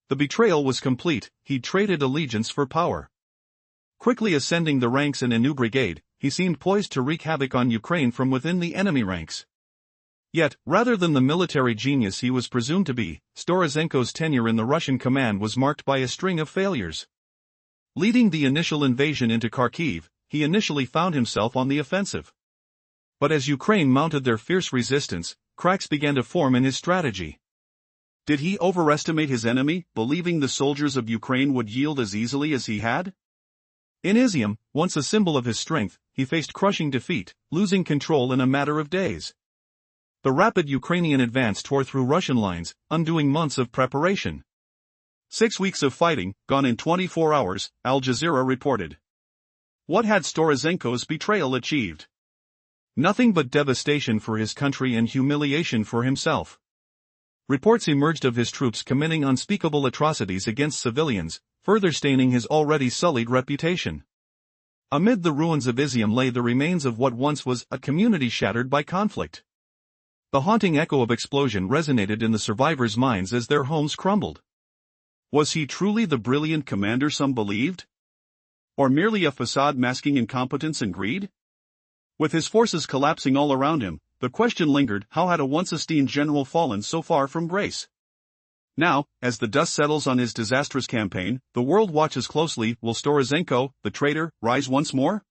The betrayal was complete. He traded allegiance for power. Quickly ascending the ranks in a new brigade, he seemed poised to wreak havoc on Ukraine from within the enemy ranks. Yet, rather than the military genius he was presumed to be, Storozenko's tenure in the Russian command was marked by a string of failures. Leading the initial invasion into Kharkiv, he initially found himself on the offensive. But as Ukraine mounted their fierce resistance, cracks began to form in his strategy. Did he overestimate his enemy, believing the soldiers of Ukraine would yield as easily as he had? In Izium, once a symbol of his strength, he faced crushing defeat, losing control in a matter of days. The rapid Ukrainian advance tore through Russian lines, undoing months of preparation. 6 weeks of fighting, gone in 24 hours, Al Jazeera reported. What had Storozenko's betrayal achieved? Nothing but devastation for his country and humiliation for himself. Reports emerged of his troops committing unspeakable atrocities against civilians, further staining his already sullied reputation. Amid the ruins of Izium lay the remains of what once was a community shattered by conflict. The haunting echo of explosion resonated in the survivors' minds as their homes crumbled. Was he truly the brilliant commander some believed? Or merely a facade masking incompetence and greed? With his forces collapsing all around him, the question lingered: how had a once esteemed general fallen so far from grace? Now, as the dust settles on his disastrous campaign, the world watches closely. Will Storozenko, the traitor, rise once more?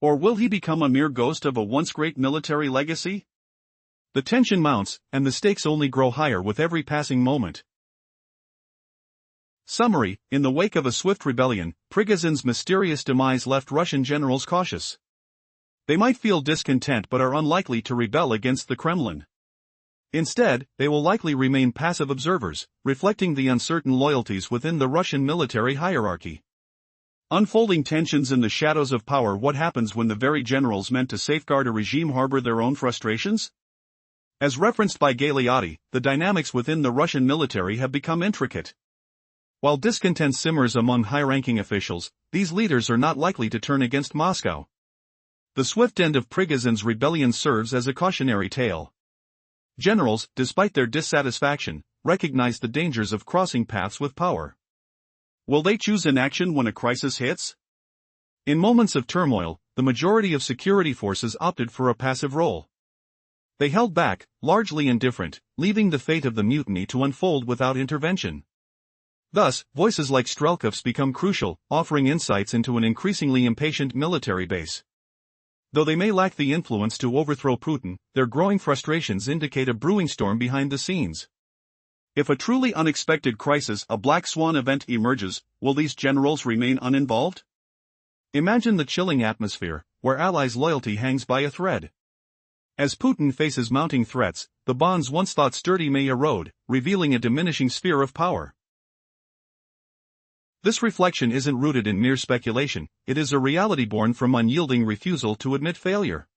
Or will he become a mere ghost of a once great military legacy? The tension mounts, and the stakes only grow higher with every passing moment. Summary: in the wake of a swift rebellion, Prigozhin's mysterious demise left Russian generals cautious. They might feel discontent but are unlikely to rebel against the Kremlin. Instead, they will likely remain passive observers, reflecting the uncertain loyalties within the Russian military hierarchy. Unfolding tensions in the shadows of power. What happens when the very generals meant to safeguard a regime harbor their own frustrations? As referenced by Galeotti, the dynamics within the Russian military have become intricate. While discontent simmers among high-ranking officials, these leaders are not likely to turn against Moscow. The swift end of Prigozhin's rebellion serves as a cautionary tale. Generals, despite their dissatisfaction, recognize the dangers of crossing paths with power. Will they choose inaction when a crisis hits? In moments of turmoil, the majority of security forces opted for a passive role. They held back, largely indifferent, leaving the fate of the mutiny to unfold without intervention. Thus, voices like Strelkov's become crucial, offering insights into an increasingly impatient military base. Though they may lack the influence to overthrow Putin, their growing frustrations indicate a brewing storm behind the scenes. If a truly unexpected crisis, a black swan event, emerges, will these generals remain uninvolved? Imagine the chilling atmosphere, where allies' loyalty hangs by a thread. As Putin faces mounting threats, the bonds once thought sturdy may erode, revealing a diminishing sphere of power. This reflection isn't rooted in mere speculation, it is a reality born from unyielding refusal to admit failure.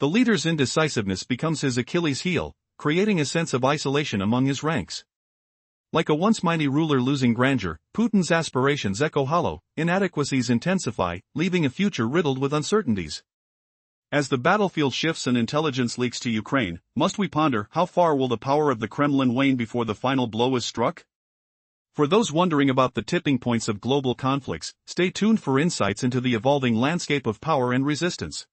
The leader's indecisiveness becomes his Achilles' heel, creating a sense of isolation among his ranks. Like a once mighty ruler losing grandeur, Putin's aspirations echo hollow, inadequacies intensify, leaving a future riddled with uncertainties. As the battlefield shifts and intelligence leaks to Ukraine, must we ponder: how far will the power of the Kremlin wane before the final blow is struck? For those wondering about the tipping points of global conflicts, stay tuned for insights into the evolving landscape of power and resistance.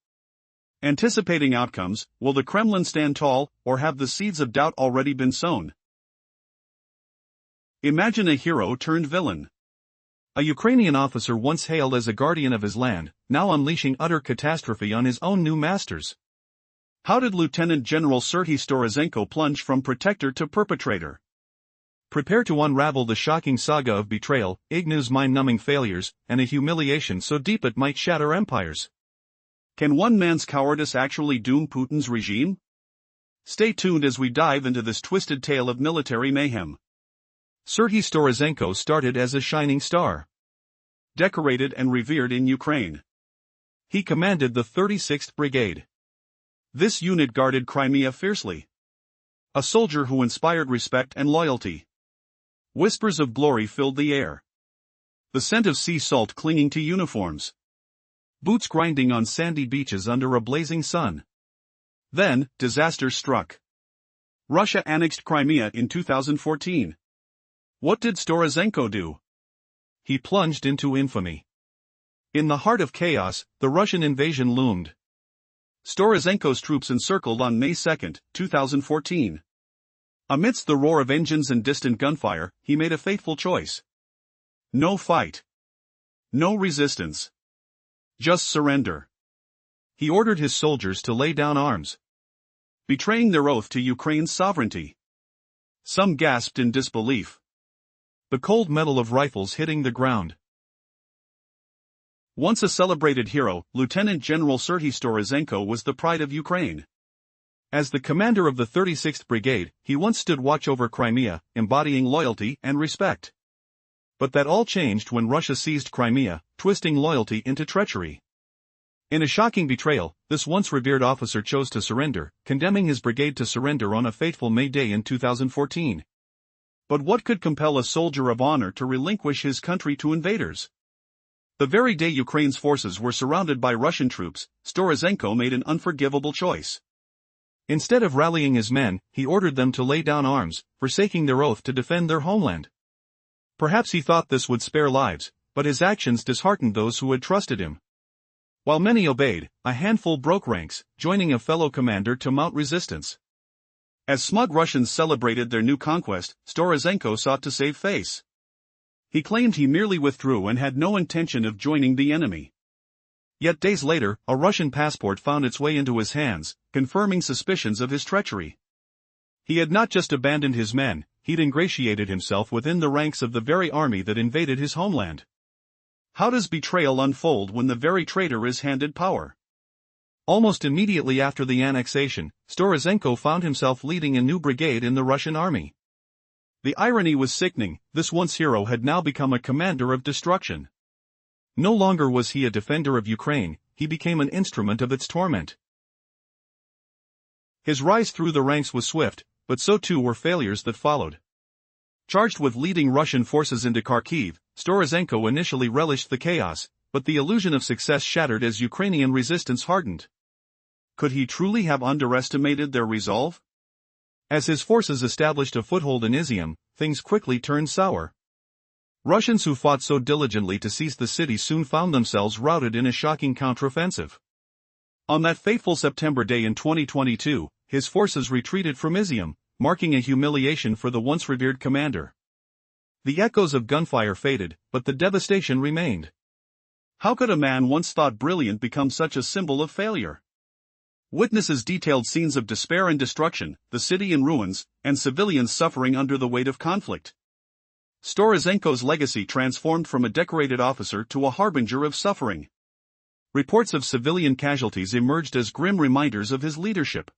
Anticipating outcomes, will the Kremlin stand tall, or have the seeds of doubt already been sown? Imagine a hero turned villain. A Ukrainian officer once hailed as a guardian of his land, now unleashing utter catastrophe on his own new masters. How did Lieutenant General Serhiy Storozenko plunge from protector to perpetrator? Prepare to unravel the shocking saga of betrayal, Ignew's mind-numbing failures, and a humiliation so deep it might shatter empires. Can one man's cowardice actually doom Putin's regime? Stay tuned as we dive into this twisted tale of military mayhem. Serhiy Storozenko started as a shining star. Decorated and revered in Ukraine. He commanded the 36th Brigade. This unit guarded Crimea fiercely. A soldier who inspired respect and loyalty. Whispers of glory filled the air. The scent of sea salt clinging to uniforms. Boots grinding on sandy beaches under a blazing sun. Then, disaster struck. Russia annexed Crimea in 2014. What did Storozenko do? He plunged into infamy. In the heart of chaos, the Russian invasion loomed. Storozenko's troops encircled on May 2, 2014. Amidst the roar of engines and distant gunfire, he made a fateful choice. No fight. No resistance. Just surrender. He ordered his soldiers to lay down arms, betraying their oath to Ukraine's sovereignty. Some gasped in disbelief. The cold metal of rifles hitting the ground. Once a celebrated hero, Lieutenant General Serhiy Storozenko was the pride of Ukraine. As the commander of the 36th Brigade, he once stood watch over Crimea, embodying loyalty and respect. But that all changed when Russia seized Crimea, twisting loyalty into treachery. In a shocking betrayal, this once revered officer chose to surrender, condemning his brigade to surrender on a fateful May Day in 2014. But what could compel a soldier of honor to relinquish his country to invaders? The very day Ukraine's forces were surrounded by Russian troops, Storozhenko made an unforgivable choice. Instead of rallying his men, he ordered them to lay down arms, forsaking their oath to defend their homeland. Perhaps he thought this would spare lives, but his actions disheartened those who had trusted him. While many obeyed, a handful broke ranks, joining a fellow commander to mount resistance. As smug Russians celebrated their new conquest, Storozhenko sought to save face. He claimed he merely withdrew and had no intention of joining the enemy. Yet days later, a Russian passport found its way into his hands, confirming suspicions of his treachery. He had not just abandoned his men, he'd ingratiated himself within the ranks of the very army that invaded his homeland. How does betrayal unfold when the very traitor is handed power? Almost immediately after the annexation, Storozhenko found himself leading a new brigade in the Russian army. The irony was sickening, this once hero had now become a commander of destruction. No longer was he a defender of Ukraine, he became an instrument of its torment. His rise through the ranks was swift, but so too were failures that followed. Charged with leading Russian forces into Kharkiv, Storozhenko initially relished the chaos, but the illusion of success shattered as Ukrainian resistance hardened. Could he truly have underestimated their resolve? As his forces established a foothold in Izium, things quickly turned sour. Russians who fought so diligently to seize the city soon found themselves routed in a shocking counteroffensive. On that fateful September day in 2022, his forces retreated from Izium, marking a humiliation for the once revered commander. The echoes of gunfire faded, but the devastation remained. How could a man once thought brilliant become such a symbol of failure? Witnesses detailed scenes of despair and destruction, the city in ruins, and civilians suffering under the weight of conflict. Storozhenko's legacy transformed from a decorated officer to a harbinger of suffering. Reports of civilian casualties emerged as grim reminders of his leadership.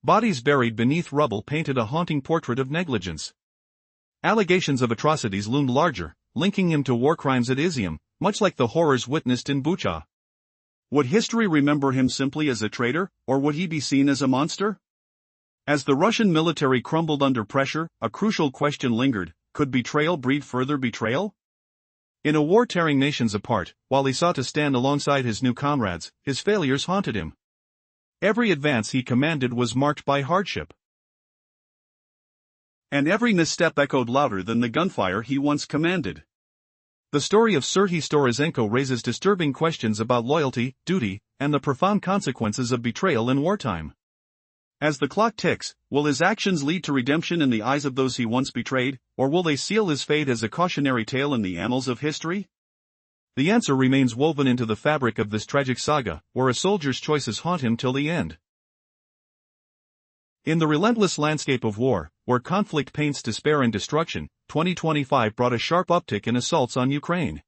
Bodies buried beneath rubble painted a haunting portrait of negligence. Allegations of atrocities loomed larger, linking him to war crimes at Izium, much like the horrors witnessed in Bucha. Would history remember him simply as a traitor, or would he be seen as a monster? As the Russian military crumbled under pressure, a crucial question lingered: could betrayal breed further betrayal? In a war tearing nations apart, while he sought to stand alongside his new comrades, his failures haunted him. Every advance he commanded was marked by hardship. And every misstep echoed louder than the gunfire he once commanded. The story of Serhiy Storozhenko raises disturbing questions about loyalty, duty, and the profound consequences of betrayal in wartime. As the clock ticks, will his actions lead to redemption in the eyes of those he once betrayed, or will they seal his fate as a cautionary tale in the annals of history? The answer remains woven into the fabric of this tragic saga, where a soldier's choices haunt him till the end. In the relentless landscape of war, where conflict paints despair and destruction, 2025 brought a sharp uptick in assaults on Ukraine.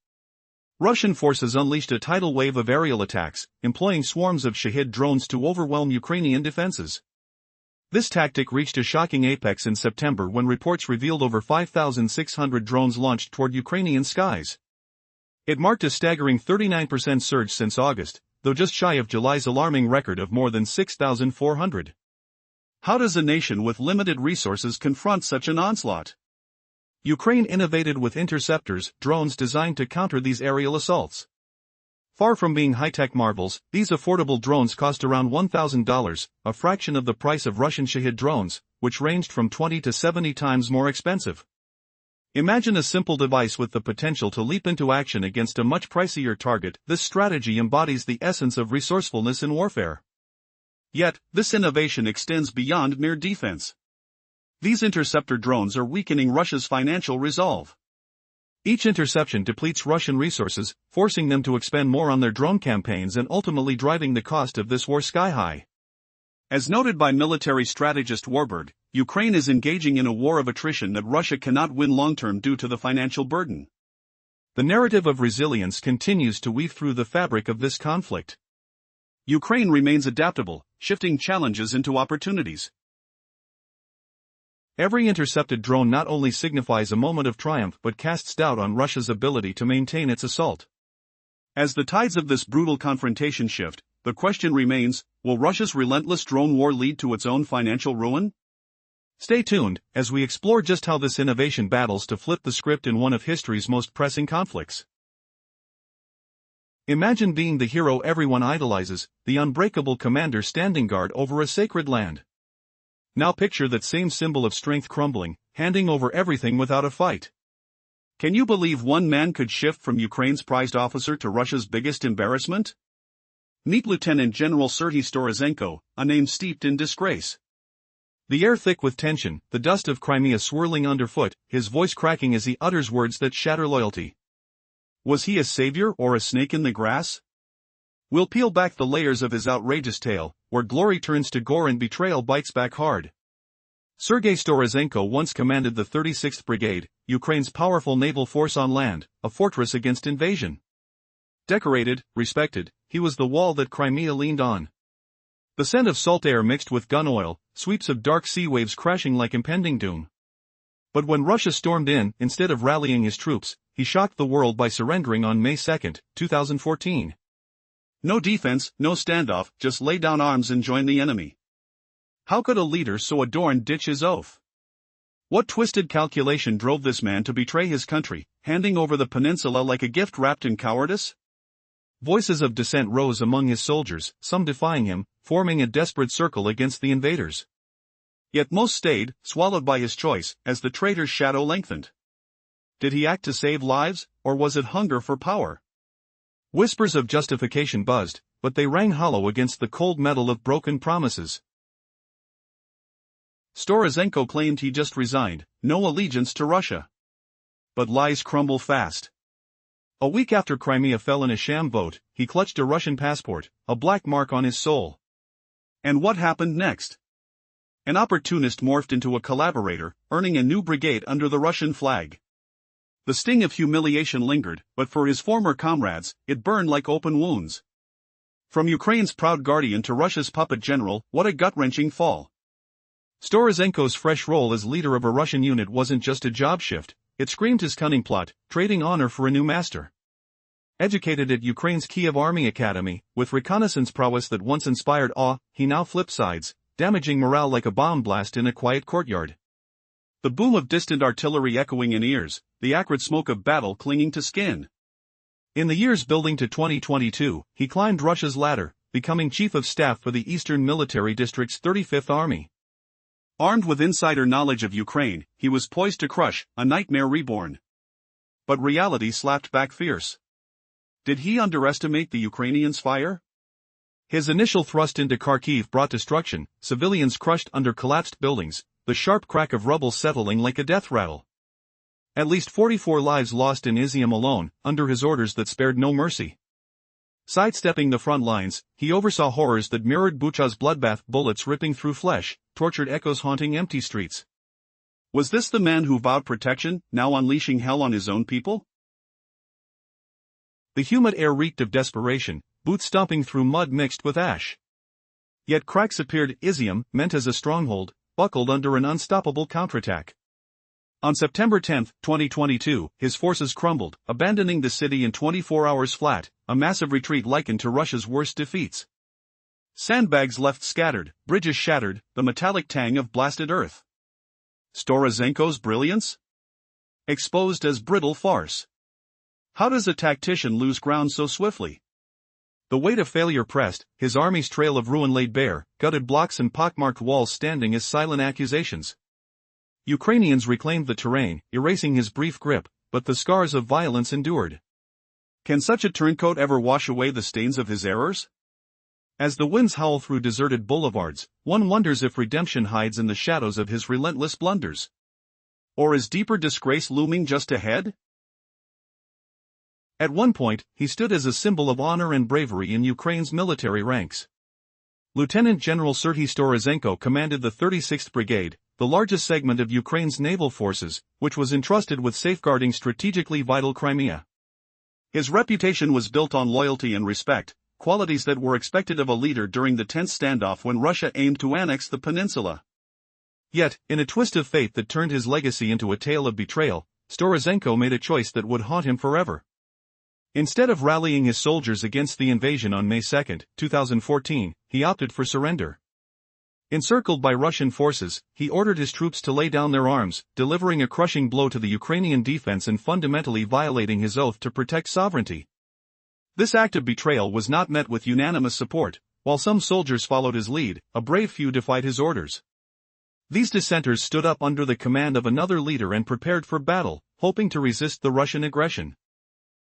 Russian forces unleashed a tidal wave of aerial attacks, employing swarms of Shahid drones to overwhelm Ukrainian defenses. This tactic reached a shocking apex in September when reports revealed over 5,600 drones launched toward Ukrainian skies. It marked a staggering 39% surge since August, though just shy of July's alarming record of more than 6,400. How does a nation with limited resources confront such an onslaught? Ukraine innovated with interceptors, drones designed to counter these aerial assaults. Far from being high-tech marvels, these affordable drones cost around $1,000, a fraction of the price of Russian Shahid drones, which ranged from 20 to 70 times more expensive. Imagine a simple device with the potential to leap into action against a much pricier target. This strategy embodies the essence of resourcefulness in warfare. Yet, this innovation extends beyond mere defense. These interceptor drones are weakening Russia's financial resolve. Each interception depletes Russian resources, forcing them to expend more on their drone campaigns and ultimately driving the cost of this war sky high. As noted by military strategist Warburg, Ukraine is engaging in a war of attrition that Russia cannot win long-term due to the financial burden. The narrative of resilience continues to weave through the fabric of this conflict. Ukraine remains adaptable, shifting challenges into opportunities. Every intercepted drone not only signifies a moment of triumph but casts doubt on Russia's ability to maintain its assault. As the tides of this brutal confrontation shift, the question remains, will Russia's relentless drone war lead to its own financial ruin? Stay tuned, as we explore just how this innovation battles to flip the script in one of history's most pressing conflicts. Imagine being the hero everyone idolizes, the unbreakable commander standing guard over a sacred land. Now picture that same symbol of strength crumbling, handing over everything without a fight. Can you believe one man could shift from Ukraine's prized officer to Russia's biggest embarrassment? Meet Lieutenant General Serhiy Storozenko, a name steeped in disgrace. The air thick with tension, the dust of Crimea swirling underfoot, his voice cracking as he utters words that shatter loyalty. Was he a savior or a snake in the grass? We'll peel back the layers of his outrageous tale, where glory turns to gore and betrayal bites back hard. Sergei Storozenko once commanded the 36th Brigade, Ukraine's powerful naval force on land, a fortress against invasion. Decorated, respected, he was the wall that Crimea leaned on. The scent of salt air mixed with gun oil, sweeps of dark sea waves crashing like impending doom. But when Russia stormed in, instead of rallying his troops, he shocked the world by surrendering on May 2, 2014. No defense, no standoff, just lay down arms and join the enemy. How could a leader so adorned ditch his oath? What twisted calculation drove this man to betray his country, handing over the peninsula like a gift wrapped in cowardice? Voices of dissent rose among his soldiers, some defying him, forming a desperate circle against the invaders. Yet most stayed, swallowed by his choice, as the traitor's shadow lengthened. Did he act to save lives, or was it hunger for power? Whispers of justification buzzed, but they rang hollow against the cold metal of broken promises. Storozenko claimed he just resigned, no allegiance to Russia. But lies crumble fast. A week after Crimea fell in a sham vote, he clutched a Russian passport, a black mark on his soul. And what happened next? An opportunist morphed into a collaborator, earning a new brigade under the Russian flag. The sting of humiliation lingered, but for his former comrades, it burned like open wounds. From Ukraine's proud guardian to Russia's puppet general, what a gut-wrenching fall. Storozenko's fresh role as leader of a Russian unit wasn't just a job shift, it screamed his cunning plot, trading honor for a new master. Educated at Ukraine's Kiev Army Academy, with reconnaissance prowess that once inspired awe, he now flipped sides, damaging morale like a bomb blast in a quiet courtyard. The boom of distant artillery echoing in ears, the acrid smoke of battle clinging to skin. In the years building to 2022, he climbed Russia's ladder, becoming Chief of Staff for the Eastern Military District's 35th Army. Armed with insider knowledge of Ukraine, he was poised to crush a nightmare reborn. But reality slapped back fierce. Did he underestimate the Ukrainians' fire? His initial thrust into Kharkiv brought destruction, civilians crushed under collapsed buildings, the sharp crack of rubble settling like a death rattle. At least 44 lives lost in Izium alone, under his orders that spared no mercy. Sidestepping the front lines, he oversaw horrors that mirrored Bucha's bloodbath, bullets ripping through flesh, tortured echoes haunting empty streets. Was this the man who vowed protection, now unleashing hell on his own people? The humid air reeked of desperation, boots stomping through mud mixed with ash. Yet cracks appeared. Izium, meant as a stronghold, buckled under an unstoppable counterattack. On September 10, 2022, his forces crumbled, abandoning the city in 24 hours flat, a massive retreat likened to Russia's worst defeats. Sandbags left scattered, bridges shattered, the metallic tang of blasted earth. Storozenko's brilliance? Exposed as brittle farce. How does a tactician lose ground so swiftly? The weight of failure pressed, his army's trail of ruin laid bare, gutted blocks and pockmarked walls standing as silent accusations. Ukrainians reclaimed the terrain, erasing his brief grip, but the scars of violence endured. Can such a turncoat ever wash away the stains of his errors? As the winds howl through deserted boulevards, one wonders if redemption hides in the shadows of his relentless blunders. Or is deeper disgrace looming just ahead? At one point, he stood as a symbol of honor and bravery in Ukraine's military ranks. Lieutenant General Serhiy Storozenko commanded the 36th Brigade, the largest segment of Ukraine's naval forces, which was entrusted with safeguarding strategically vital Crimea. His reputation was built on loyalty and respect, qualities that were expected of a leader during the tense standoff when Russia aimed to annex the peninsula. Yet, in a twist of fate that turned his legacy into a tale of betrayal, Storozhenko made a choice that would haunt him forever. Instead of rallying his soldiers against the invasion on May 2, 2014, he opted for surrender. Encircled by Russian forces, he ordered his troops to lay down their arms, delivering a crushing blow to the Ukrainian defense and fundamentally violating his oath to protect sovereignty. This act of betrayal was not met with unanimous support. While some soldiers followed his lead, a brave few defied his orders. These dissenters stood up under the command of another leader and prepared for battle, hoping to resist the Russian aggression.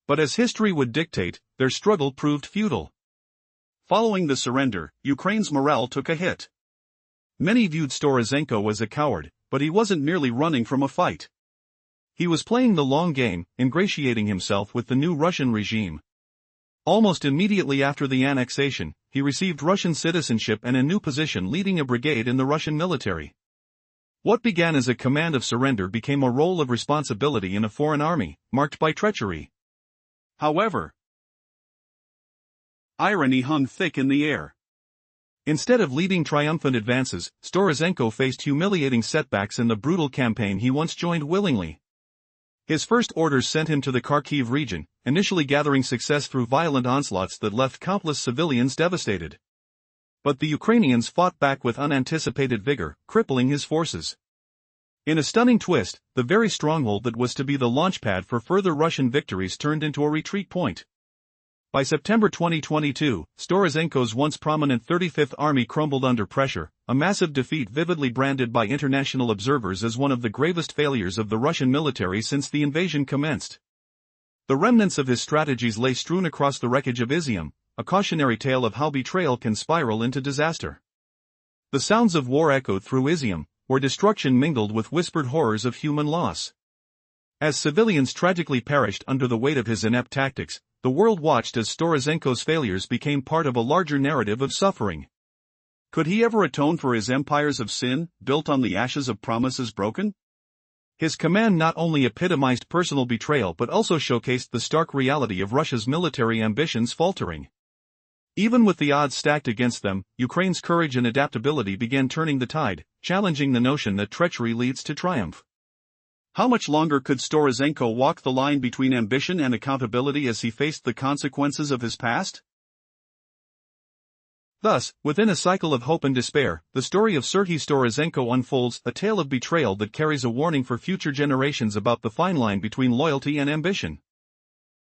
But as history would dictate, their struggle proved futile. Following the surrender, Ukraine's morale took a hit. Many viewed Storozhenko as a coward, but he wasn't merely running from a fight. He was playing the long game, ingratiating himself with the new Russian regime. Almost immediately after the annexation, he received Russian citizenship and a new position leading a brigade in the Russian military. What began as a command of surrender became a role of responsibility in a foreign army, marked by treachery. However, irony hung thick in the air. Instead of leading triumphant advances, Storozhenko faced humiliating setbacks in the brutal campaign he once joined willingly. His first orders sent him to the Kharkiv region, initially gathering success through violent onslaughts that left countless civilians devastated. But the Ukrainians fought back with unanticipated vigor, crippling his forces. In a stunning twist, the very stronghold that was to be the launchpad for further Russian victories turned into a retreat point. By September 2022, Storozhenko's once prominent 35th Army crumbled under pressure, a massive defeat vividly branded by international observers as one of the gravest failures of the Russian military since the invasion commenced. The remnants of his strategies lay strewn across the wreckage of Izium, a cautionary tale of how betrayal can spiral into disaster. The sounds of war echoed through Izium, where destruction mingled with whispered horrors of human loss. As civilians tragically perished under the weight of his inept tactics, the world watched as Storozhenko's failures became part of a larger narrative of suffering. Could he ever atone for his empires of sin, built on the ashes of promises broken? His command not only epitomized personal betrayal but also showcased the stark reality of Russia's military ambitions faltering. Even with the odds stacked against them, Ukraine's courage and adaptability began turning the tide, challenging the notion that treachery leads to triumph. How much longer could Storozhenko walk the line between ambition and accountability as he faced the consequences of his past? Thus, within a cycle of hope and despair, the story of Serhiy Storozhenko unfolds, a tale of betrayal that carries a warning for future generations about the fine line between loyalty and ambition.